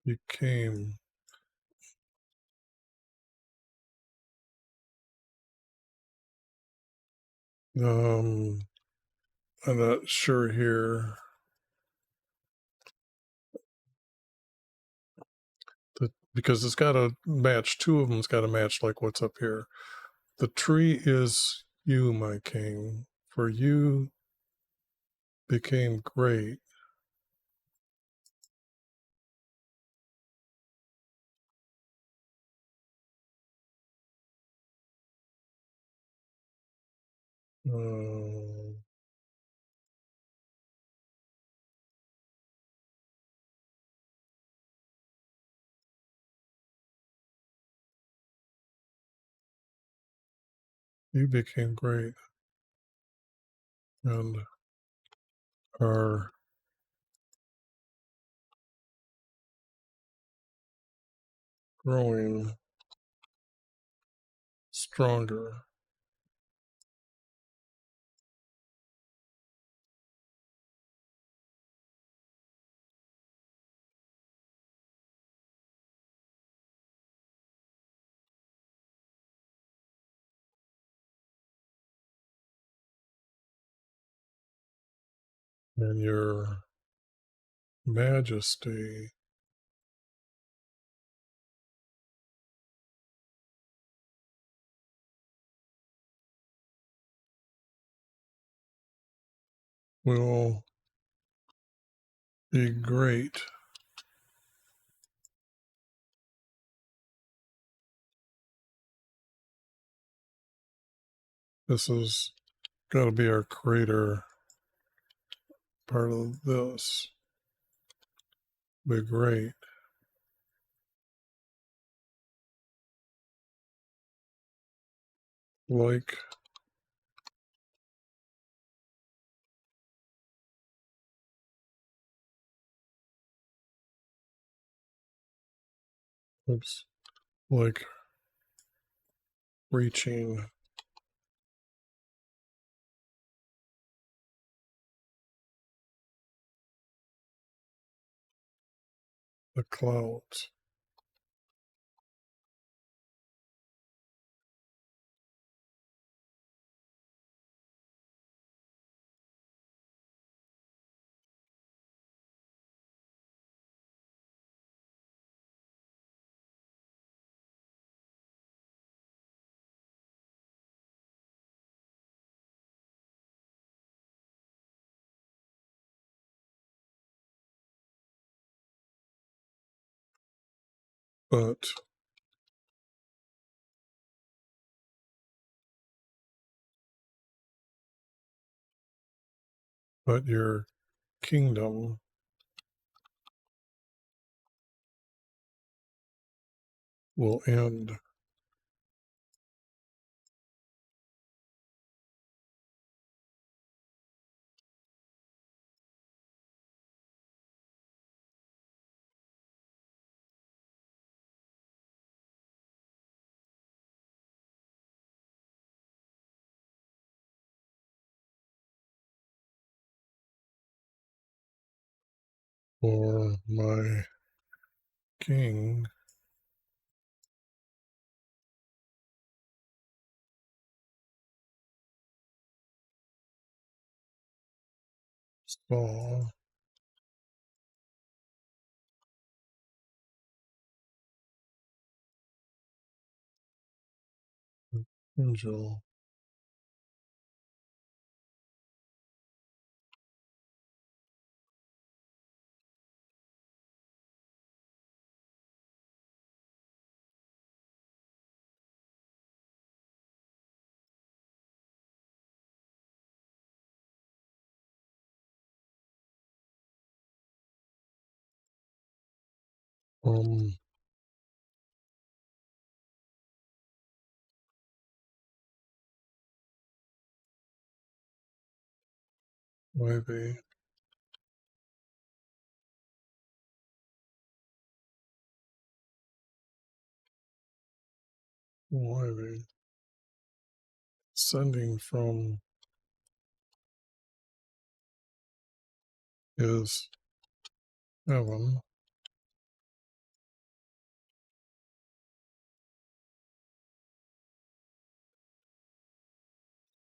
became. I'm not sure here. Because it's got to match, two of them's got to match like what's up here. The tree is you, my king, for you became great. Uh, you became great and are growing stronger. And your majesty will be great. This has got to be our creator part of this. Be great. Like oops, like reaching the clouds. But your kingdom will end. for my King Saul, angel from YV, YV, sending from his heaven,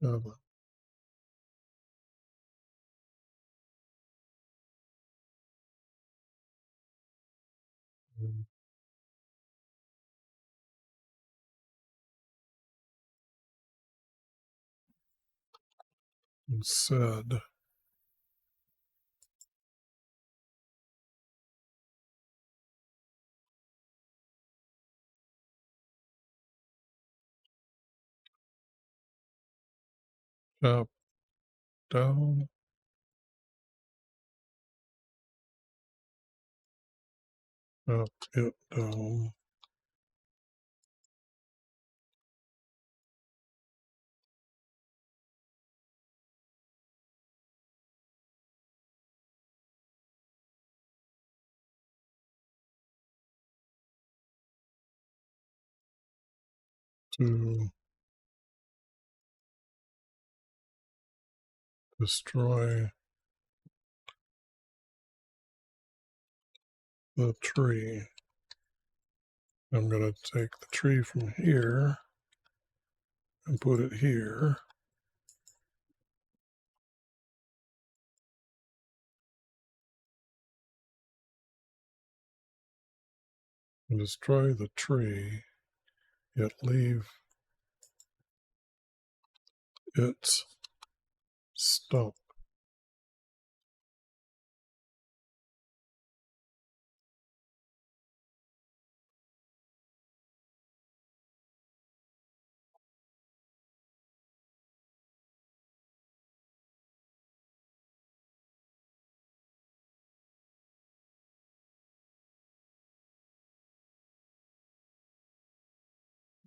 heaven, and said, chop down, chop it down, to destroy the tree. I'm going to take the tree from here and put it here. And destroy the tree, yet leave its stump.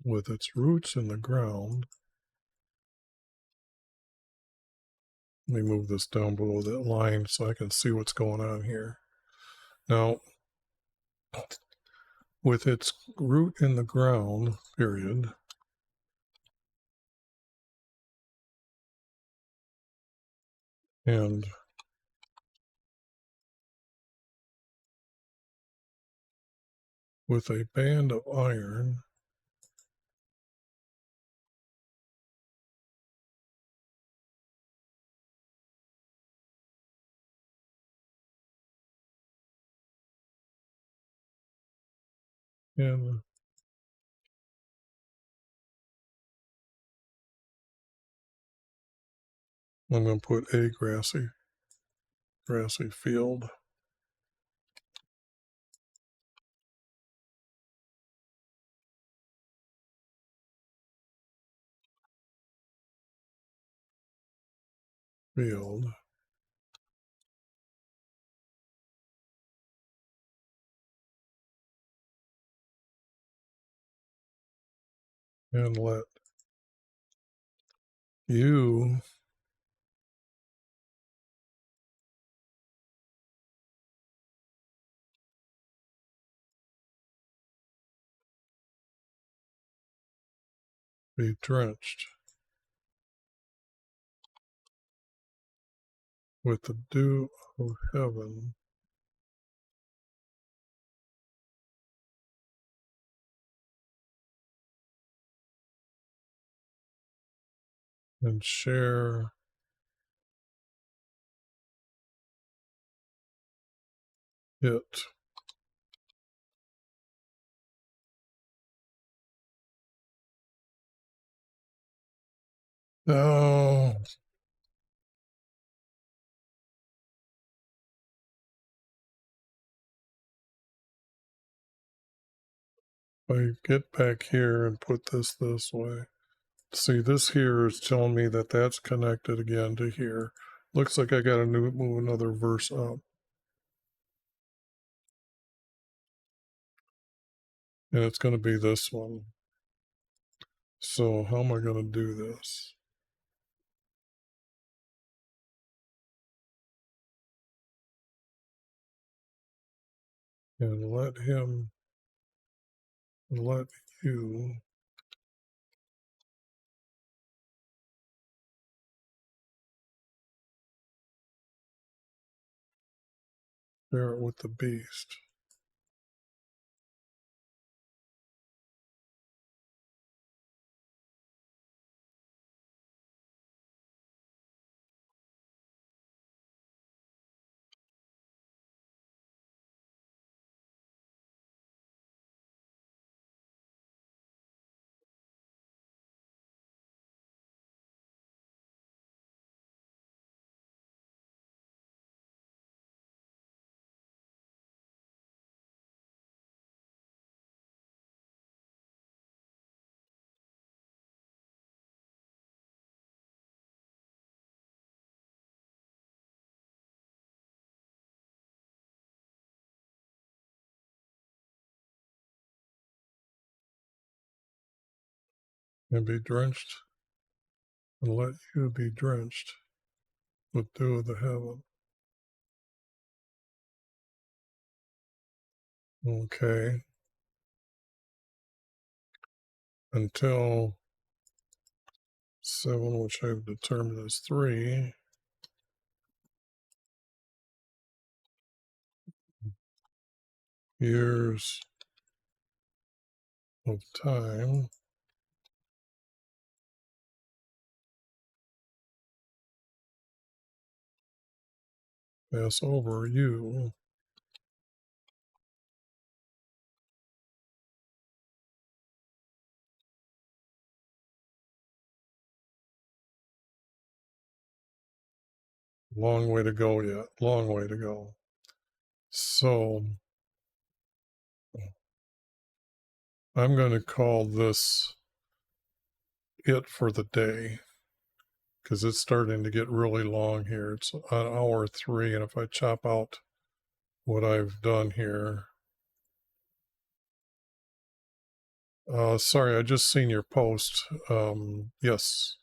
With its roots in the ground. Let me move this down below that line so I can see what's going on here. Now, with its root in the ground, period, and with a band of iron and I'm going to put a grassy field. And let you be drenched with the dew of heaven and share it. Now, if I get back here and put this way, see, this here is telling me that that's connected again to here. Looks like I got to move another verse up. And it's going to be this one. So how am I going to do this? And let you share it with the beast. And be drenched, and let you be drenched with dew of the heaven. Okay. Until 7, which I've determined as 3 years of time pass over you. Long way to go yet. Long way to go. So I'm going to call this it for the day, because it's starting to get really long here. It's an hour 3, and if I chop out what I've done here, sorry, I just seen your post. Yes,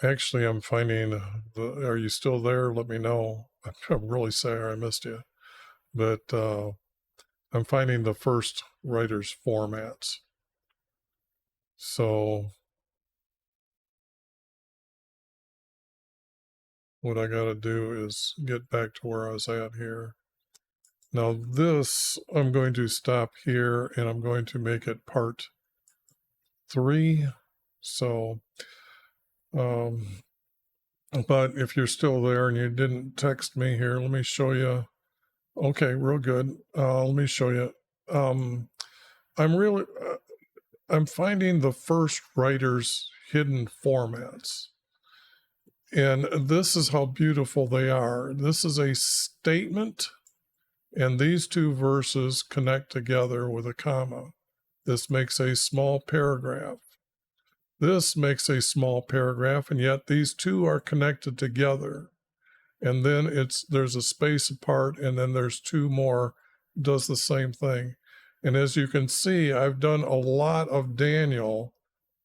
actually, I'm finding are you still there? Let me know. I'm really sorry I missed you, but I'm finding the first writer's formats. So what I got to do is get back to where I was at here. Now this, I'm going to stop here, and I'm going to make it part 3. So, but if you're still there and you didn't text me here, let me show you. Okay, real good. Let me show you. I'm finding the first writer's hidden formats. And this is how beautiful they are. This is a statement, and these 2 verses connect together with a comma. This makes a small paragraph. This makes a small paragraph, and yet these 2 are connected together. And then there's a space apart, and then there's 2 more, does the same thing. And as you can see, I've done a lot of Daniel,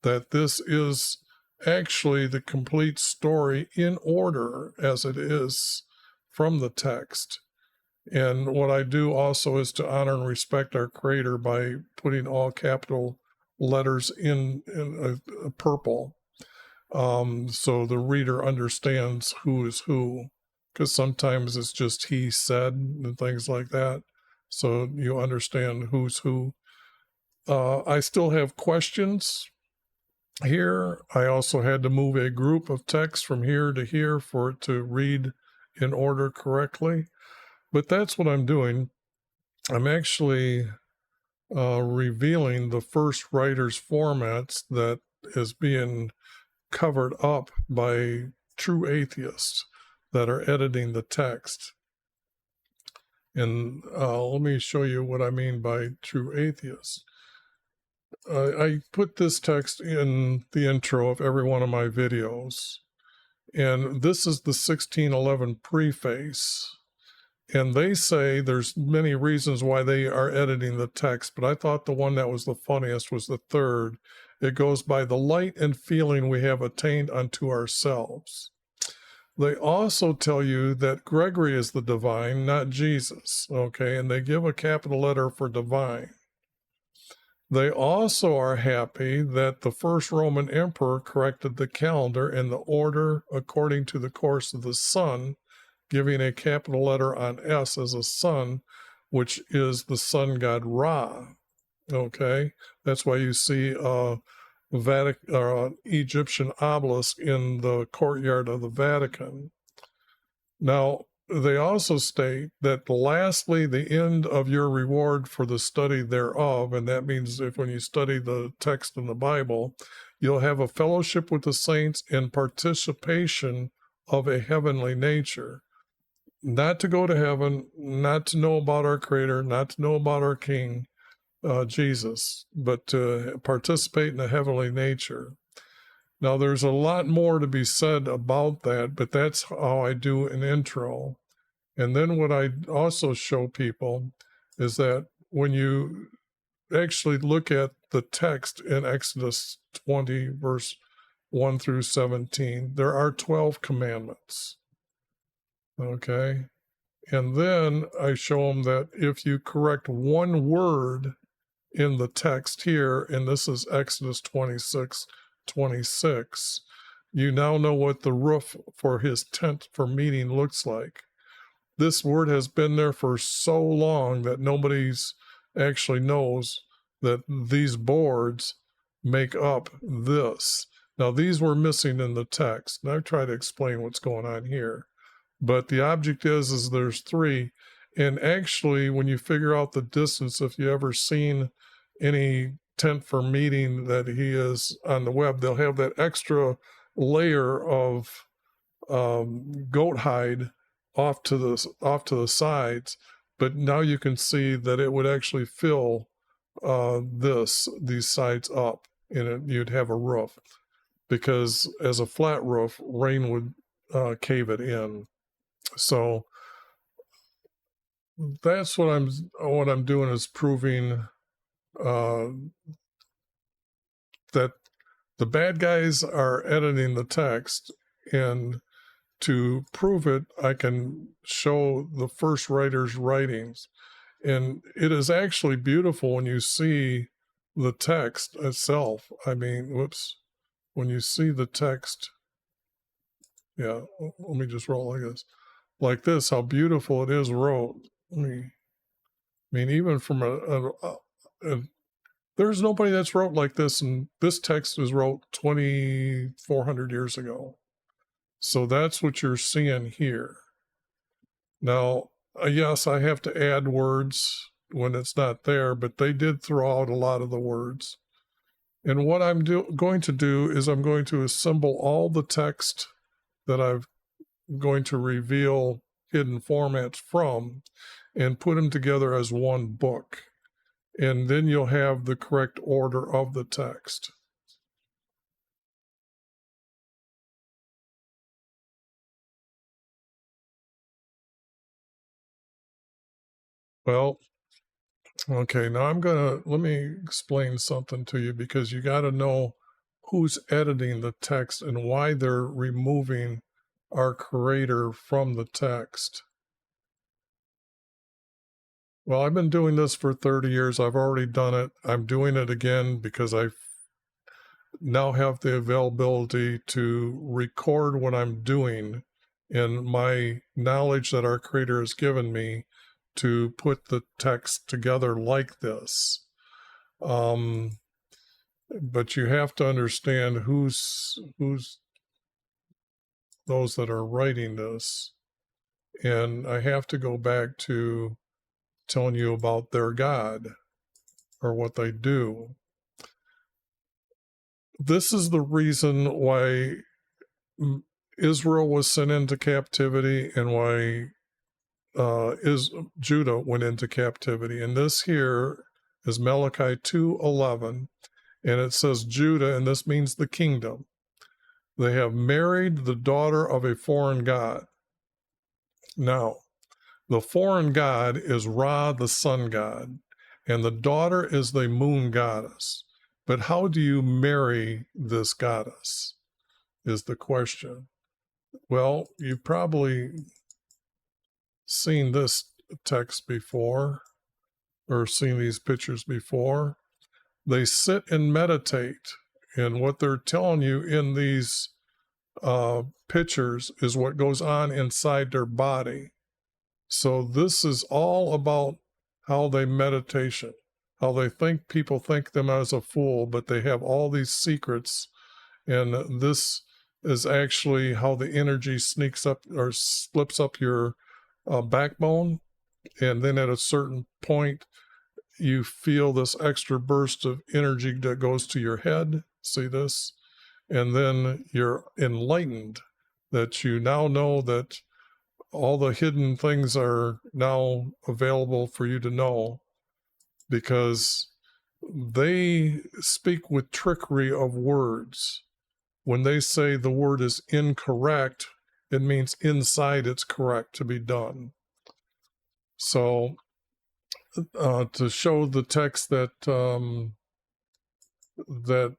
that this is actually the complete story in order as it is from the text. And what I do also is to honor and respect our Creator by putting all capital letters in a purple, so the reader understands who is who, because sometimes it's just he said and things like that. So you understand who's who. I still have questions. Here, I also had to move a group of text from here to here for it to read in order correctly. But that's what I'm doing. I'm actually revealing the first writer's formats that is being covered up by true atheists that are editing the text. And let me show you what I mean by true atheists. I put this text in the intro of every one of my videos. And this is the 1611 preface. And they say there's many reasons why they are editing the text, but I thought the one that was the funniest was the third. It goes by the light and feeling we have attained unto ourselves. They also tell you that Gregory is the divine, not Jesus, okay? And they give a capital letter for divine. They also are happy that the first Roman emperor corrected the calendar in the order according to the course of the sun, giving a capital letter on S as a sun, which is the sun god Ra. Okay, that's why you see Egyptian obelisk in the courtyard of the Vatican. Now, they also state that lastly, the end of your reward for the study thereof, and that means if when you study the text in the Bible, you'll have a fellowship with the saints and participation of a heavenly nature. Not to go to heaven, not to know about our Creator, not to know about our King, Jesus, but to participate in a heavenly nature. Now, there's a lot more to be said about that, but that's how I do an intro. And then what I also show people is that when you actually look at the text in Exodus 20, verse 1 through 17, there are 12 commandments. Okay? And then I show them that if you correct one word in the text here, and this is Exodus 26:26, you now know what the roof for his tent for meeting looks like. This word has been there for so long that nobody's actually knows that these boards make up this. Now, these were missing in the text, and I've tried to explain what's going on here. But the object is there's three. And actually, when you figure out the distance, if you ever seen any tent for meeting that he is on the web, they'll have that extra layer of goat hide off to the sides. But now you can see that it would actually fill these sides up, and you'd have a roof. Because as a flat roof, rain would cave it in. So that's what I'm doing is proving that the bad guys are editing the text, and to prove it, I can show the first writer's writings. And it is actually beautiful when you see the text itself. I mean, when you see the text, yeah, let me just roll like this, how beautiful it is wrote. I mean, even from there's nobody that's wrote like this, and this text was wrote 2,400 years ago. So that's what you're seeing here. Now, yes, I have to add words when it's not there, but they did throw out a lot of the words. And what I'm going to do is I'm going to assemble all the text that I'm going to reveal hidden formats from and put them together as one book. And then you'll have the correct order of the text. Well, okay, now let me explain something to you, because you got to know who's editing the text and why they're removing our Creator from the text. Well, I've been doing this for 30 years. I've already done it. I'm doing it again because I now have the availability to record what I'm doing and my knowledge that our Creator has given me to put the text together like this. But you have to understand who's those that are writing this. And I have to go back to telling you about their God or what they do. This is the reason why Israel was sent into captivity and why Judah went into captivity. And this here is Malachi 2:11, and it says Judah, and this means the kingdom. They have married the daughter of a foreign god. Now, the foreign god is Ra, the sun god, and the daughter is the moon goddess. But how do you marry this goddess is the question. Well, you've probably seen this text before or seen these pictures before. They sit and meditate, and what they're telling you in these pictures is what goes on inside their body. So this is all about how they meditation, how they think people think them as a fool, but they have all these secrets, and this is actually how the energy sneaks up or slips up your backbone, and then at a certain point you feel this extra burst of energy that goes to your head. See this? And then you're enlightened that you now know that all the hidden things are now available for you to know, because they speak with trickery of words. When they say the word is incorrect, it means inside it's correct to be done. So to show the text that that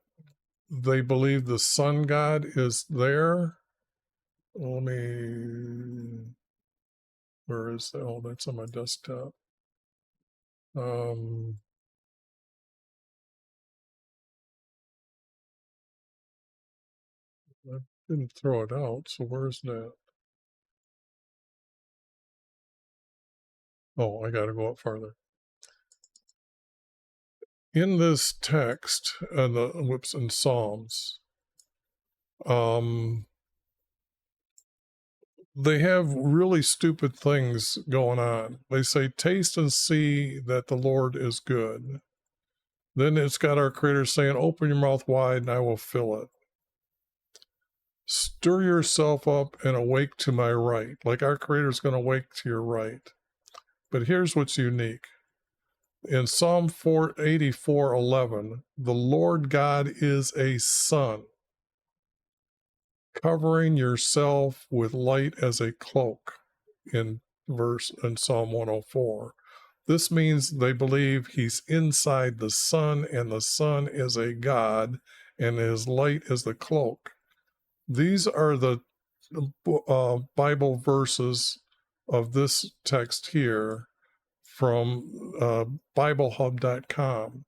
they believe the sun god is there, let me, where is that? Oh, that's on my desktop. I didn't throw it out, so where's that? Oh, I got to go up farther. In this text, in Psalms, they have really stupid things going on. They say, taste and see that the Lord is good. Then it's got our Creator saying, open your mouth wide and I will fill it. Stir yourself up and awake to my right. Like our Creator's going to awake to your right. But here's what's unique. In Psalm 84:11, the Lord God is a sun, covering yourself with light as a cloak, in Psalm 104. This means they believe he's inside the sun, and the sun is a god, and his light is the cloak. These are the Bible verses of this text here from BibleHub.com,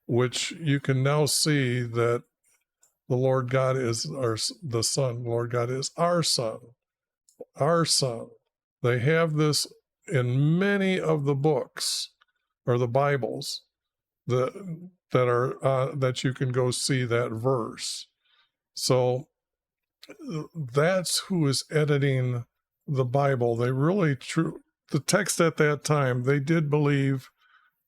which you can now see that the Lord God is the Son. The Lord God is our Son. Our Son. They have this in many of the books or the Bibles that you can go see that verse. So that's who is editing the Bible. They really the text at that time, they did believe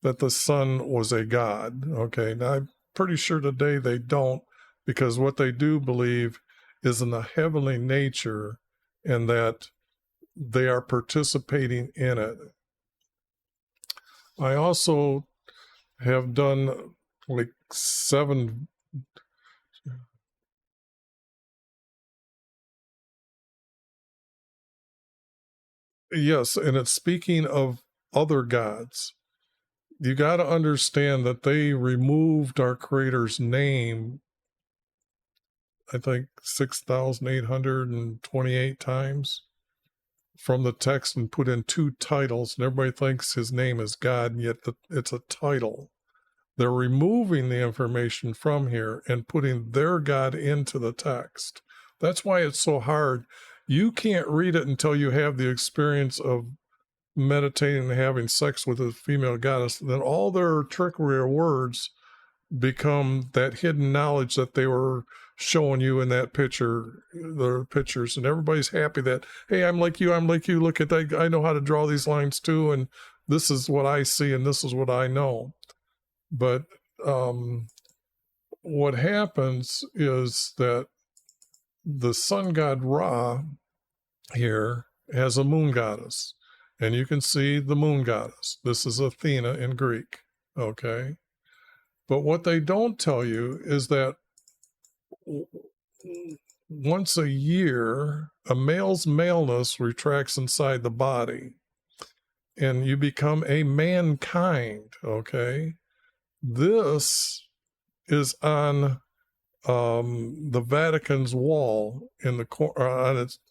that the sun was a god. Okay, now I'm pretty sure today they don't, because what they do believe is in the heavenly nature and that they are participating in it. I also have done like 7. Yes, and it's speaking of other gods. You got to understand that they removed our Creator's name, I think 6,828 times from the text, and put in 2 titles, and everybody thinks his name is God, and yet it's a title. They're removing the information from here and putting their God into the text. That's why it's so hard. You can't read it until you have the experience of meditating and having sex with a female goddess. Then all their trickery of words become that hidden knowledge that they were showing you in that picture, the pictures, and everybody's happy that, hey, I'm like you, look at that, I know how to draw these lines too, and this is what I see and this is what I know. But what happens is that the sun god Ra here has a moon goddess, and you can see the moon goddess. This is Athena in Greek, okay? But what they don't tell you is that once a year, a male's maleness retracts inside the body, and you become a mankind, okay? This is on the Vatican's wall in the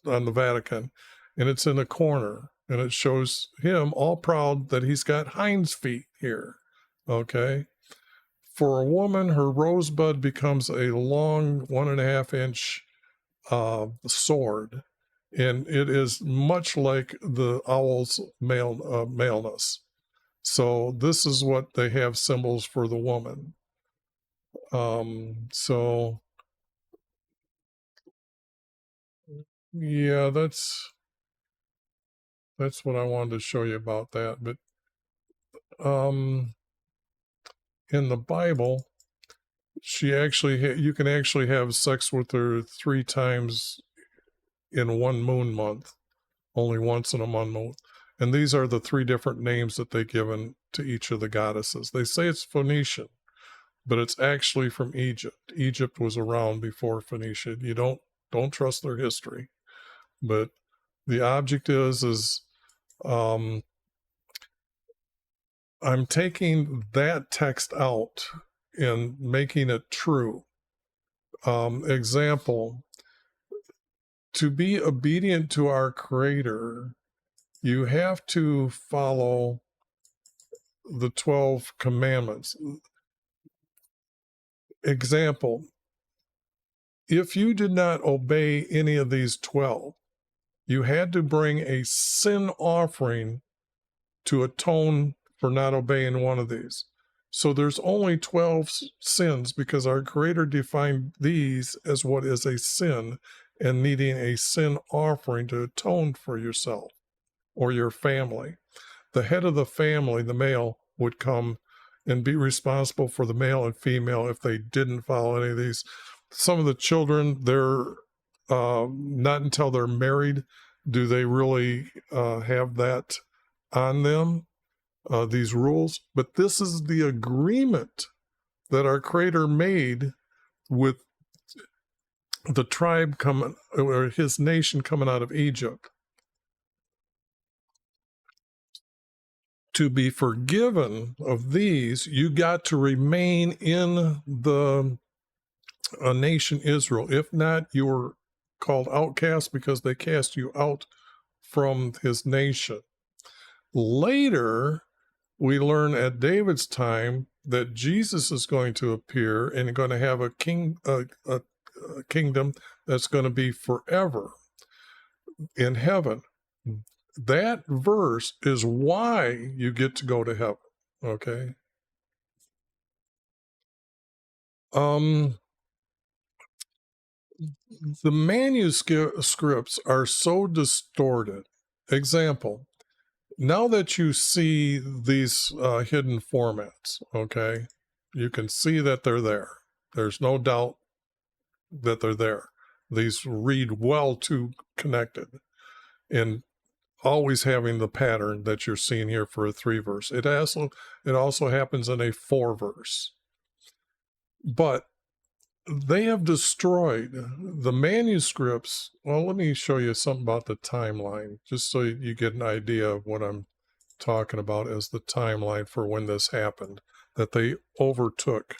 on the Vatican, and it's in the corner, and it shows him all proud that he's got hinds feet here, okay? For a woman, her rosebud becomes a long 1.5 inch sword, and it is much like the owl's maleness. So this is what they have symbols for the woman. So yeah, that's what I wanted to show you about that. But in the Bible, you can actually have sex with her 3 times in one moon month, only once in a month. And these are the 3 different names that they've given to each of the goddesses. They say it's Phoenician, but it's actually from Egypt. Egypt was around before Phoenicia. You don't trust their history. But the object is I'm taking that text out and making it true. Example, to be obedient to our Creator, you have to follow the 12 commandments. Example, if you did not obey any of these 12, you had to bring a sin offering to atone for not obeying one of these. So there's only 12 sins because our Creator defined these as what is a sin and needing a sin offering to atone for yourself or your family. The head of the family, the male, would come and be responsible for the male and female if they didn't follow any of these. Some of the children, they're not until they're married do they really have that on them, these rules. But this is the agreement that our Creator made with the tribe coming, or his nation coming out of Egypt. To be forgiven of these, you got to remain in the nation Israel. If not, you were called outcast because they cast you out from his nation. Later, we learn at David's time that Jesus is going to appear and going to have a kingdom that's going to be forever in heaven. That verse is why you get to go to heaven, okay? The manuscripts are so distorted. Example, now that you see these hidden formats, okay, you can see that they're there. There's no doubt that they're there. These read well too connected, and always having the pattern that you're seeing here for a 3-verse. It also happens in a 4-verse. But they have destroyed the manuscripts. Well, let me show you something about the timeline, just so you get an idea of what I'm talking about as the timeline for when this happened, that they overtook.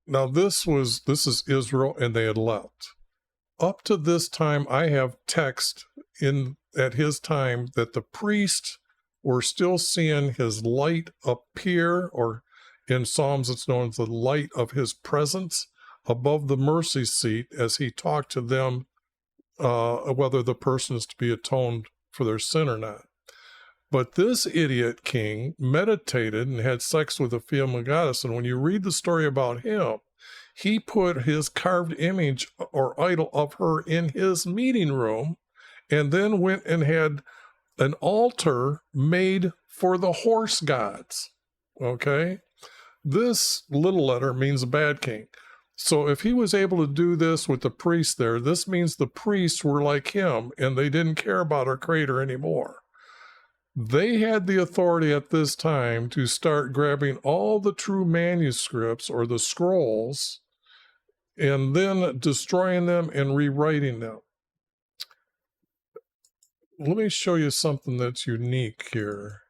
Now this is Israel, and they had left. Up to this time, I have text at his time that the priests were still seeing his light appear, or in Psalms it's known as the light of his presence, above the mercy seat as he talked to them, whether the person is to be atoned for their sin or not. But this idiot king meditated and had sex with a female goddess. And when you read the story about him, he put his carved image or idol of her in his meeting room and then went and had an altar made for the horse gods. Okay? This little letter means bad king. So if he was able to do this with the priest there, this means the priests were like him and they didn't care about our creator anymore. They had the authority at this time to start grabbing all the true manuscripts or the scrolls and then destroying them and rewriting them. Let me show you something that's unique here.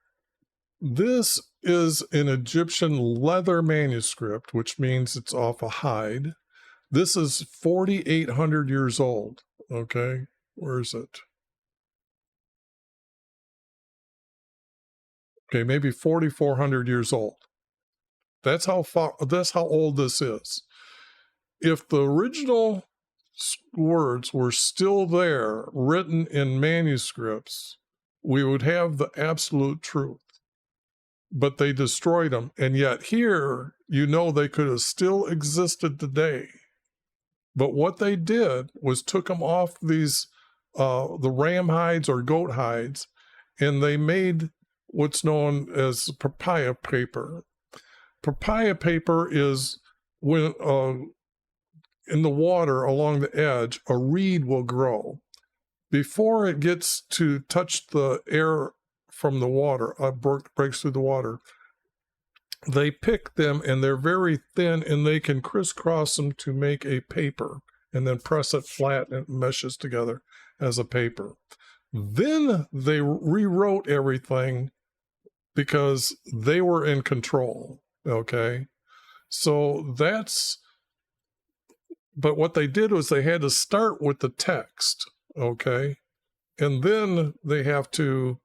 This is an Egyptian leather manuscript, which means it's off a hide. This is 4,800 years old. Okay, where is it? Okay, maybe 4,400 years old. That's how old this is. If the original words were still there, written in manuscripts, we would have the absolute truth. But they destroyed them. And yet here, they could have still existed today. But what they did was took them off these, the ram hides or goat hides, and they made what's known as papaya paper. Papaya paper is when in the water along the edge, a reed will grow. Before it gets to touch the air from the water, breaks through the water, they pick them and they're very thin and they can crisscross them to make a paper and then press it flat and it meshes together as a paper. Then they rewrote everything because they were in control, okay? So but what they did was they had to start with the text, okay? And then they have to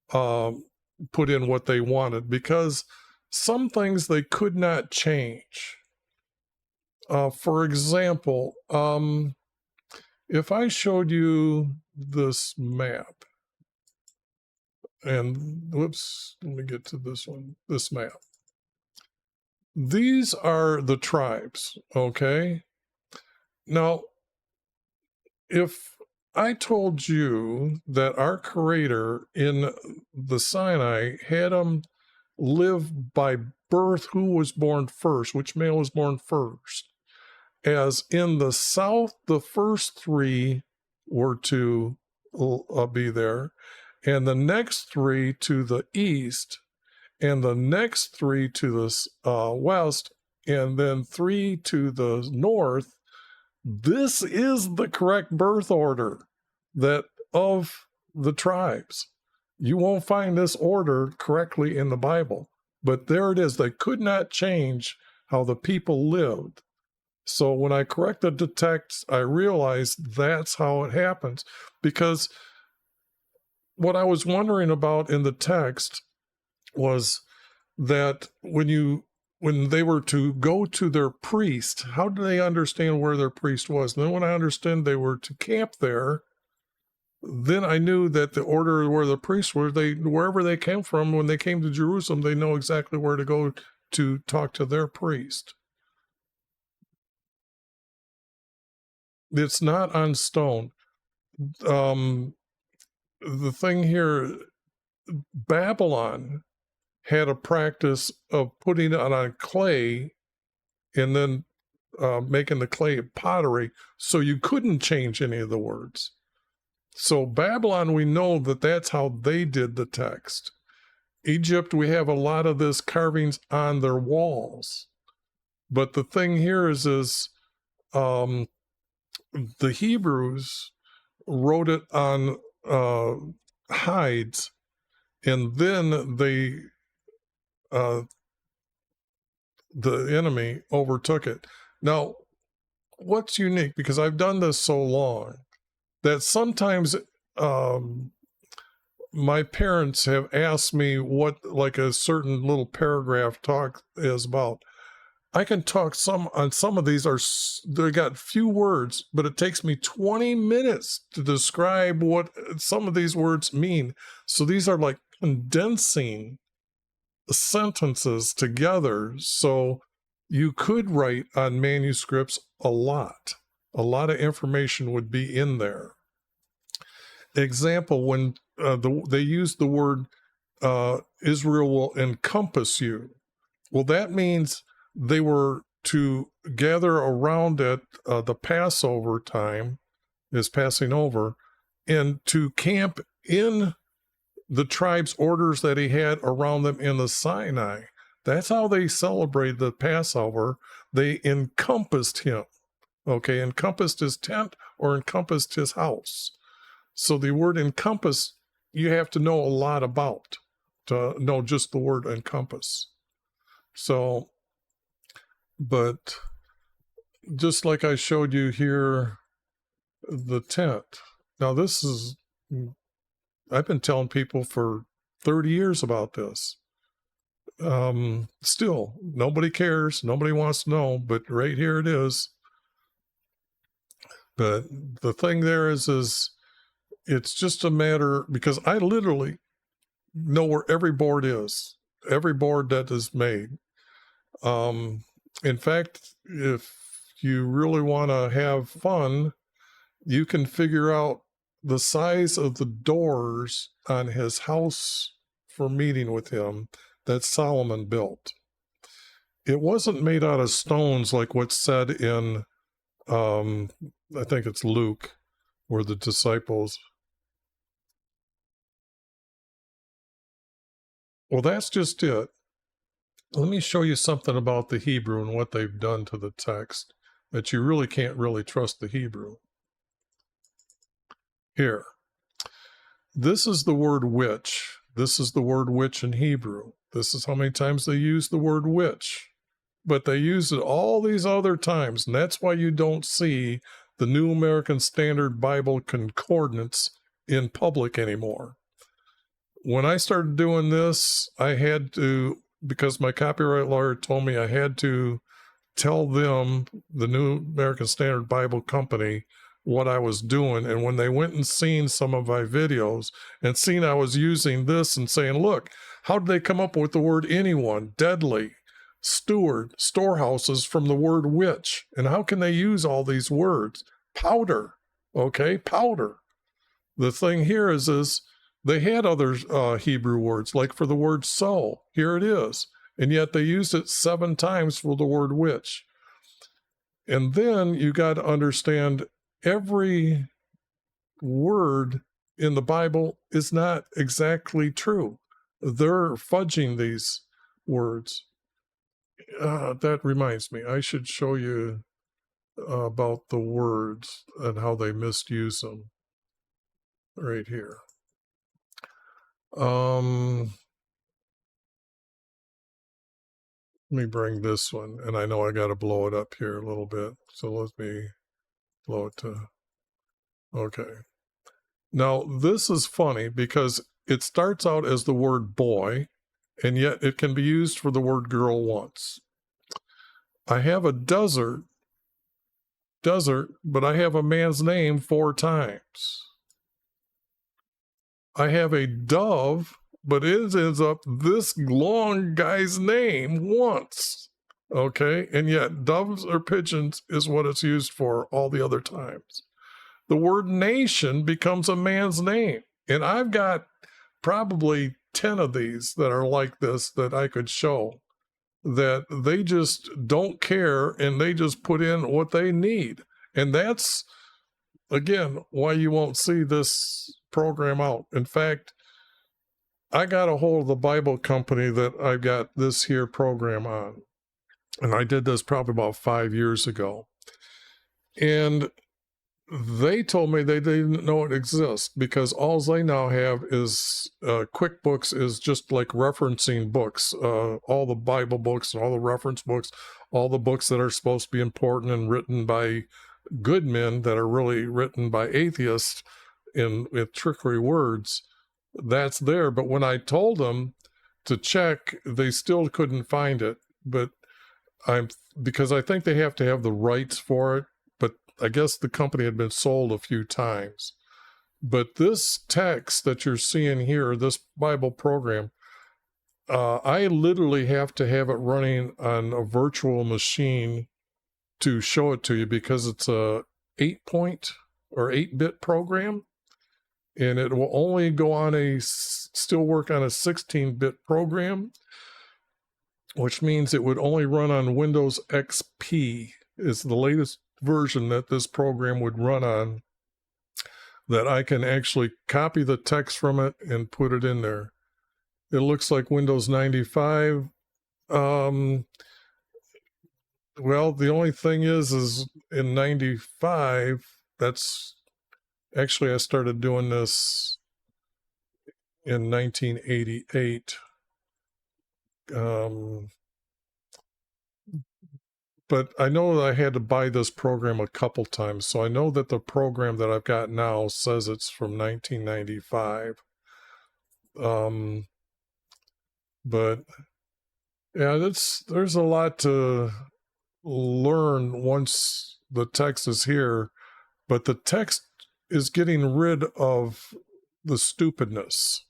put in what they wanted because some things they could not change. For example, if I showed you this map, and whoops, let me get to this one, this map. These are the tribes, okay? Now, if I told you that our creator in the Sinai had them live by birth who was born first, which male was born first, as in the south, the first three were to be there, and the next three to the east, and the next three to the west, and then three to the north. This is the correct birth order of the tribes. You won't find this order correctly in the Bible, but there it is. They could not change how the people lived. So when I corrected the text, I realized that's how it happens, because what I was wondering about in the text was that when they were to go to their priest, how do they understand where their priest was? And then when I understood they were to camp there, then I knew that the order where the priests were, wherever they came from, when they came to Jerusalem, they know exactly where to go to talk to their priest. It's not on stone. The thing here, Babylon had a practice of putting it on clay and then making the clay pottery, so you couldn't change any of the words. So Babylon, we know that that's how they did the text. Egypt, we have a lot of this carvings on their walls. But the thing here is the Hebrews wrote it on hides, and then the enemy overtook it. Now, what's unique, because I've done this so long, that sometimes my parents have asked me what like a certain little paragraph talk is about. I can talk on some of these they got few words, but it takes me 20 minutes to describe what some of these words mean. So these are like condensing sentences together, so you could write on manuscripts a lot. A lot of information would be in there. Example, when they used the word Israel will encompass you. Well, that means they were to gather around at the Passover time, is passing over, and to camp in the tribe's orders that he had around them in the Sinai. That's how they celebrated the Passover. They encompassed him, okay, encompassed his tent or encompassed his house. So the word encompass, you have to know a lot about to know just the word encompass. So, but just like I showed you here, the tent. Now this is, I've been telling people for 30 years about this. Still, nobody cares. Nobody wants to know, but right here it is. But the thing there is it's just a matter, because I literally know where every board is, every board that is made. In fact, if you really want to have fun, you can figure out the size of the doors on his house for meeting with him that Solomon built. It wasn't made out of stones like what's said in, I think it's Luke, where the disciples. Well, that's just it. Let me show you something about the Hebrew and what they've done to the text that you really can't really trust the Hebrew. Here. This is the word which. This is the word which in Hebrew. This is how many times they use the word which. But they use it all these other times, and that's why you don't see the New American Standard Bible Concordance in public anymore. When I started doing this, I had to, because my copyright lawyer told me I had to tell them, the New American Standard Bible Company, what I was doing. And when they went and seen some of my videos and seen I was using this and saying, look, how did they come up with the word anyone, deadly, steward, storehouses from the word which? And how can they use all these words? Powder, okay, powder. The thing here is they had other Hebrew words, like for the word so, here it is. And yet they used it 7 times for the word which. And then you got to understand every word in the Bible is not exactly true. They're fudging these words. That reminds me, I should show you about the words and how they misuse them right here. Let me bring this one, and I know I got to blow it up here a little bit, so let me blow it to, okay. Now, this is funny because it starts out as the word boy, and yet it can be used for the word girl once. I have a desert, but I have a man's name 4 times. I have a dove, but it ends up this long guy's name once. Okay, and yet doves or pigeons is what it's used for all the other times. The word nation becomes a man's name. And I've got probably 10 of these that are like this that I could show, that they just don't care and they just put in what they need. And that's, again, why you won't see this program out. In fact, I got a hold of the Bible company that I got this here program on. And I did this probably about 5 years ago. And they told me they didn't know it exists because all they now have is QuickBooks is just like referencing books, all the Bible books and all the reference books, all the books that are supposed to be important and written by good men that are really written by atheists with trickery words. That's there. But when I told them to check, they still couldn't find it. But because I think they have to have the rights for it. But I guess the company had been sold a few times. But this text that you're seeing here, this Bible program, I literally have to have it running on a virtual machine to show it to you, because it's a 8-bit program, and it will only go on still work on a 16-bit program, which means it would only run on Windows XP is the latest version that this program would run on, that I can actually copy the text from it and put it in there. It looks like Windows 95. Well, the only thing is in 95, that's actually, I started doing this in 1988. But I know that I had to buy this program a couple times, so I know that the program that I've got now says it's from 1995. But yeah, there's a lot to learn once the text is here, but the text is getting rid of the stupidness.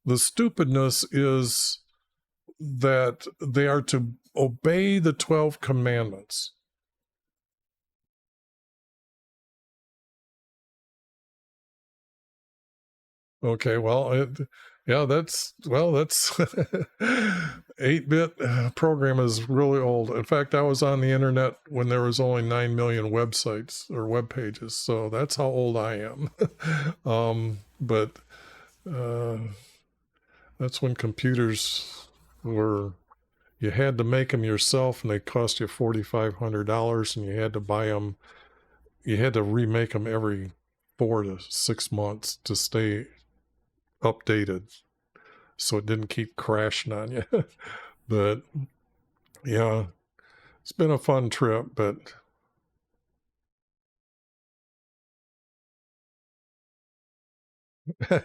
The stupidness is that they are to obey the 12 commandments. Okay, well, that's 8-bit program is really old. In fact, I was on the internet when there was only 9 million websites or web pages, so that's how old I am. But that's when computers were, you had to make them yourself, and they cost you $4,500, and you had to buy them. You had to remake them every 4 to 6 months to stay updated, so it didn't keep crashing on you. But yeah, it's been a fun trip. But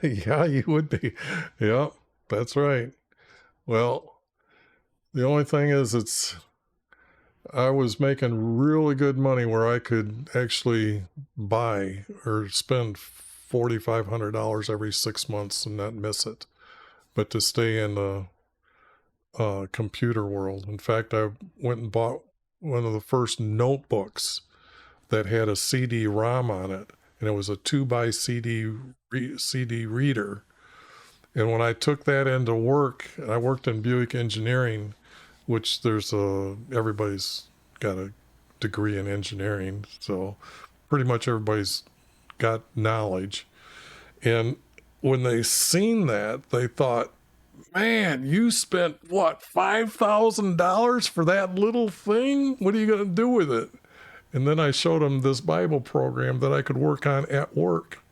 yeah, you would be. Yeah, that's right. Well, the only thing is, I was making really good money where I could actually buy or spend $4,500 every 6 months and not miss it. But to stay in the computer world. In fact, I went and bought one of the first notebooks that had a CD-ROM on it, and it was a 2x CD reader. And when I took that into work, I worked in Buick Engineering, which everybody's got a degree in engineering, so pretty much everybody's got knowledge. And when they seen that, they thought, man, you spent what, $5,000 for that little thing? What are you going to do with it? And then I showed them this Bible program that I could work on at work.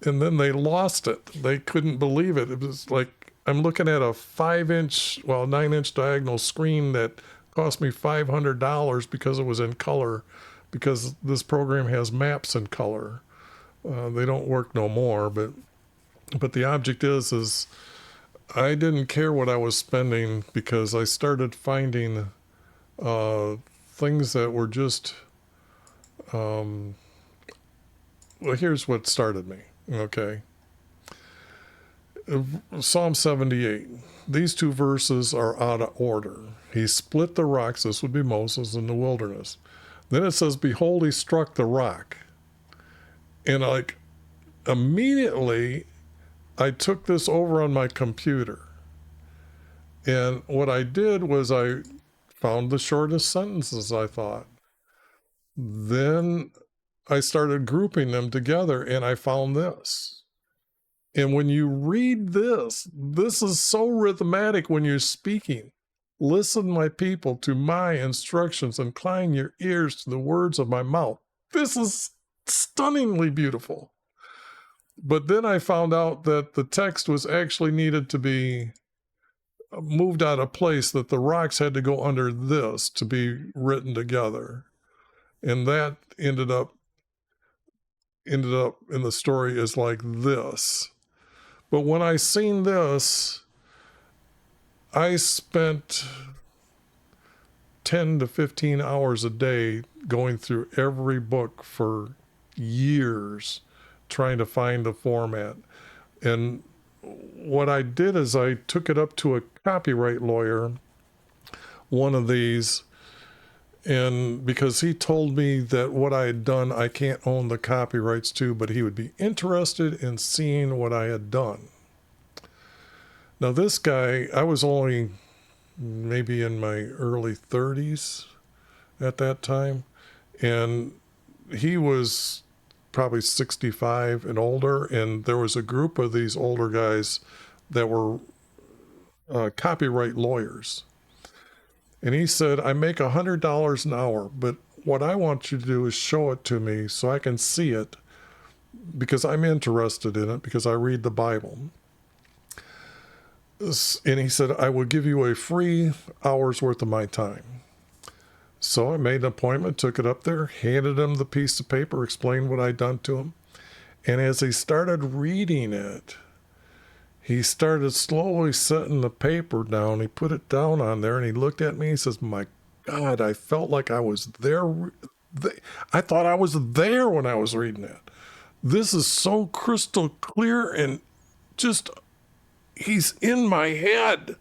And then they lost it. They couldn't believe it. It was like, I'm looking at a 9-inch diagonal screen that cost me $500 because it was in color, because this program has maps in color. They don't work no more, but the object is I didn't care what I was spending, because I started finding things that were just, well, here's what started me, okay? Psalm 78. These two verses are out of order. He split the rocks, this would be Moses in the wilderness. Then it says, behold, he struck the rock. And like immediately, I took this over on my computer. And what I did was I found the shortest sentences, I thought. Then I started grouping them together, and I found this. And when you read this is so rhythmic when you're speaking. Listen, my people, to my instructions, incline your ears to the words of my mouth. This is stunningly beautiful. But then I found out that the text was actually needed to be moved out of place, that the rocks had to go under this to be written together. And that ended up in the story is like this. But when I seen this, I spent 10 to 15 hours a day going through every book for years trying to find the format. And what I did is I took it up to a copyright lawyer, one of these, and because he told me that what I had done, I can't own the copyrights to, but he would be interested in seeing what I had done. Now, this guy, I was only maybe in my early 30s at that time, and he was probably 65 and older, and there was a group of these older guys that were copyright lawyers. And he said, I make $100 an hour, but what I want you to do is show it to me so I can see it, because I'm interested in it, because I read the Bible. And he said, I will give you a free hour's worth of my time. So I made an appointment, took it up there, handed him the piece of paper, explained what I'd done to him. And as he started reading it, he started slowly setting the paper down. He put it down on there, and he looked at me. He says, my God, I felt like I was there. I thought I was there when I was reading it. This is so crystal clear, and just, he's in my head.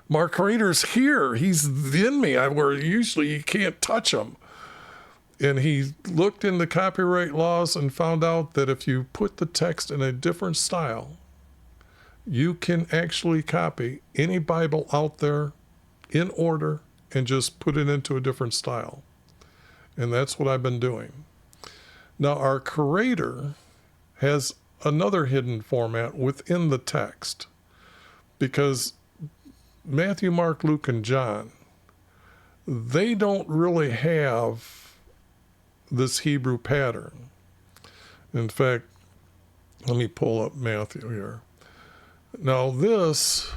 My Creator's here. He's in me, where usually you can't touch him. And he looked into copyright laws and found out that if you put the text in a different style, you can actually copy any Bible out there in order and just put it into a different style. And that's what I've been doing. Now, our Creator has another hidden format within the text, because Matthew, Mark, Luke, and John, they don't really have this Hebrew pattern. In fact, let me pull up Matthew here. Now, this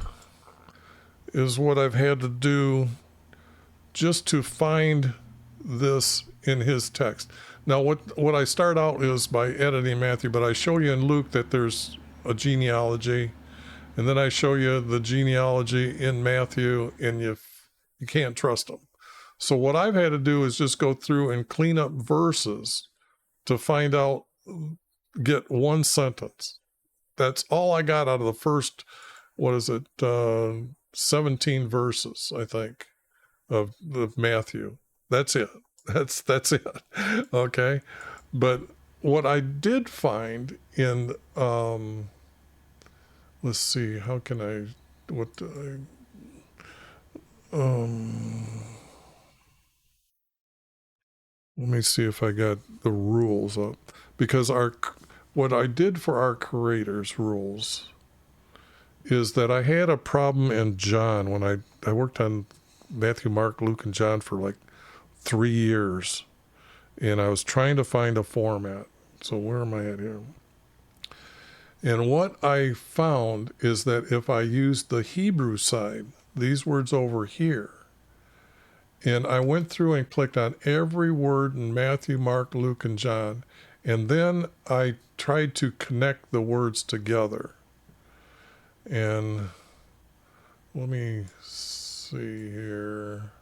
is what I've had to do just to find this in his text. Now, what I start out is by editing Matthew, but I show you in Luke that there's a genealogy, and then I show you the genealogy in Matthew, and you can't trust them. So what I've had to do is just go through and clean up verses to find out, get one sentence. That's all I got out of the first, 17 verses, I think, of Matthew. That's it. That's it. Okay. But what I did find in, let's see, how can I, let me see if I got the rules up, because what I did for our Creator's rules is that I had a problem in John when I worked on Matthew, Mark, Luke, and John for like 3 years, and I was trying to find a format. So where am I at here? And what I found is that if I used the Hebrew side, these words over here, and I went through and clicked on every word in Matthew, Mark, Luke, and John, and then I tried to connect the words together. And let me see here.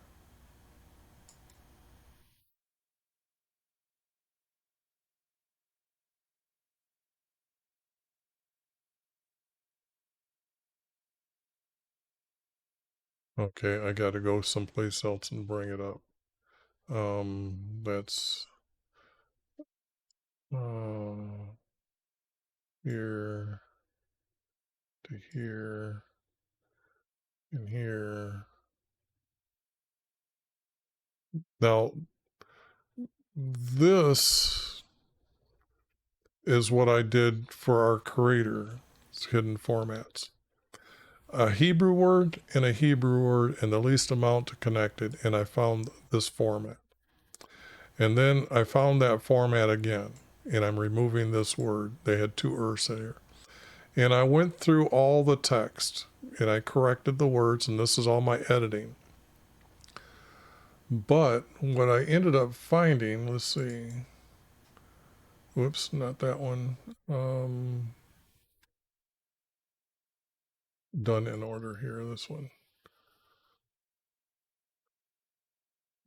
Okay, I got to go someplace else and bring it up. That's here to here and here. Now, this is what I did for our Creator's hidden formats. A Hebrew word and a Hebrew word and the least amount connected, and I found this format. And then I found that format again, and I'm removing this word. They had 2 earths here. And I went through all the text, and I corrected the words, and this is all my editing. But what I ended up finding, let's see. Whoops, not that one. Done in order here, this one.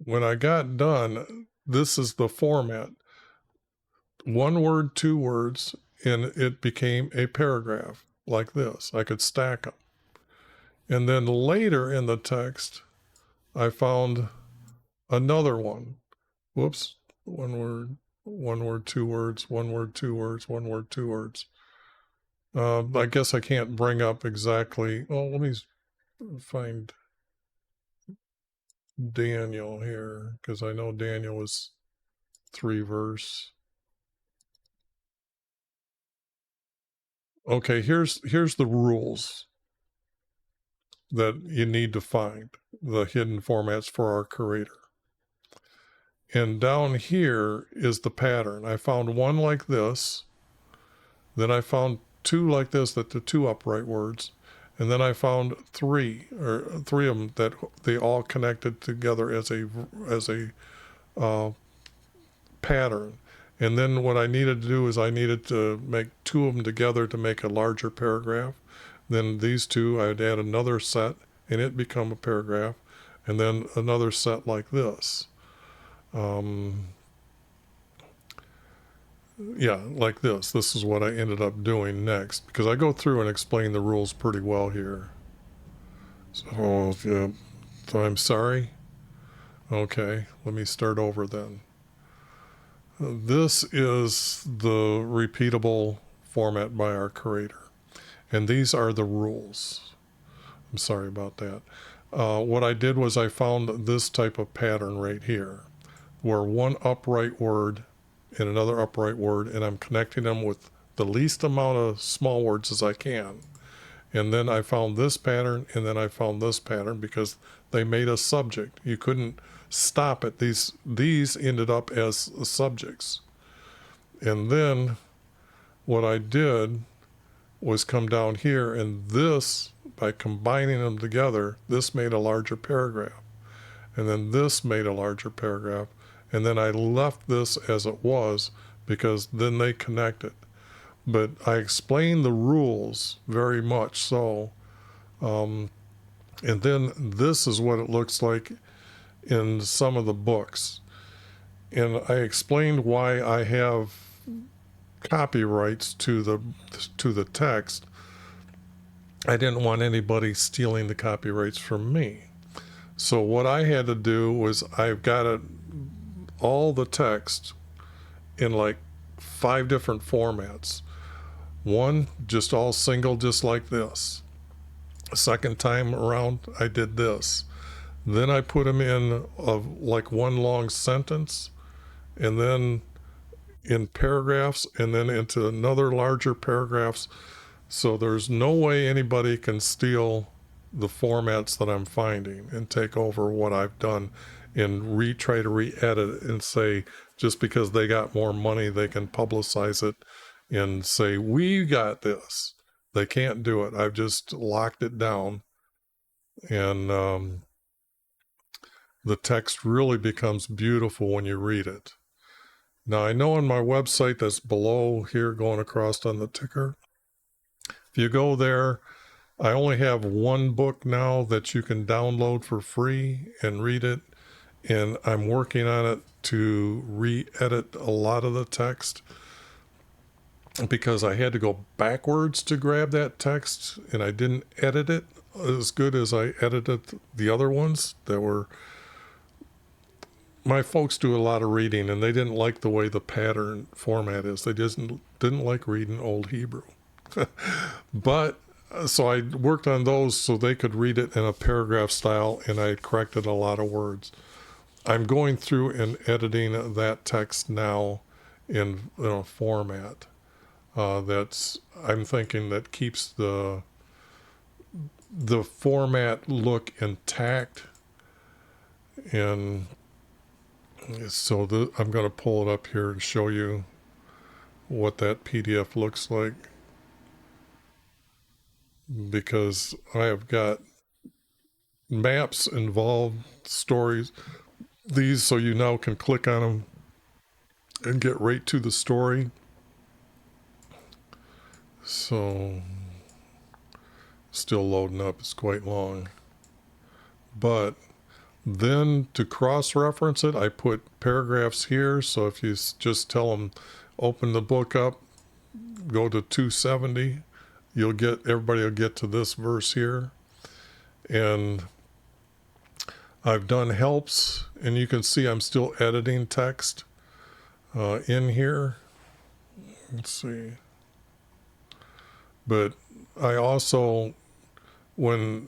When I got done, this is the format. 1 word, 2 words, and it became a paragraph like this. I could stack them. And then later in the text, I found another one. Whoops, one word, two words, one word, two words, one word, two words. I guess I can't bring up exactly. Well, let me find Daniel here, because I know Daniel was 3 verse. Okay, here's the rules that you need to find, the hidden formats for our creator. And down here is the pattern. I found one like this, then I found 2 like this, that the 2 upright words, and then I found 3 of them that they all connected together as a pattern. And then what I needed to do is I needed to make 2 of them together to make a larger paragraph. Then these 2, I'd add another set and it become a paragraph, and then another set like this. Yeah, like this. This is what I ended up doing next, because I go through and explain the rules pretty well here. So, yeah, so I'm sorry. Okay, let me start over then. This is the repeatable format by our creator, and these are the rules. I'm sorry about that. What I did was I found this type of pattern right here, where one upright word and another upright word, and I'm connecting them with the least amount of small words as I can. And then I found this pattern, and then I found this pattern, because they made a subject. You couldn't stop at these ended up as subjects. And then what I did was come down here, and this, by combining them together, this made a larger paragraph, and then this made a larger paragraph, and then I left this as it was, because then they connected. But I explained the rules very much so. And then this is what it looks like in some of the books. And I explained why I have copyrights to the text. I didn't want anybody stealing the copyrights from me. So what I had to do was I've got all the text in like 5 different formats. One, just all single, just like this. Second time around, I did this. Then I put them in of like one long sentence, and then in paragraphs, and then into another larger paragraphs. So there's no way anybody can steal the formats that I'm finding and take over what I've done and try to re-edit it and say, just because they got more money, they can publicize it and say, we got this. They can't do it. I've just locked it down. And the text really becomes beautiful when you read it. Now, I know on my website that's below here going across on the ticker, if you go there, I only have 1 book now that you can download for free and read it. And I'm working on it to re-edit a lot of the text, because I had to go backwards to grab that text, and I didn't edit it as good as I edited the other ones that were... My folks do a lot of reading, and they didn't like the way the pattern format is. They didn't like reading Old Hebrew. But so I worked on those so they could read it in a paragraph style, and I corrected a lot of words. I'm going through and editing that text now in a format that's, I'm thinking, that keeps the format look intact. And so I'm going to pull it up here and show you what that PDF looks like, because I have got maps involved, stories, these, so you now can click on them and get right to the story. So still loading up, it's quite long. But then to cross-reference it, I put paragraphs here, so if you just tell them, open the book up, go to 270, everybody will get to this verse here. And I've done helps, and you can see I'm still editing text in here. Let's see. But I also, when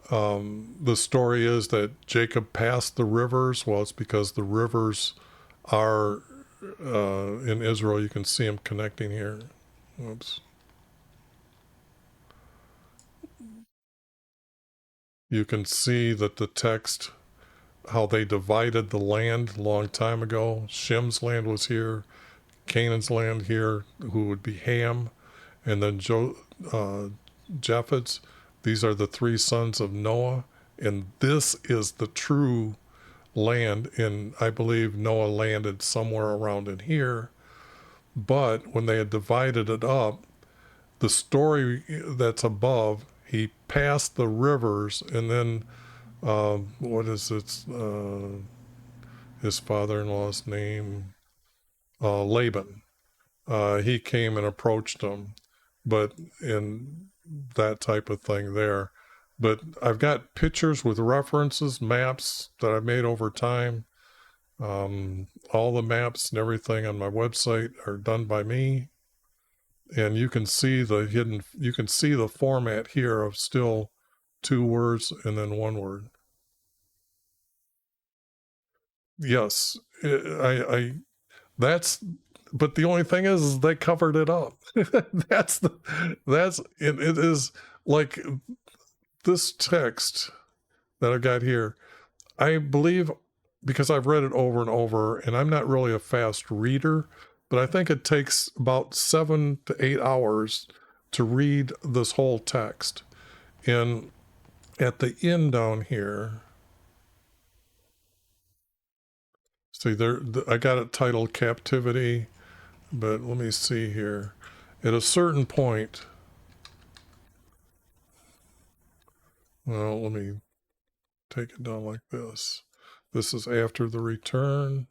the story is that Jacob passed the rivers, well, it's because the rivers are in Israel. You can see them connecting here. Oops. You can see that the text, how they divided the land a long time ago. Shem's land was here, Canaan's land here, who would be Ham, and then Japheth's. These are the three sons of Noah, and this is the true land. And I believe Noah landed somewhere around in here. But when they had divided it up, the story that's above, he passed the rivers, and then what is it? His father-in-law's name, Laban. He came and approached him, but in that type of thing there. But I've got pictures with references, maps that I've made over time. All the maps and everything on my website are done by me. And you can see you can see the format here of still 2 words and then 1 word. Yes, but the only thing is they covered it up. It is like this text that I've got here. I believe, because I've read it over and over, and I'm not really a fast reader, but I think it takes about 7 to 8 hours to read this whole text. And at the end down here, see I got it titled Captivity, but let me see here. At a certain point, well, let me take it down like this. This is after the return.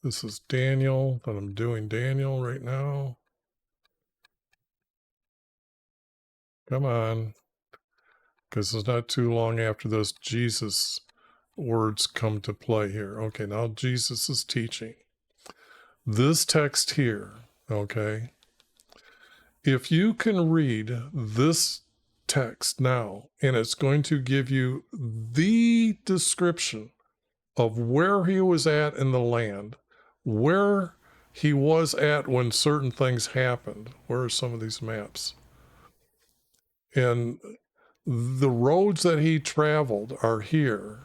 This is Daniel, and I'm doing Daniel right now. Come on. Because it's not too long after this, Jesus words come to play here. Okay, now Jesus is teaching. This text here, okay, if you can read this text now, and it's going to give you the description of where he was at in the land, where he was at when certain things happened. Where are some of these maps? And the roads that he traveled are here.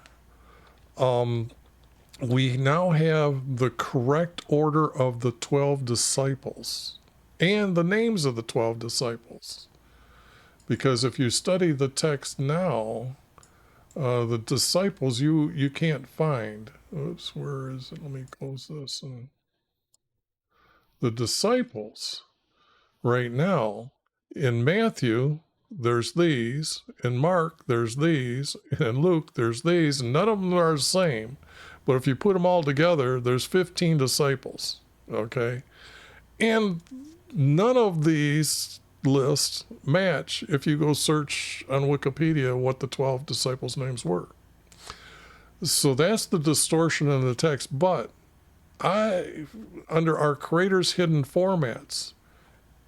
We now have the correct order of the 12 disciples and the names of the 12 disciples. Because if you study the text now, the disciples you can't find. Oops, where is it? Let me close this. And the disciples right now, in Matthew, there's these. In Mark, there's these. In Luke, there's these. And none of them are the same. But if you put them all together, there's 15 disciples. Okay? And none of these lists match if you go search on Wikipedia what the 12 disciples' names were. So that's the distortion in the text. But under our Creator's hidden formats,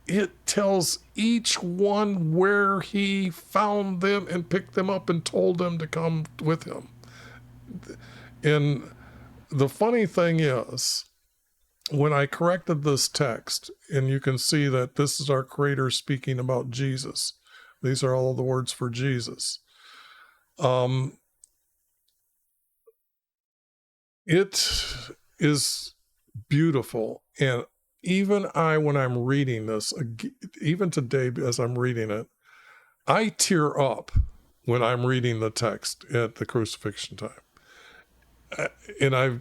it tells each one where he found them and picked them up and told them to come with him. And the funny thing is, when I corrected this text, and you can see that this is our Creator speaking about Jesus. These are all the words for Jesus. It is beautiful. And even when I'm reading this, even today as I'm reading it, I tear up when I'm reading the text at the crucifixion time. And I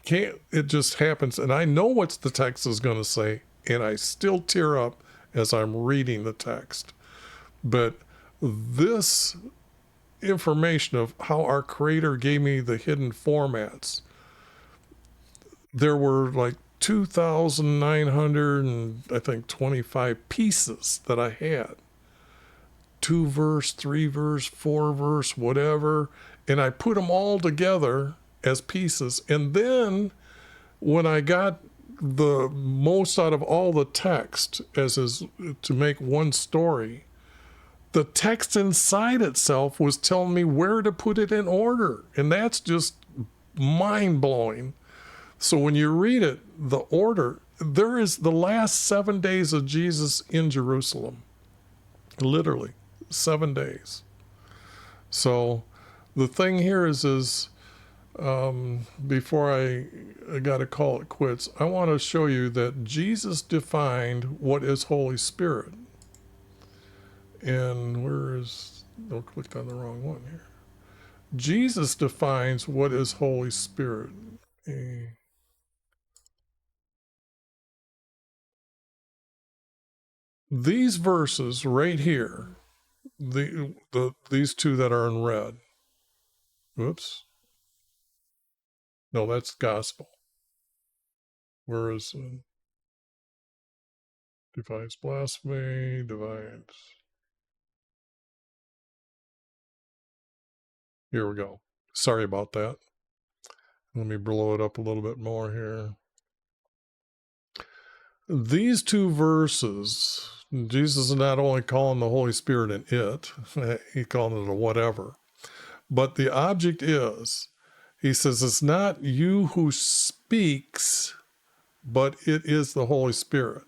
can't, it just happens. And I know what the text is going to say, and I still tear up as I'm reading the text. But this information of how our Creator gave me the hidden formats, there were like 2,900 and I think 25 pieces that I had. 2 verse, 3 verse, 4 verse, whatever. And I put them all together as pieces. And then when I got the most out of all the text as is to make one story, the text inside itself was telling me where to put it in order. And that's just mind-blowing. So when you read it, the order, there is the last 7 days of Jesus in Jerusalem. Literally, 7 days. So the thing here is before I got to call it quits, I want to show you that Jesus defined what is Holy Spirit. And I clicked on the wrong one here. Jesus defines what is Holy Spirit. These verses right here, these two that are in red. Whoops. No, that's gospel. Whereas divides blasphemy, divides. Here we go. Sorry about that. Let me blow it up a little bit more here. These two verses, Jesus is not only calling the Holy Spirit an it, he called it a whatever. But the object is, he says, it's not you who speaks, but it is the Holy Spirit.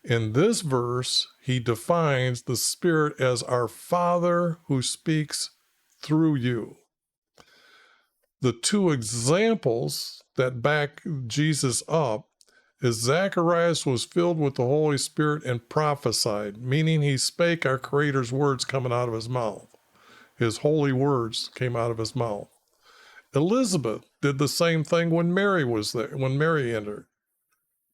In this verse, he defines the Spirit as our Father who speaks through you. The two examples that back Jesus up is Zacharias was filled with the Holy Spirit and prophesied, meaning he spake our Creator's words coming out of his mouth. His holy words came out of his mouth. Elizabeth did the same thing when Mary was there, when Mary entered.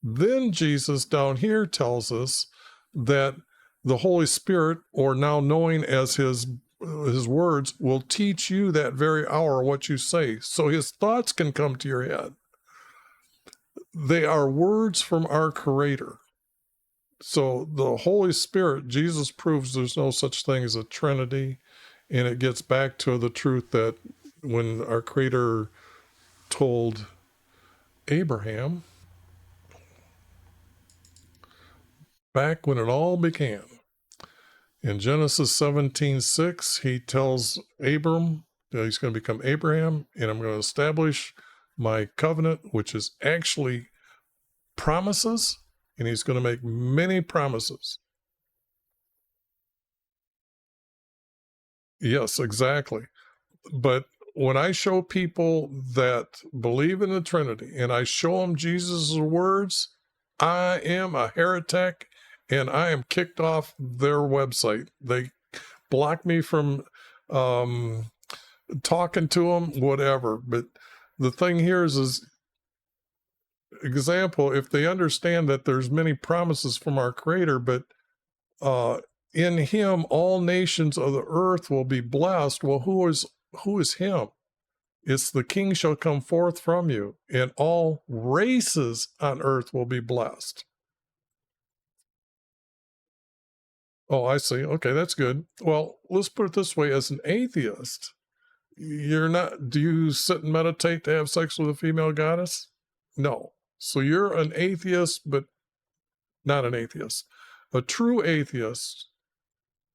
Then Jesus down here tells us that the Holy Spirit, or now knowing as his words, will teach you that very hour what you say. So his thoughts can come to your head. They are words from our Creator. So the Holy Spirit, Jesus proves there's no such thing as a Trinity. And it gets back to the truth that when our Creator told Abraham, back when it all began, in Genesis 17:6, he tells Abram that he's going to become Abraham, and I'm going to establish my covenant, which is actually promises, and he's going to make many promises. Yes, exactly. But when I show people that believe in the Trinity and I show them Jesus' words, I am a heretic and I am kicked off their website. They block me from talking to them, whatever. But the thing here is example, if they understand that there's many promises from our Creator, but in him all nations of the earth will be blessed. Well, who is him? It's the king shall come forth from you, and all races on earth will be blessed. Oh, I see. Okay, that's good. Well, let's put it this way. As an atheist, do you sit and meditate to have sex with a female goddess? No. So you're an atheist, but not an atheist. A true atheist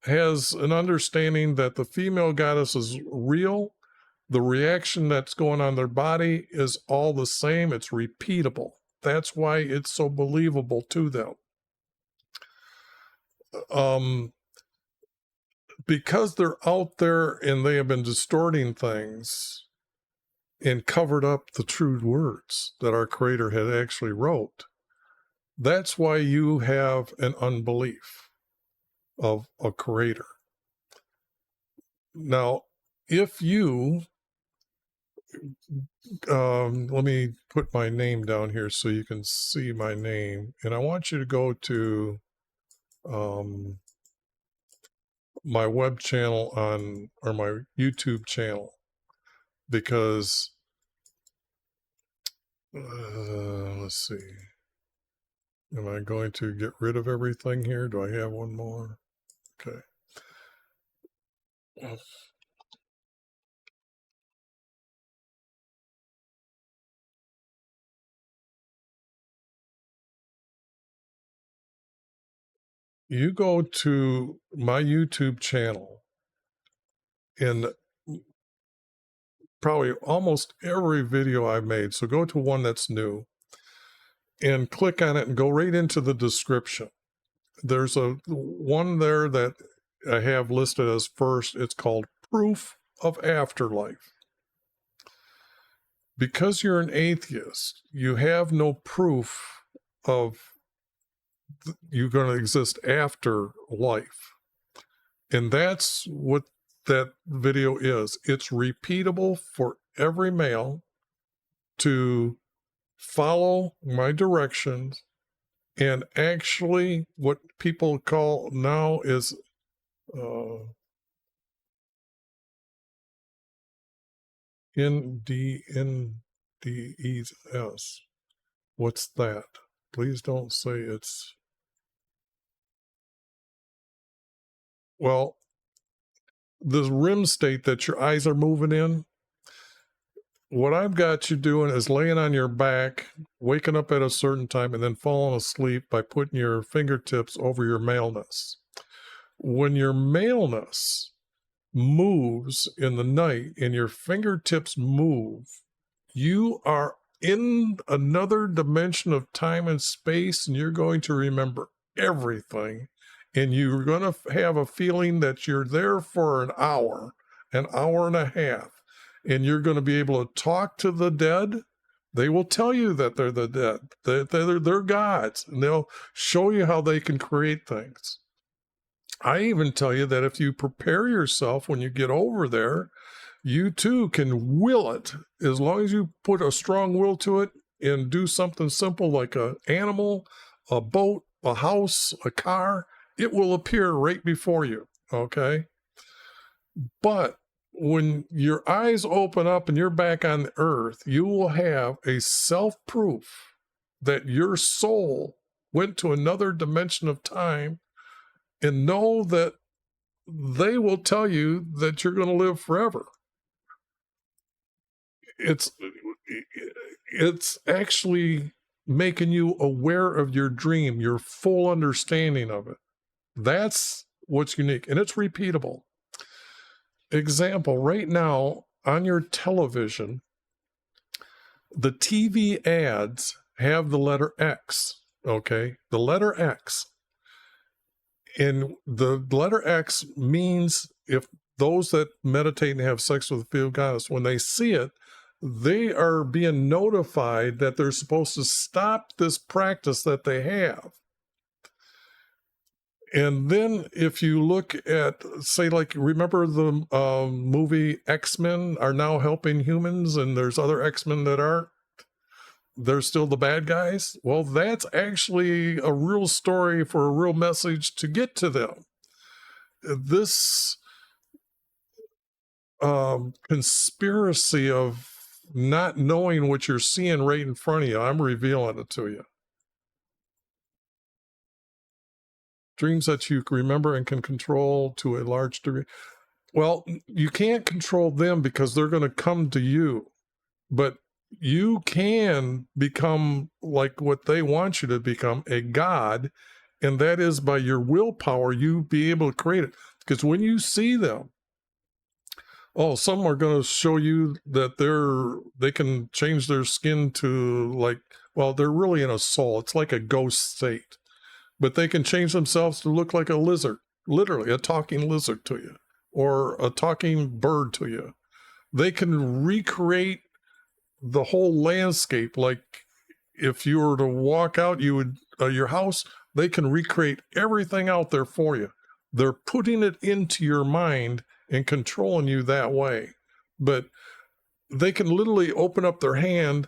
has an understanding that the female goddess is real. The reaction that's going on in their body is all the same. It's repeatable. That's why it's so believable to them. Because they're out there and they have been distorting things and covered up the true words that our Creator had actually wrote. That's why you have an unbelief of a Creator. Now, if you let me put my name down here so you can see my name, and I want you to go to my web channel or my YouTube channel, because Let's see. Am I going to get rid of everything here? Do I have one more? Okay. You go to my YouTube channel, and probably almost every video I've made, so go to one that's new and click on it and go right into the description. There's a one there that I have listed as first. It's called Proof of Afterlife. Because you're an atheist, you have no proof of you're going to exist after life. And that's what that video is. It's repeatable for every male to follow my directions, and actually what people call now is NDES. What's that? Please don't say it's... Well, this REM state that your eyes are moving in, what I've got you doing is laying on your back, waking up at a certain time, and then falling asleep by putting your fingertips over your maleness. When your maleness moves in the night and your fingertips move, you are in another dimension of time and space, and you're going to remember everything. And you're going to have a feeling that you're there for an hour and a half. And you're going to be able to talk to the dead. They will tell you that they're the dead. They're gods. And they'll show you how they can create things. I even tell you that if you prepare yourself when you get over there, you too can will it. As long as you put a strong will to it and do something simple like an animal, a boat, a house, a car, it will appear right before you, okay? But when your eyes open up and you're back on the earth, you will have a self-proof that your soul went to another dimension of time, and know that they will tell you that you're going to live forever. It's actually making you aware of your dream, your full understanding of it. That's what's unique, and it's repeatable. Example, right now on your television, the TV ads have the letter X, okay? The letter X. And the letter X means if those that meditate and have sex with the field goddess, when they see it, they are being notified that they're supposed to stop this practice that they have. And then if you look at, say, like, remember the movie X-Men are now helping humans, and there's other X-Men that aren't? They're still the bad guys? Well, that's actually a real story for a real message to get to them. This conspiracy of not knowing what you're seeing right in front of you, I'm revealing it to you. Dreams that you remember and can control to a large degree. Well, you can't control them because they're going to come to you. But you can become like what they want you to become, a god, and that is by your willpower, you be able to create it. Because when you see them, some are going to show you that they can change their skin to they're really in a soul. It's like a ghost state. But they can change themselves to look like a lizard, literally a talking lizard to you, or a talking bird to you. They can recreate the whole landscape. Like if you were to walk out, your house, they can recreate everything out there for you. They're putting it into your mind and controlling you that way. But they can literally open up their hand,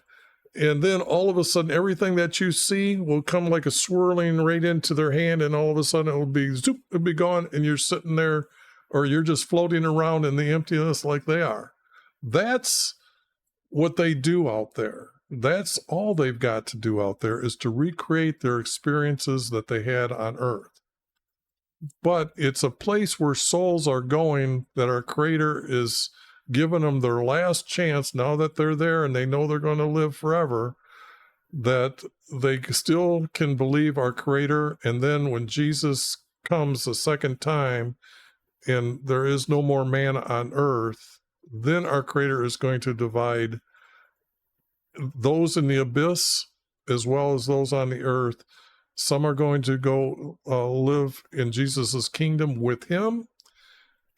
and then all of a sudden everything that you see will come like a swirling right into their hand, and all of a sudden it'll be gone, and you're sitting there, or you're just floating around in the emptiness like they are. That's what they do out there. That's all they've got to do out there, is to recreate their experiences that they had on earth. But it's a place where souls are going, that our Creator is giving them their last chance now that they're there and they know they're going to live forever, that they still can believe our Creator. And then when Jesus comes a second time and there is no more man on earth, then our Creator is going to divide those in the abyss as well as those on the earth. Some are going to go live in Jesus's kingdom with him,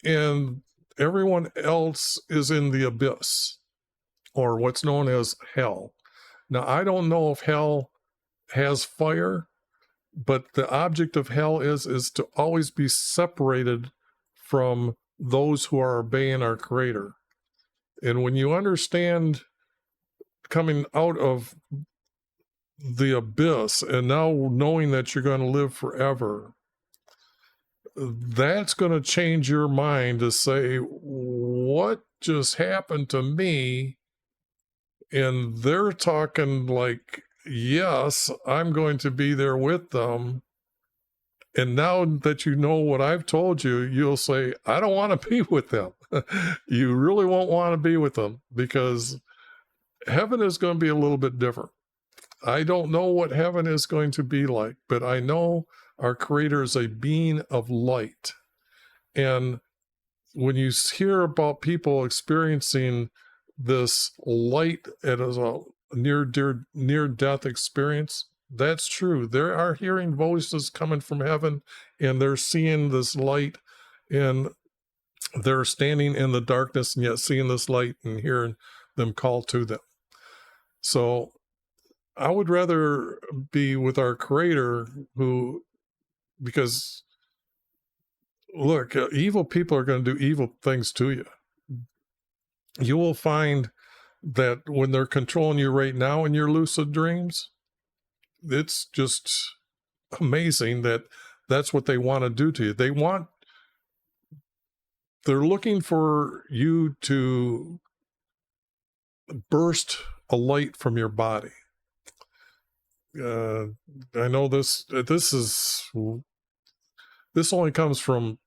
and everyone else is in the abyss, or what's known as hell. Now, I don't know if hell has fire, but the object of hell is to always be separated from those who are obeying our Creator. And when you understand coming out of the abyss and now knowing that you're going to live forever, that's going to change your mind to say, what just happened to me? And they're talking like, yes, I'm going to be there with them. And now that you know what I've told you, you'll say, I don't want to be with them. You really won't want to be with them, because heaven is going to be a little bit different. I don't know what heaven is going to be like, but I know our Creator is a being of light. And when you hear about people experiencing this light as a near-death experience, that's true. They are hearing voices coming from heaven, and they're seeing this light, and they're standing in the darkness and yet seeing this light and hearing them call to them. So I would rather be with our Creator, because look, evil people are going to do evil things to you. You will find that when they're controlling you right now in your lucid dreams, it's just amazing that that's what they want to do to you. They're looking for you to burst a light from your body. I know this only comes from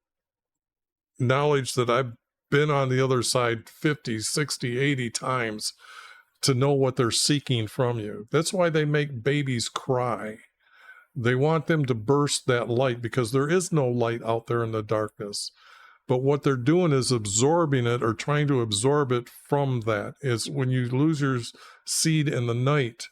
knowledge that I've been on the other side 50, 60, 80 times to know what they're seeking from you. That's why they make babies cry. They want them to burst that light, because there is no light out there in the darkness. But what they're doing is absorbing it, or trying to absorb it from that. Is when you lose your seed in the night,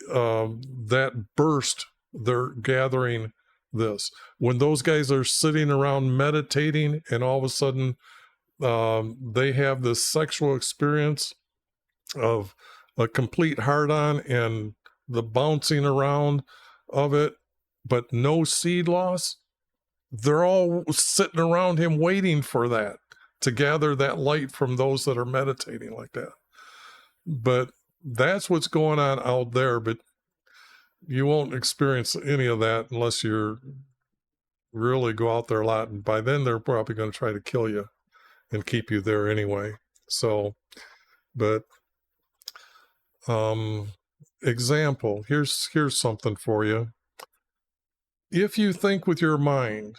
that burst, they're gathering this. When those guys are sitting around meditating and all of a sudden they have this sexual experience of a complete hard-on and the bouncing around of it, but no seed loss, they're all sitting around him waiting for that, to gather that light from those that are meditating like that. But that's what's going on out there. But you won't experience any of that unless you really go out there a lot. And by then they're probably going to try to kill you and keep you there anyway. So, but example, here's something for you. If you think with your mind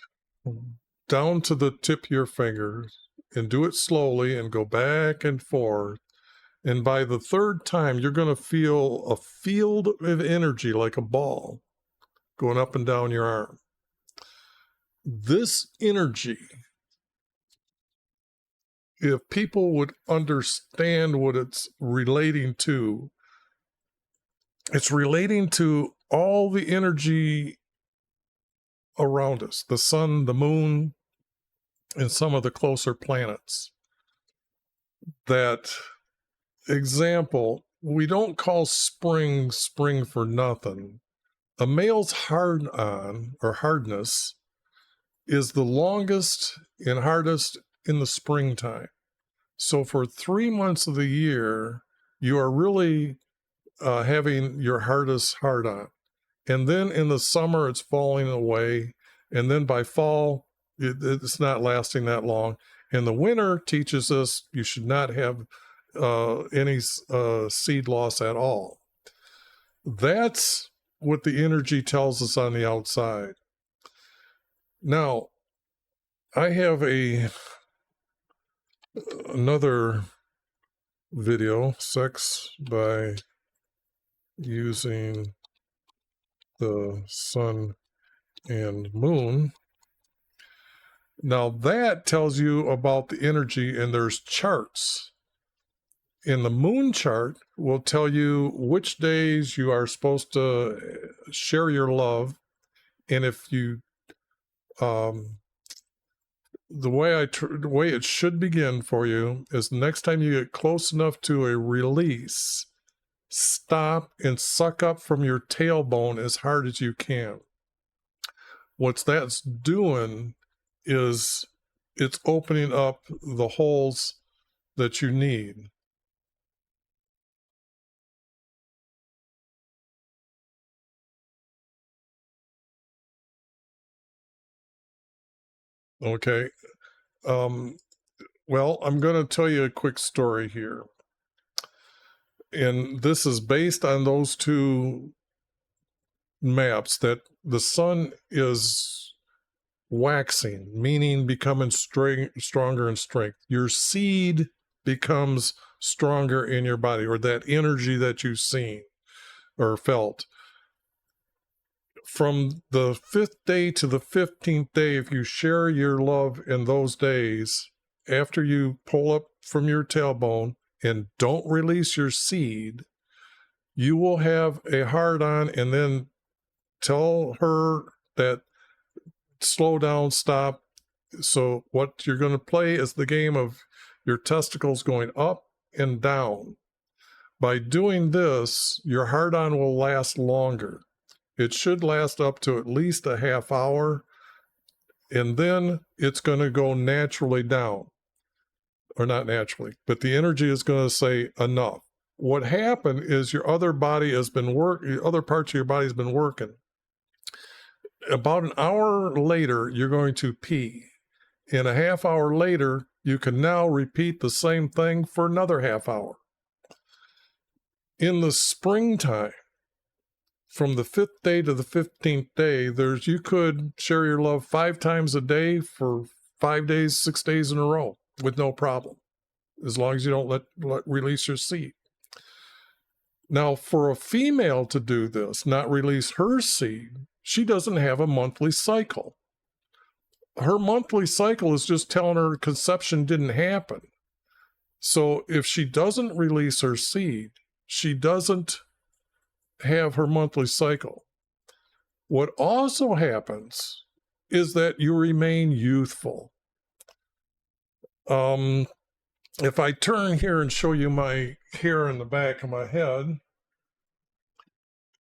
down to the tip of your fingers and do it slowly and go back and forth, and by the third time, you're going to feel a field of energy like a ball going up and down your arm. This energy, if people would understand what it's relating to all the energy around us, the sun, the moon, and some of the closer planets. That example, we don't call spring for nothing. A male's hard-on, or hardness, is the longest and hardest in the springtime. So for 3 months of the year, you are really having your hardest hard-on. And then in the summer, it's falling away. And then by fall, it's not lasting that long. And the winter teaches us you should not have any seed loss at all. That's what the energy tells us on the outside. Now, I have another video, sex by using the sun and moon. Now that tells you about the energy, and there's charts. In the moon chart will tell you which days you are supposed to share your love. And if you, the way it should begin for you is the next time you get close enough to a release, stop and suck up from your tailbone as hard as you can. What that's doing is it's opening up the holes that you need. Okay. Well, I'm going to tell you a quick story here. And this is based on those two maps, that the sun is waxing, meaning becoming stronger in strength. Your seed becomes stronger in your body, or that energy that you've seen or felt. From the 5th day to the 15th day, if you share your love in those days, after you pull up from your tailbone and don't release your seed, you will have a hard-on, and then tell her that slow down, stop. So what you're going to play is the game of your testicles going up and down. By doing this, your hard-on will last longer. It should last up to at least a half hour, and then it's going to go naturally down. Or not naturally, but the energy is going to say enough. What happened is your other body has been other parts of your body has been working. About an hour later, you're going to pee. And a half hour later, you can now repeat the same thing for another half hour. In the springtime, from the 5th day to the 15th day, you could share your love 5 times a day for 5 days, 6 days in a row with no problem, as long as you don't let release your seed. Now, for a female to do this, not release her seed, she doesn't have a monthly cycle. Her monthly cycle is just telling her conception didn't happen. So if she doesn't release her seed, she doesn't have her monthly cycle. What also happens is that you remain youthful. If I turn here and show you my hair in the back of my head,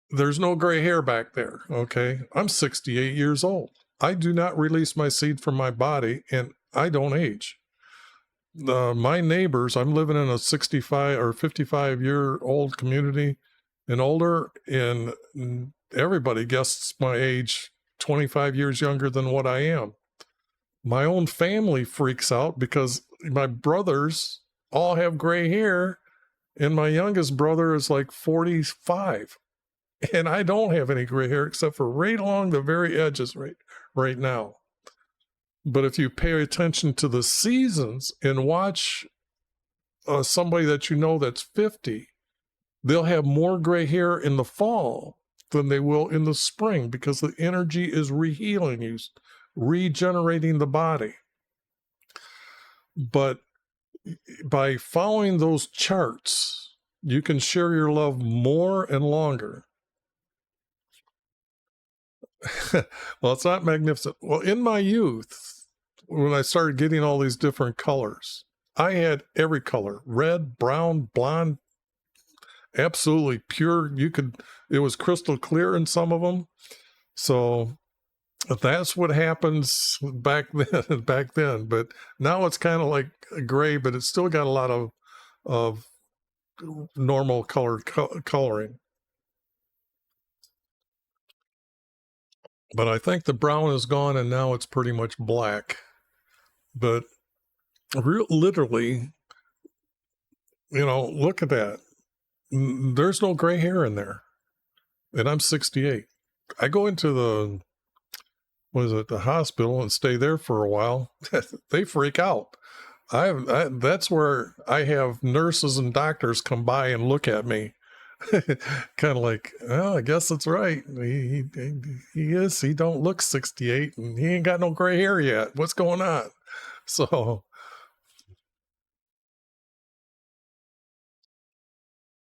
there's no gray hair back there, okay? I'm 68 years old. I do not release my seed from my body, and I don't age. My neighbors, I'm living in a 65 or 55-year-old community and older, and everybody guesses my age 25 years younger than what I am. My own family freaks out because my brothers all have gray hair, and my youngest brother is like 45. And I don't have any gray hair except for right along the very edges right now. But if you pay attention to the seasons and watch somebody that you know that's 50, they'll have more gray hair in the fall than they will in the spring, because the energy is rehealing you, regenerating the body. But by following those charts, you can share your love more and longer. Well, it's not magnificent. Well, in my youth, when I started getting all these different colors, I had every color: red, brown, blonde, absolutely pure. It was crystal clear in some of them. So that's what happens back then. But now it's kind of like gray, but it's still got a lot of normal coloring. But I think the brown is gone, and now it's pretty much black. But literally, look at that. There's no gray hair in there. and I'm 68. I go into the hospital and stay there for a while. They freak out. That's where I have nurses and doctors come by and look at me, kind of like, oh, I guess that's right. He don't look 68, and he ain't got no gray hair yet. What's going on? So,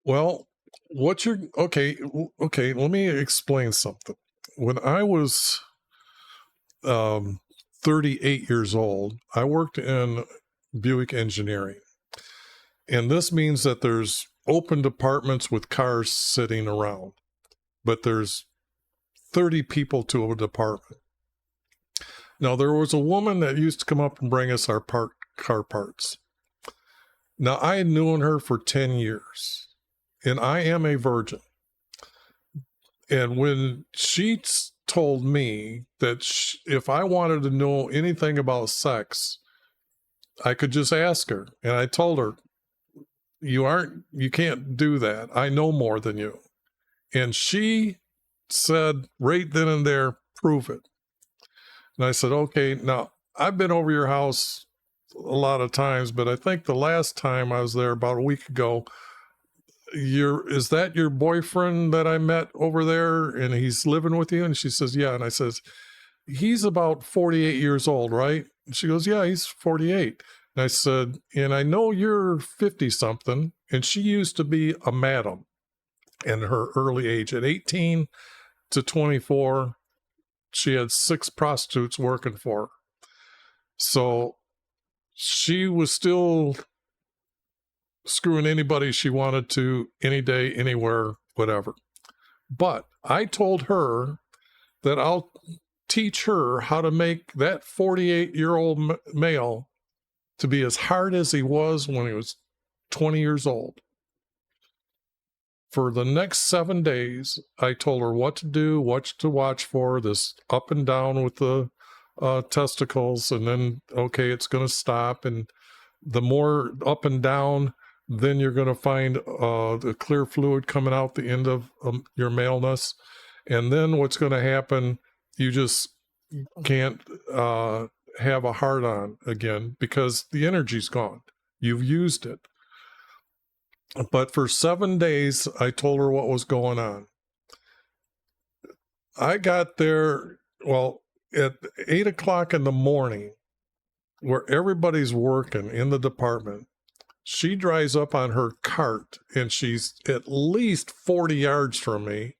well, okay? Let me explain something. When I was 38 years old, I worked in Buick engineering. And this means that there's open departments with cars sitting around, but there's 30 people to a department. Now, there was a woman that used to come up and bring us our car parts. Now, I had known her for 10 years, and I am a virgin. And when she told me that if I wanted to know anything about sex, I could just ask her. And I told her, you can't do that. I know more than you. And she said right then and there, prove it. And I said, okay, now I've been over your house a lot of times, but I think the last time I was there about a week ago, is that your boyfriend that I met over there and he's living with you? And she says, yeah. And I says, he's about 48 years old, right? And she goes, yeah, he's 48. And I said, and I know you're 50 something. And she used to be a madam in her early age. At 18 to 24, she had 6 prostitutes working for her. So she was still screwing anybody she wanted to, any day, anywhere, whatever. But I told her that I'll teach her how to make that 48-year-old male to be as hard as he was when he was 20 years old. For the next 7 days, I told her what to do, what to watch for, this up and down with the testicles, and then, okay, it's going to stop. And the more up and down, then you're going to find the clear fluid coming out the end of your maleness. And then what's going to happen, you just can't have a hard-on again because the energy's gone. You've used it. But for 7 days, I told her what was going on. I got there, well, at 8 o'clock in the morning, where everybody's working in the department. She drives up on her cart, and she's at least 40 yards from me,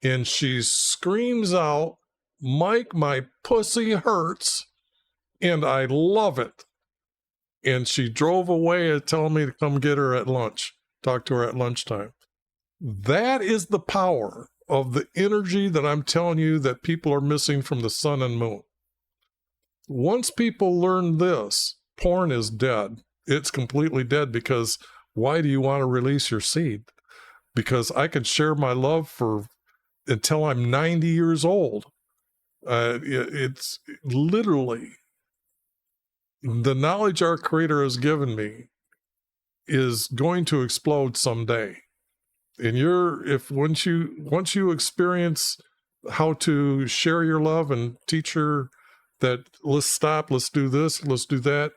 and she screams out, Mike, my pussy hurts, and I love it. And she drove away and telling me to come get her at lunch, talk to her at lunchtime. That is the power of the energy that I'm telling you that people are missing from the sun and moon. Once people learn this, porn is dead. It's completely dead, because why do you want to release your seed? Because I can share my love until I'm 90 years old. It's literally the knowledge our Creator has given me is going to explode someday. And once you experience how to share your love and teach her that let's stop, let's do this, let's do that,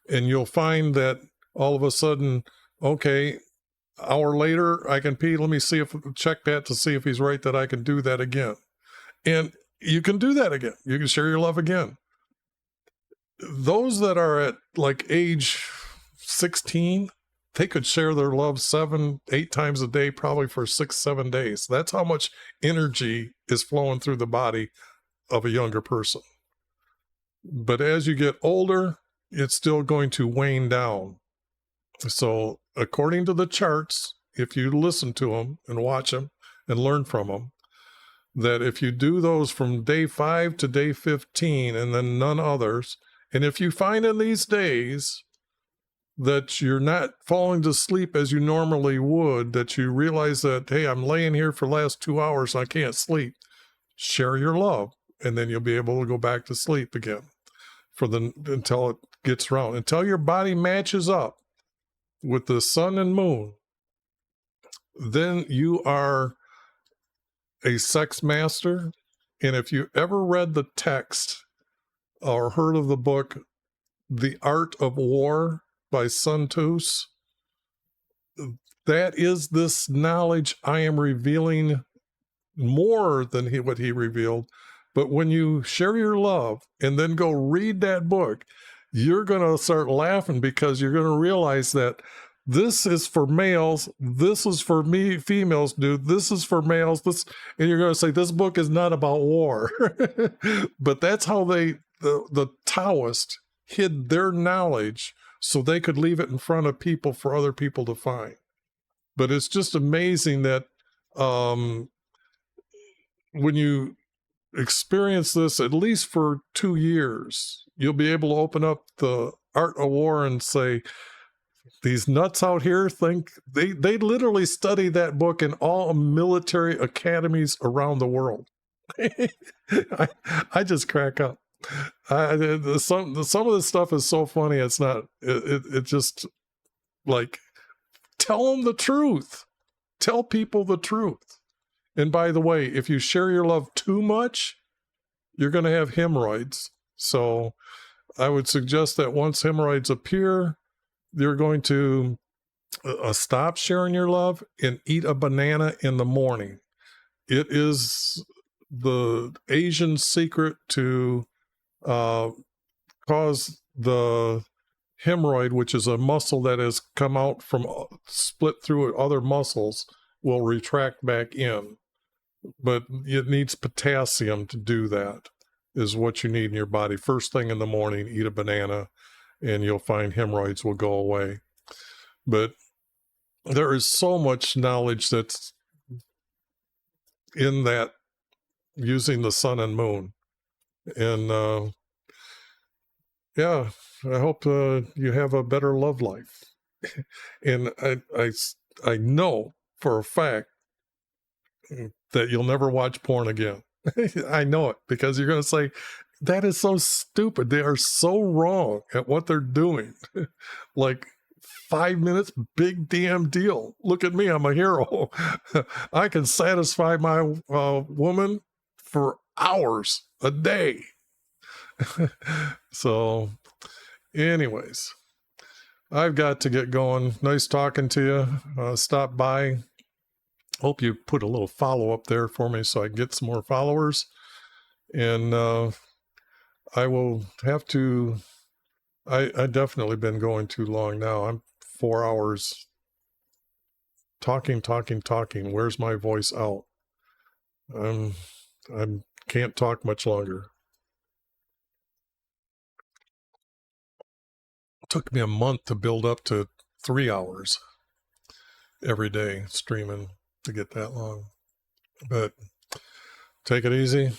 and you'll find that all of a sudden, okay, hour later, I can pee. Let me check that to see if he's right that I can do that again. And you can do that again. You can share your love again. Those that are at like age 16, they could share their love 7, 8 times a day, probably for 6, 7 days. That's how much energy is flowing through the body of a younger person. But as you get older, it's still going to wane down. So according to the charts, if you listen to them and watch them and learn from them, that if you do those from day 5 to day 15 and then none others, and if you find in these days that you're not falling to sleep as you normally would, that you realize that, hey, I'm laying here for the last 2 hours and I can't sleep, share your love, and then you'll be able to go back to sleep again until it gets around, until your body matches up with the sun and moon. Then you are a sex master. And if you ever read the text or heard of the book, The Art of War by Sun Tzu, that is this knowledge I am revealing more than what he revealed. But when you share your love and then go read that book, you're going to start laughing because you're going to realize that this is for males, this is for me, females, dude, this is for males, and you're going to say, this book is not about war. But that's how the Taoists hid their knowledge so they could leave it in front of people for other people to find. But it's just amazing that when you experience this, at least for 2 years, you'll be able to open up the Art of War and say, these nuts out here think they literally study that book in all military academies around the world. I just crack up. Some of this stuff is so funny. It's not, it just like, tell them the truth. Tell people the truth. And by the way, if you share your love too much, you're going to have hemorrhoids. So I would suggest that once hemorrhoids appear, you're going to stop sharing your love and eat a banana in the morning. It is the Asian secret to cause the hemorrhoid, which is a muscle that has come out from split through other muscles, will retract back in. But it needs potassium to do that, is what you need in your body. First thing in the morning, eat a banana, and you'll find hemorrhoids will go away. But there is so much knowledge that's in that, using the sun and moon. And yeah, I hope you have a better love life. And I know for a fact that you'll never watch porn again. I know it, because you're going to say, that is so stupid. They are so wrong at what they're doing. Like, 5 minutes, big damn deal. Look at me, I'm a hero. I can satisfy my woman for hours a day. So, anyways, I've got to get going. Nice talking to you. Stop by. Hope you put a little follow up there for me so I get some more followers. And I will have to, I definitely been going too long now. I'm 4 hours talking. Where's my voice out? I can't talk much longer. It took me a month to build up to 3 hours every day streaming to get that long. But take it easy.